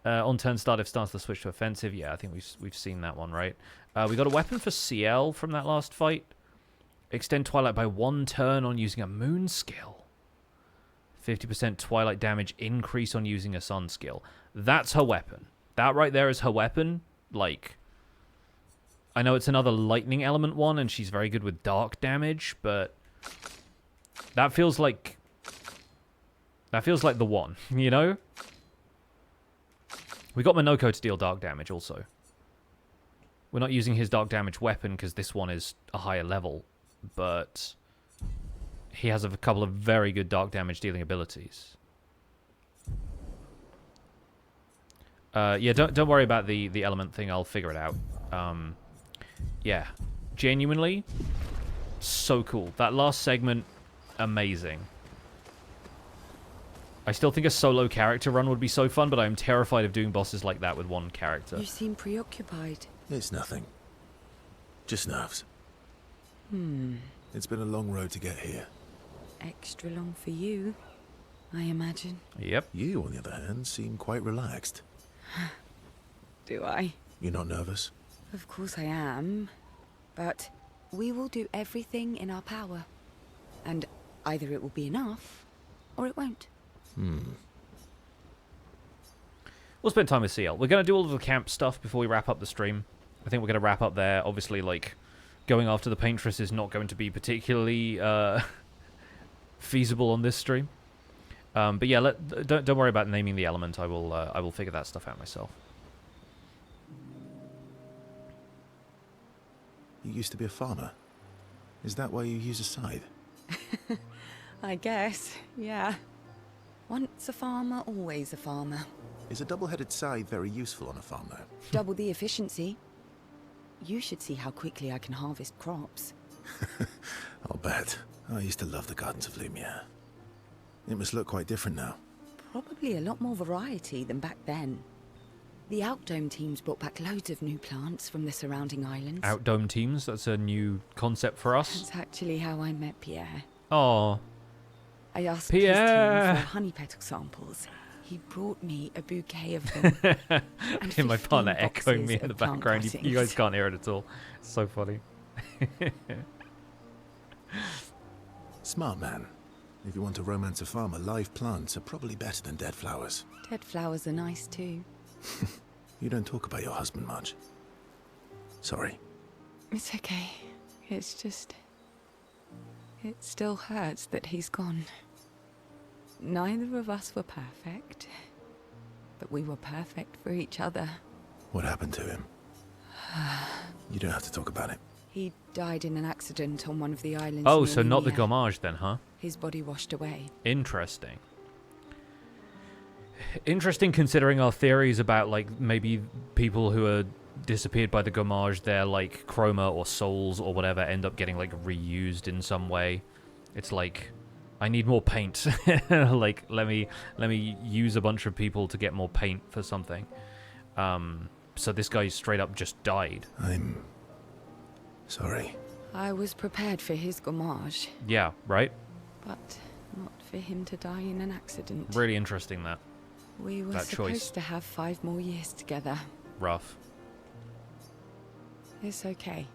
on turn start if starts the switch to offensive. Yeah, I think we've seen that one, right? We got a weapon for CL from that last fight. Extend Twilight by 1 turn on using a Moon skill. 50% Twilight damage increase on using a Sun skill. That's her weapon. That right there is her weapon. Like, I know it's another lightning element one, and she's very good with dark damage, but that feels like the one, you know? We got Minoko to deal dark damage also. We're not using his dark damage weapon because this one is a higher level, but he has a couple of very good dark damage dealing abilities. Yeah, don't worry about the element thing. I'll figure it out. Yeah, genuinely, so cool. That last segment, amazing. I still think a solo character run would be so fun, but I'm terrified of doing bosses like that with one character. You seem preoccupied. It's nothing. Just nerves. It's been a long road to get here. Extra long for you, I imagine. Yep. You, on the other hand, seem quite relaxed. Do I? You're not nervous? Of course I am. But we will do everything in our power. And either it will be enough, or it won't. We'll spend time with CL. We're going to do all of the camp stuff before we wrap up the stream. I think we're going to wrap up there. Obviously, like, going after the paintress is not going to be particularly feasible on this stream. But yeah, don't worry about naming the element. I will figure that stuff out myself. You used to be a farmer. Is that why you use a scythe? I guess, yeah. Once a farmer, always a farmer. Is a double-headed scythe very useful on a farm, though? Double the efficiency. You should see how quickly I can harvest crops. I'll bet. I used to love the gardens of Lumiere. It must look quite different now. Probably a lot more variety than back then. The Outdome teams brought back loads of new plants from the surrounding islands. Outdome teams, that's a new concept for us. That's actually how I met Pierre. Oh, I asked Pierre. his team for honey petal samples. He brought me a bouquet of them. And and my partner 15 echoing me boxes in the of plant background. You cuttings. guys can't hear it at all. It's so funny. Smart man. If you want to romance a farmer, live plants are probably better than dead flowers. Dead flowers are nice too. You don't talk about your husband much. Sorry. It's okay. It's just... It still hurts that he's gone. Neither of us were perfect. But we were perfect for each other. What happened to him? You don't have to talk about it. He died in an accident on one of the islands. Oh, near so not the Lumiere. gommage then, huh? His body washed away. Interesting. Interesting considering our theories about, like, maybe people who are disappeared by the gommage, their, like, chroma or souls or whatever end up getting, like, reused in some way. It's like, I need more paint. Like, let me use a bunch of people to get more paint for something. So this guy straight up just died. I'm... sorry. I was prepared for his gommage, Yeah, right? but not for him to die in an accident. Really interesting, that. We were that supposed choice. to have 5 more years together. Rough. It's okay.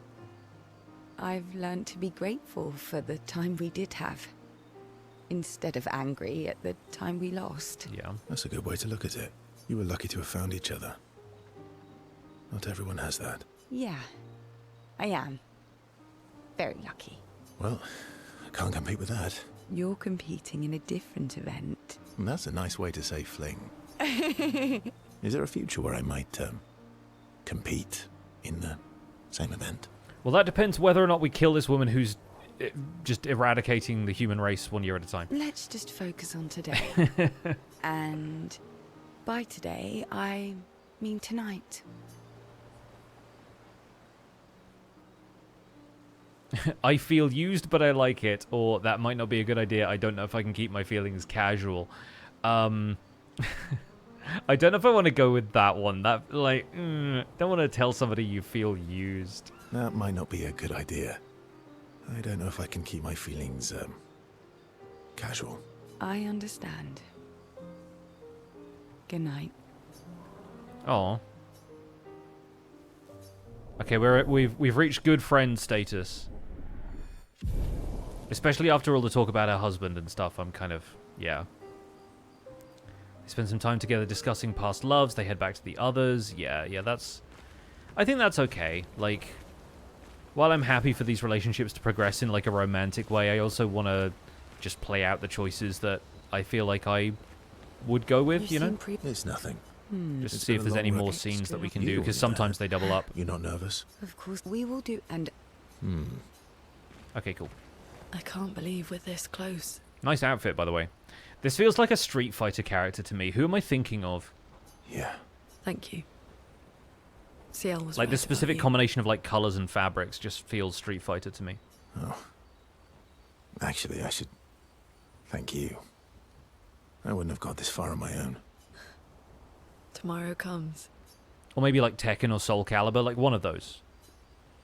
I've learned to be grateful for the time we did have, instead of angry at the time we lost. Yeah. That's a good way to look at it. You were lucky to have found each other. Not everyone has that. Yeah, I am. Very lucky. Well, I can't compete with that. You're competing in a different event. That's a nice way to say fling. Is there a future where I might compete in the same event? Well, that depends whether or not we kill this woman who's just eradicating the human race 1 year at a time. Let's just focus on today. And by today, I mean tonight. I feel used, but I like it. Or that might not be a good idea. I don't know if I can keep my feelings casual. I don't know if I want to go with that one. That, like, don't want to tell somebody you feel used. That might not be a good idea. I don't know if I can keep my feelings, casual. I understand. Good night. Oh. Okay, we've reached good friend status. Especially after all the talk about her husband and stuff, I'm kind of, yeah. They spend some time together discussing past loves, they head back to the others. Yeah, that's... I think that's okay. Like, while I'm happy for these relationships to progress in, like, a romantic way, I also want to just play out the choices that I feel like I would go with, you know? It's nothing. Just It's see been if a there's long any more road. scenes that we can You, do, on because the other sometimes hand, they double up. You're not nervous? Of course, we will do, and Okay, cool. I can't believe we're this close. Nice outfit, by the way. This feels like a Street Fighter character to me. Who am I thinking of? Yeah. Thank you. CL was Like, right the about specific you. combination of, like, colors and fabrics just feels Street Fighter to me. Oh. Actually, I should thank you. I wouldn't have got this far on my own. Tomorrow comes. Or maybe, like, Tekken or Soul Calibur, like, one of those.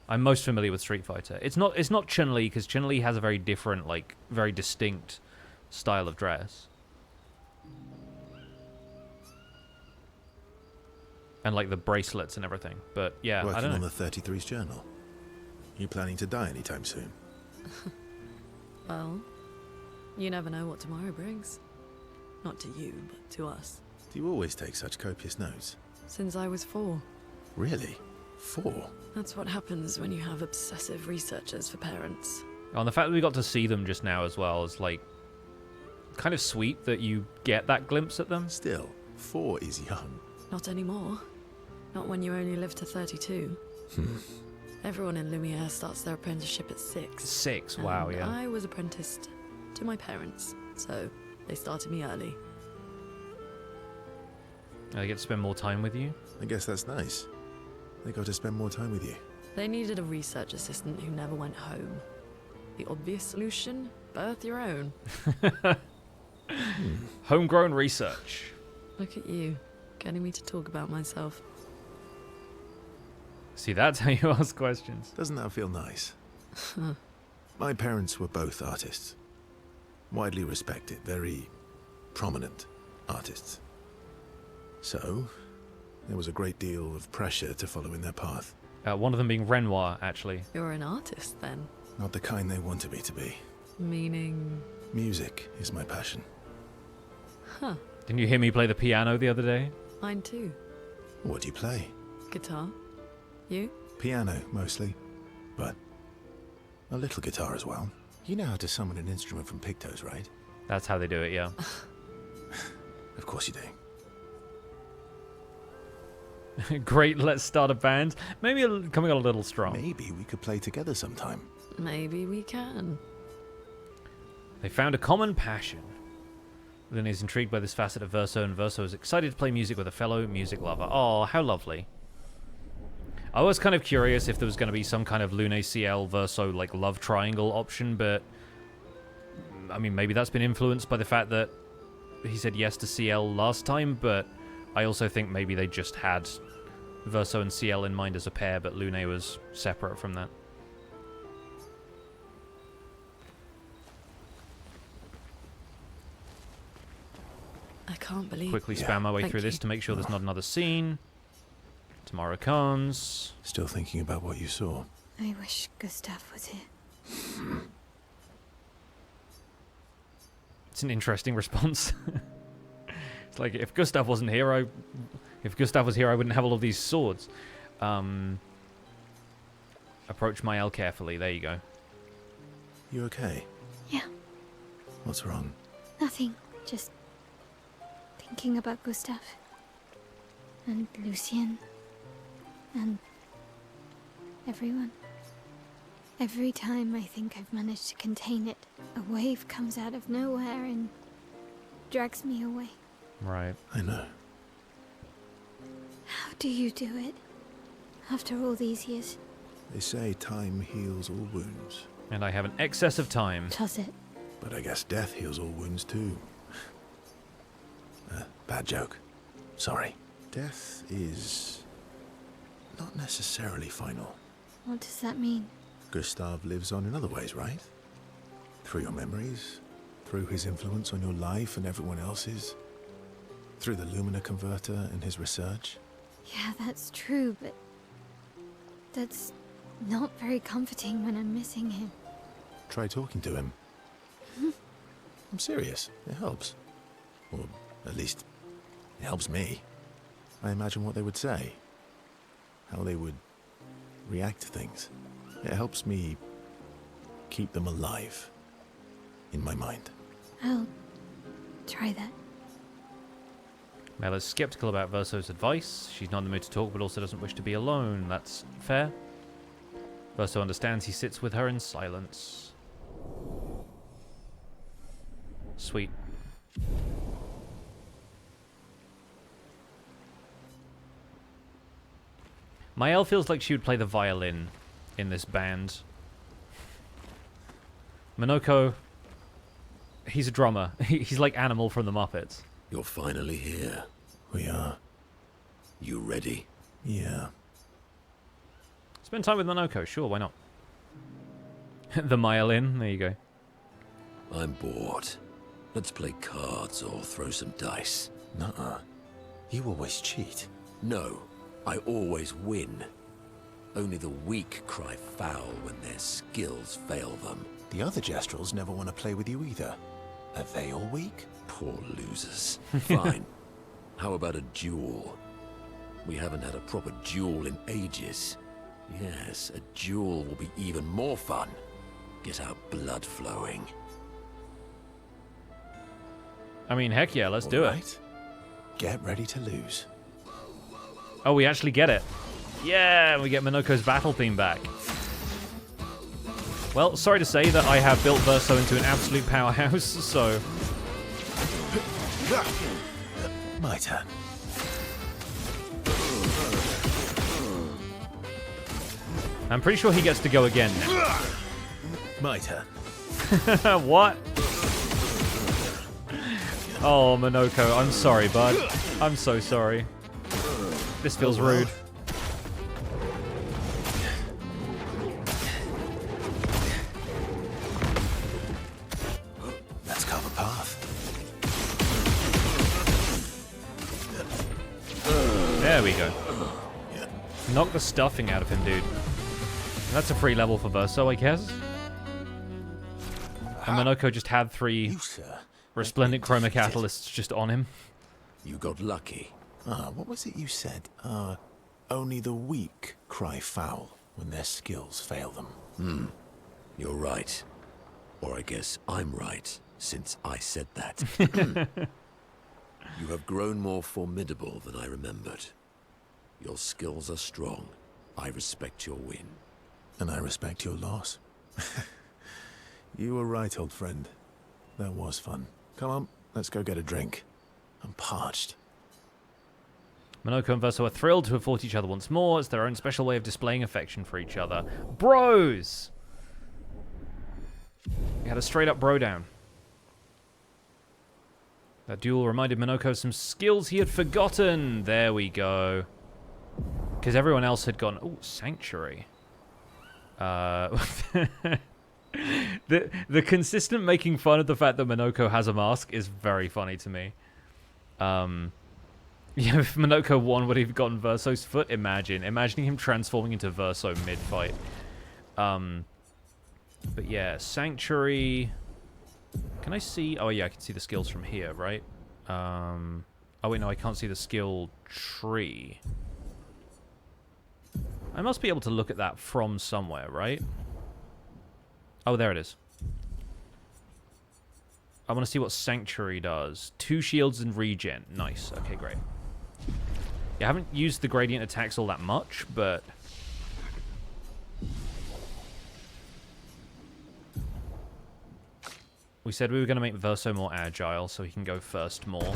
I'm most familiar with Street Fighter. It's not Chun-Li, because Chun-Li has a very different, like, very distinct style of dress. And, like, the bracelets and everything. But, yeah, I Working don't on know. the 33's journal. You planning to die anytime soon? Well, you never know what tomorrow brings. Not to you, but to us. Do you always take such copious notes? Since I was 4. Really? 4? That's what happens when you have obsessive researchers for parents. Oh, and the fact that we got to see them just now as well is, like, kind of sweet that you get that glimpse at them. Still, 4 is young. Not anymore. Not when you only live to 32. Everyone in Lumiere starts their apprenticeship at 6. 6, wow, And yeah. I was apprenticed to my parents, so they started me early. I get to spend more time with you. I guess that's nice. They got to spend more time with you. They needed a research assistant who never went home. The obvious solution? Birth your own. Homegrown research. Look at you, getting me to talk about myself. See, that's how you ask questions. Doesn't that feel nice? My parents were both artists. Widely respected, very prominent artists. So, there was a great deal of pressure to follow in their path. One of them being Renoir, actually. You're an artist, then? Not the kind they wanted me to be. Meaning... Music is my passion. Huh. Didn't you hear me play the piano the other day? Mine too. What do you play? Guitar. You? Piano, mostly. But a little guitar as well. You know how to summon an instrument from Pictos, right? That's how they do it, yeah. Of course you do. Great, let's start a band. Maybe coming on a little strong. Maybe we could play together sometime. Maybe we can. They found a common passion. Lynn is intrigued by this facet of Verso, and Verso is excited to play music with a fellow music lover. Oh, how lovely. I was kind of curious if there was going to be some kind of Lune CL Verso, like, love triangle option, but... I mean, maybe that's been influenced by the fact that he said yes to CL last time, but I also think maybe they just had Verso and CL in mind as a pair, but Lune was separate from that. I can't believe... Quickly Yeah, spam my way thank through this you. to make sure there's not another scene. Tomorrow comes. Still thinking about what you saw. I wish Gustav was here. It's an interesting response. It's like, if Gustav wasn't here, if Gustav was here, I wouldn't have all of these swords. Approach my L carefully. There you go. You okay? Yeah, What's wrong? nothing. Just thinking about Gustav. And Lucien. And everyone. Every time I think I've managed to contain it, a wave comes out of nowhere and drags me away. Right. I know. How do you do it? After all these years, They say time heals all wounds. And I have an excess of time. does it? But I guess death heals all wounds too. Bad joke. Sorry. Death is not necessarily final. What does that mean? Gustav lives on in other ways, right? Through your memories, through his influence on your life and everyone else's, through the Lumina converter and his research. Yeah, that's true, but that's not very comforting when I'm missing him. Try talking to him. I'm serious. It helps. Or at least, it helps me. I imagine what they would say. How they would react to things. It helps me keep them alive in my mind. I'll try that. Mel is skeptical about Verso's advice. She's not in the mood to talk, but also doesn't wish to be alone. That's fair. Verso understands. He sits with her in silence. Sweet. Mael feels like she would play the violin in this band. Minoko, he's a drummer. He's like Animal from the Muppets. You're finally here. We are. You ready? Yeah. Spend time with Minoko, sure, why not? The violin, there you go. I'm bored. Let's play cards or throw some dice. Nuh-uh. You always cheat. No, I always win. Only the weak cry foul when their skills fail them. The other Jestrels never want to play with you either. Are they all weak? Poor losers. Fine. How about a duel? We haven't had a proper duel in ages. Yes, a duel will be even more fun. Get our blood flowing. I mean, heck yeah, let's do it. Right. Get ready to lose. Oh, we actually get it. Yeah, we get Minoko's battle theme back. Well, sorry to say that I have built Verso into an absolute powerhouse, so... My turn. I'm pretty sure he gets to go again now. My turn. What? Oh, Minoko, I'm sorry, bud. I'm so sorry. This feels rude. Let's carve a path. There we go. Knock the stuffing out of him, dude. That's a free level for Verso, I guess. And Minoko just had 3 You, sir. resplendent chroma catalysts just on him. You got lucky. What was it you said? Only the weak cry foul when their skills fail them. You're right. Or I guess I'm right, since I said that. You have grown more formidable than I remembered. Your skills are strong. I respect your win. And I respect your loss. You were right, old friend. That was fun. Come on, let's go get a drink. I'm parched. Minoko and Verso are thrilled to have fought each other once more. It's their own special way of displaying affection for each other. Bros! We had a straight-up bro down. That duel reminded Minoko of some skills he had forgotten. There we go. Because everyone else had gone, oh, Sanctuary. The consistent making fun of the fact that Minoko has a mask is very funny to me. Yeah, if Minoko won, would he have gotten Verso's foot? Imagining him transforming into Verso mid-fight. But yeah, Sanctuary. Can I see? Oh yeah, I can see the skills from here, right? Oh wait, no, I can't see the skill tree. I must be able to look at that from somewhere, right? Oh, there it is. I want to see what Sanctuary does. 2 shields and regen. Nice. Okay, great. Yeah, I haven't used the gradient attacks all that much, but... We said we were going to make Verso more agile, so he can go first more.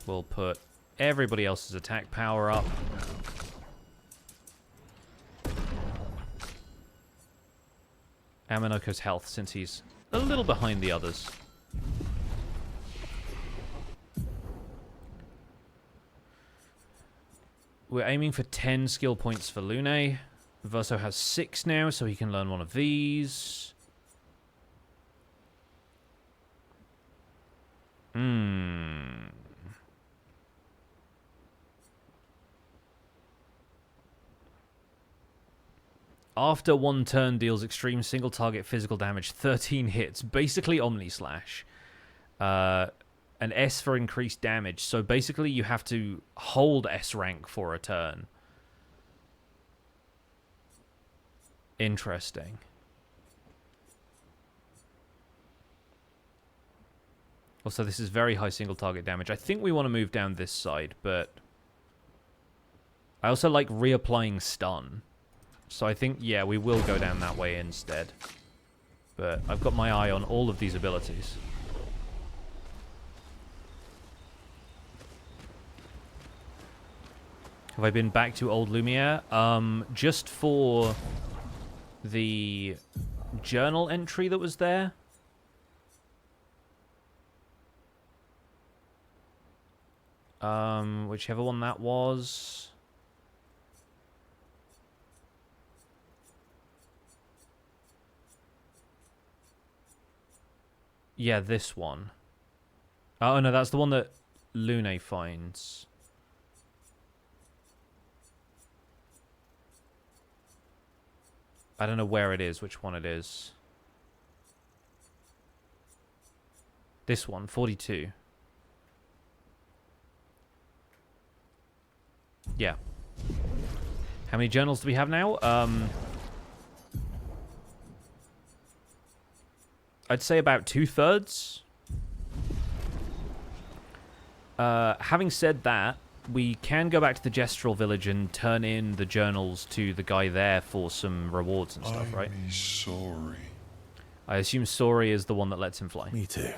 We'll put everybody else's attack power up. And Minoko's health, since he's a little behind the others. We're aiming for 10 skill points for Lune. Verso has 6 now, so he can learn one of these. After 1 turn deals extreme single target physical damage, 13 hits. Basically Omni Slash. An S for increased damage. So basically you have to hold S rank for a turn. Interesting. Also, this is very high single target damage. I think we want to move down this side, but... I also like reapplying stun. So I think, yeah, we will go down that way instead. But I've got my eye on all of these abilities. Have I been back to Old Lumiere? Just for the journal entry that was there. Whichever one that was. Yeah, this one. Oh, no, that's the one that Lune finds. I don't know where it is, which one it is. This one, 42. Yeah. How many journals do we have now? I'd say about 2/3. Having said that, we can go back to the Gestural Village and turn in the journals to the guy there for some rewards and stuff, right? I'm sorry. I assume Sori is the one that lets him fly. Me too.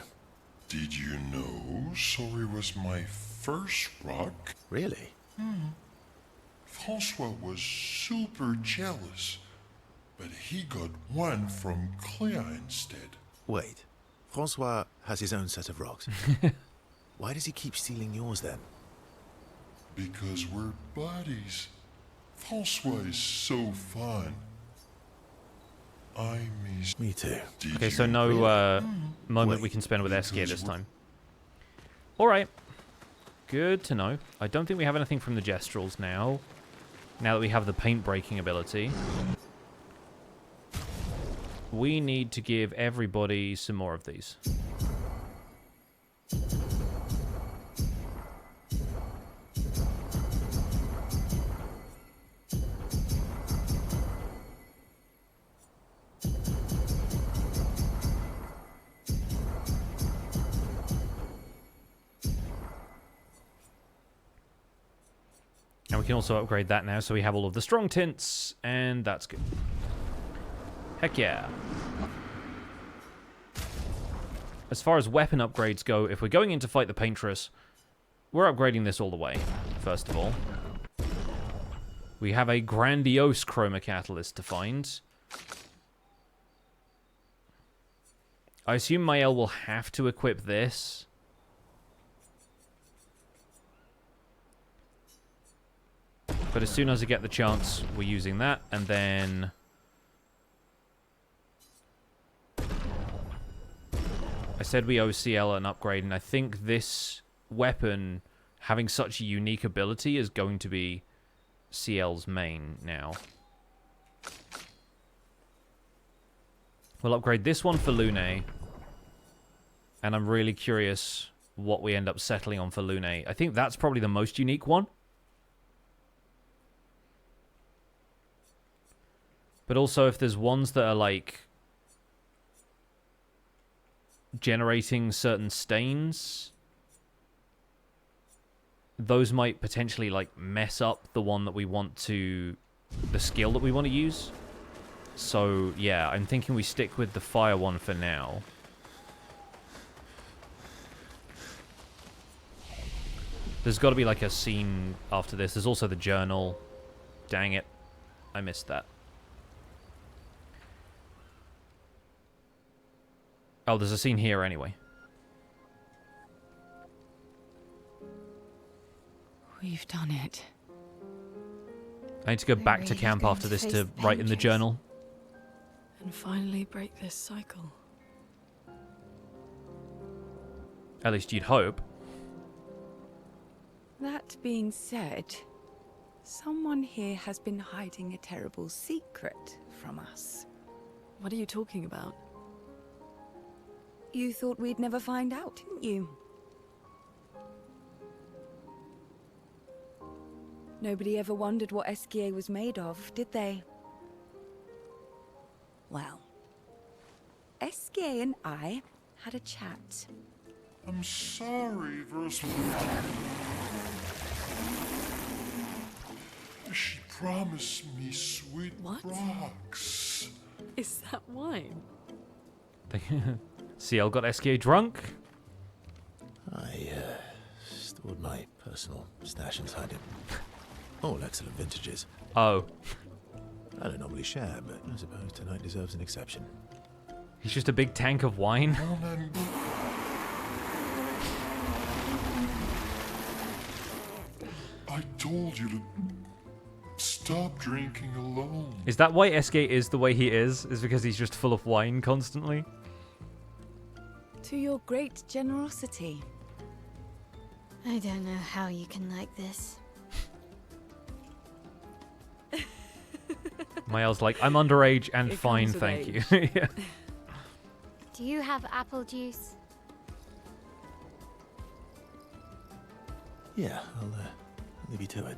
Did you know Sorry was my first rock? Really? Francois was super jealous, but he got one from Clair instead. Wait. Francois has his own set of rocks. Why does he keep stealing yours then? Because we're buddies. Francois is so fun. I miss... Me too. Okay, so no moment we can spend with Eskia this time. Alright. Good to know. I don't think we have anything from the Gestrals now. Now that we have the paint breaking ability. We need to give everybody some more of these. And we can also upgrade that now, so we have all of the strong tints, and that's good. Heck yeah. As far as weapon upgrades go, if we're going in to fight the Paintress, we're upgrading this all the way, first of all. We have a grandiose Chroma Catalyst to find. I assume Mael will have to equip this. But as soon as I get the chance, we're using that, and then... I said we owe CL an upgrade, and I think this weapon, having such a unique ability, is going to be CL's main now. We'll upgrade this one for Lune, and I'm really curious what we end up settling on for Lune. I think that's probably the most unique one. But also, if there's ones that are, like, generating certain stains, those might potentially, like, mess up the one that we want to... the skill that we want to use. So, yeah, I'm thinking we stick with the fire one for now. There's got to be, like, a scene after this. There's also the journal. Dang it. I missed that. Oh, there's a scene here anyway. We've done it. I need to go We're back to really camp going after to this face to the write in the Paintress. journal. And finally break this cycle. At least you'd hope. That being said, someone here has been hiding a terrible secret from us. What are you talking about? You thought we'd never find out, didn't you? Nobody ever wondered what Esquier was made of, did they? Well, Esquier and I had a chat. I'm sorry, Verse. She Promise me sweet What? rocks. Is that wine? CL got SKA drunk. I stored my personal stash inside it. All excellent vintages. Oh. I don't normally share, but I suppose tonight deserves an exception. He's just a big tank of wine. I told you to stop drinking alone. Is that why SK is the way he is? Is because he's just full of wine constantly? To your great generosity. I don't know how you can like this. Mael's like, I'm underage and It fine, comes with thank you. age. Yeah. Do you have apple juice? Yeah, I'll leave you to it.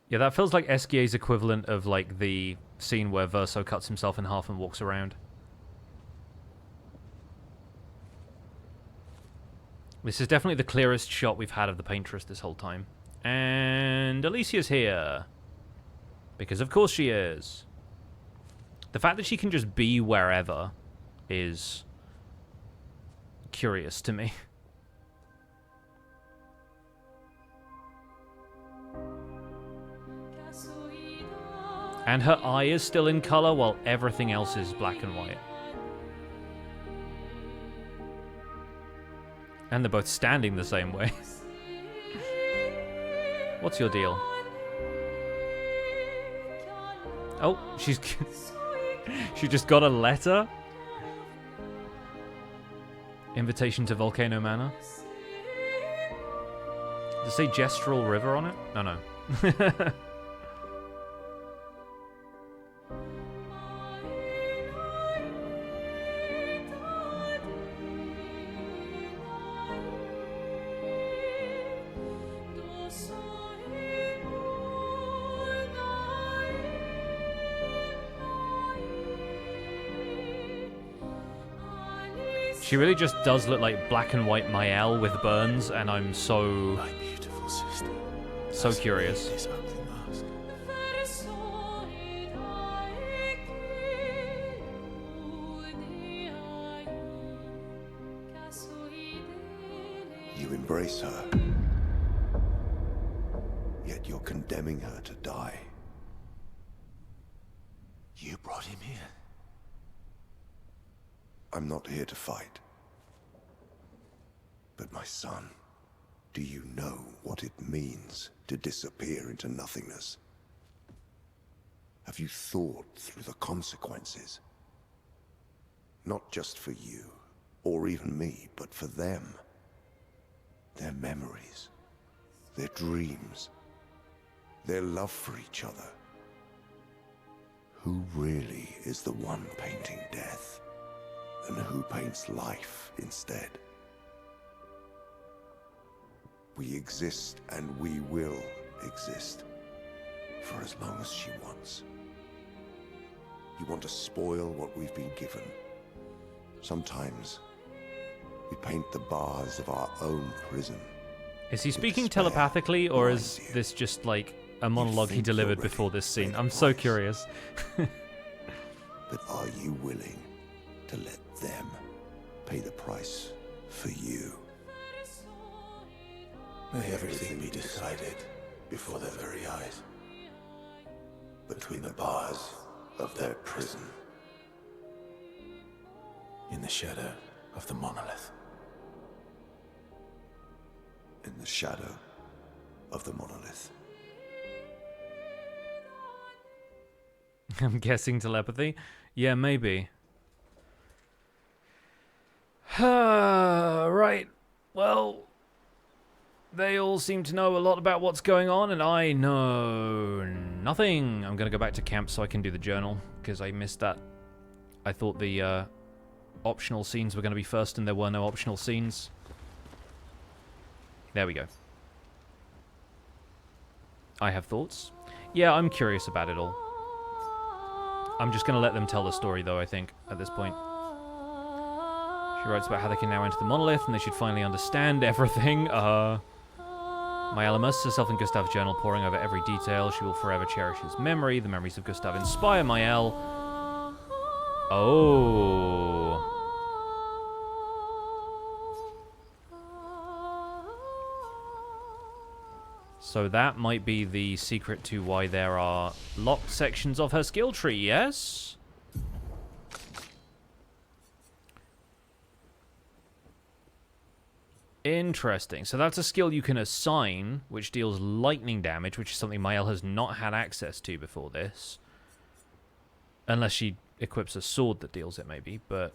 Yeah, that feels like SKA's equivalent of like the scene where Verso cuts himself in half and walks around. This is definitely the clearest shot we've had of the paintress this whole time. And Alicia's here. Because of course she is. The fact that she can just be wherever is curious to me. And her eye is still in color while everything else is black and white. And they're both standing the same way. What's your deal? Oh, she's... she just got a letter? Invitation to Volcano Manor? Does it say Gestural River on it? No, no. She really just does look like black and white Mael with burns, and I'm so... My beautiful sister. so curious. This ugly mask. You embrace her, yet you're condemning her to die. You brought him here. I'm not here to fight. But my son, do you know what it means to disappear into nothingness? Have you thought through the consequences? Not just for you, or even me, but for them. Their memories, their dreams, their love for each other. Who really is the one painting death? And who paints life instead? We exist and we will exist for as long as she wants. You want to spoil what we've been given. Sometimes we paint the bars of our own prison. Is he with speaking despair telepathically, or behind is you. this just like a monologue he think delivered you're before ready this to pay scene? the I'm so price. curious. But are you willing to let them pay the price for you? May everything be decided before their very eyes. Between the bars of their prison. In the shadow of the monolith. In the shadow of the monolith. I'm guessing telepathy. Yeah, maybe. Right. Well, they all seem to know a lot about what's going on, and I know nothing. I'm going to go back to camp so I can do the journal, because I missed that. I thought the optional scenes were going to be first, and there were no optional scenes. There we go. I have thoughts. Yeah, I'm curious about it all. I'm just going to let them tell the story, though, I think, at this point. She writes about how they can now enter the monolith and they should finally understand everything. Maëlle immerses herself in Gustav's journal, poring over every detail. She will forever cherish his memory. The memories of Gustav inspire Maëlle. Oh. So that might be the secret to why there are locked sections of her skill tree, yes? Interesting. So that's a skill you can assign, which deals lightning damage, which is something Maëlle has not had access to before this. Unless she equips a sword that deals it, maybe, but...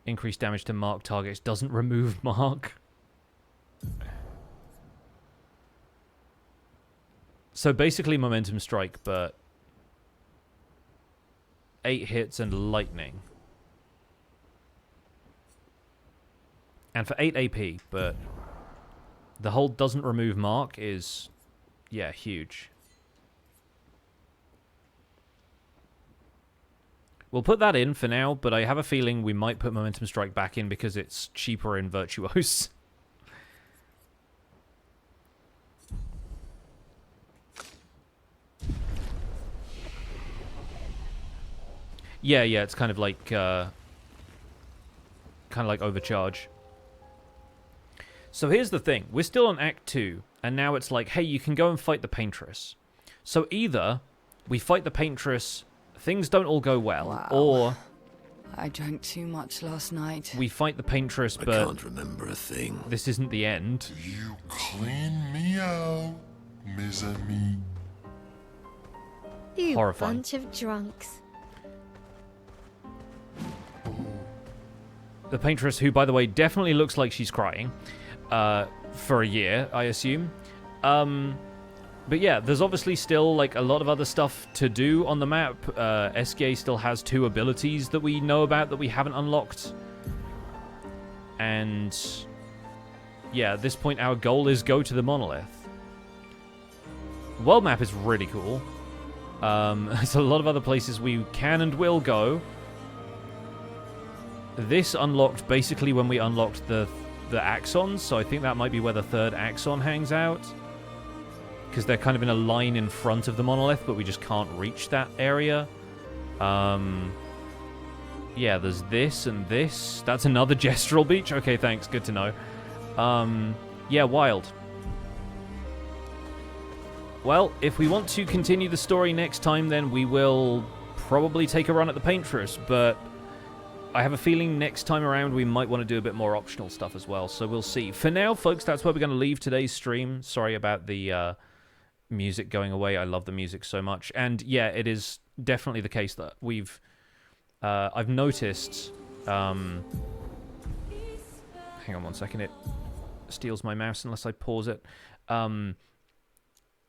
Increased damage to marked targets doesn't remove mark. So basically momentum strike, but 8 hits and lightning. And for 8 AP, but the whole doesn't remove mark is, yeah, huge. We'll put that in for now, but I have a feeling we might put momentum strike back in because it's cheaper in Virtuose. Yeah, it's kind of like overcharge. So here's the thing. We're still on Act 2, and now it's like, hey, you can go and fight the Paintress. So either we fight the Paintress, things don't all go well, Wow. or... I drank too much last night. We fight the Paintress, but... I can't remember a thing. This isn't the end. You clean me out, mes amis. You Horrifying. bunch of drunks. The Paintress, who, by the way, definitely looks like she's crying. For a year, I assume. But yeah, there's obviously still like a lot of other stuff to do on the map. SK still has 2 abilities that we know about that we haven't unlocked. And yeah, at this point our goal is go to the monolith. World map is really cool. There's a lot of other places we can and will go. This unlocked basically when we unlocked the Axons, so I think that might be where the 3rd Axon hangs out. Because they're kind of in a line in front of the monolith, but we just can't reach that area. Yeah, there's this and this. That's another gestural beach? Okay, thanks. Good to know. Yeah, wild. Well, if we want to continue the story next time, then we will probably take a run at the Paintress, but... I have a feeling next time around we might want to do a bit more optional stuff as well, so we'll see. For now, folks, that's where we're going to leave today's stream. Sorry about the music going away. I love the music so much. And yeah, it is definitely the case that we've... I've noticed... hang on one second, it steals my mouse unless I pause it.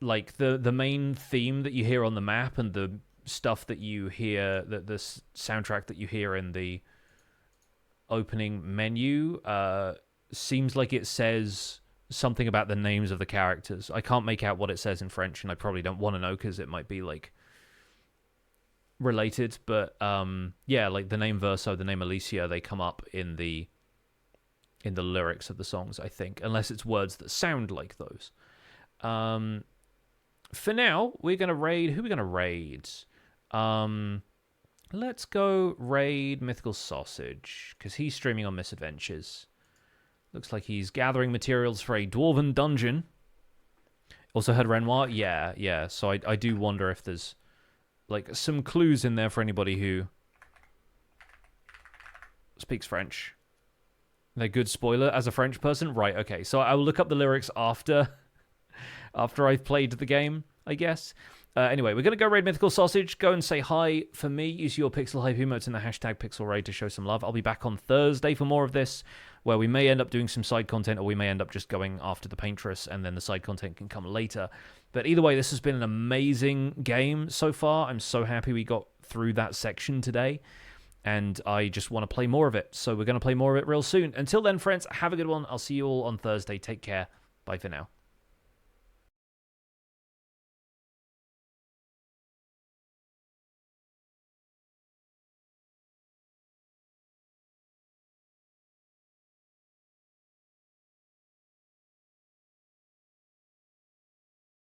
Like, the main theme that you hear on the map and the stuff that you hear, the soundtrack that you hear in the opening menu seems like it says something about the names of the characters. I can't make out what it says in French, and I probably don't want to know because it might be like related, but yeah, like the name Verso, the name Alicia, they come up in the lyrics of the songs, I think, unless it's words that sound like those. For now, we're gonna raid. Who are we gonna raid? Let's go raid Mythical Sausage, because he's streaming on Misadventures. Looks like he's gathering materials for a dwarven dungeon. Also heard Renoir? Yeah. So I do wonder if there's like some clues in there for anybody who speaks French. They're good spoiler as a French person? Right, okay. So I will look up the lyrics after I've played the game, I guess. Anyway, we're going to go raid Mythical Sausage. Go and say hi for me. Use your Pixel Hype emotes in the hashtag PixelRaid to show some love. I'll be back on Thursday for more of this, where we may end up doing some side content, or we may end up just going after the Paintress, and then the side content can come later. But either way, this has been an amazing game so far. I'm so happy we got through that section today, and I just want to play more of it. So we're going to play more of it real soon. Until then, friends, have a good one. I'll see you all on Thursday. Take care. Bye for now.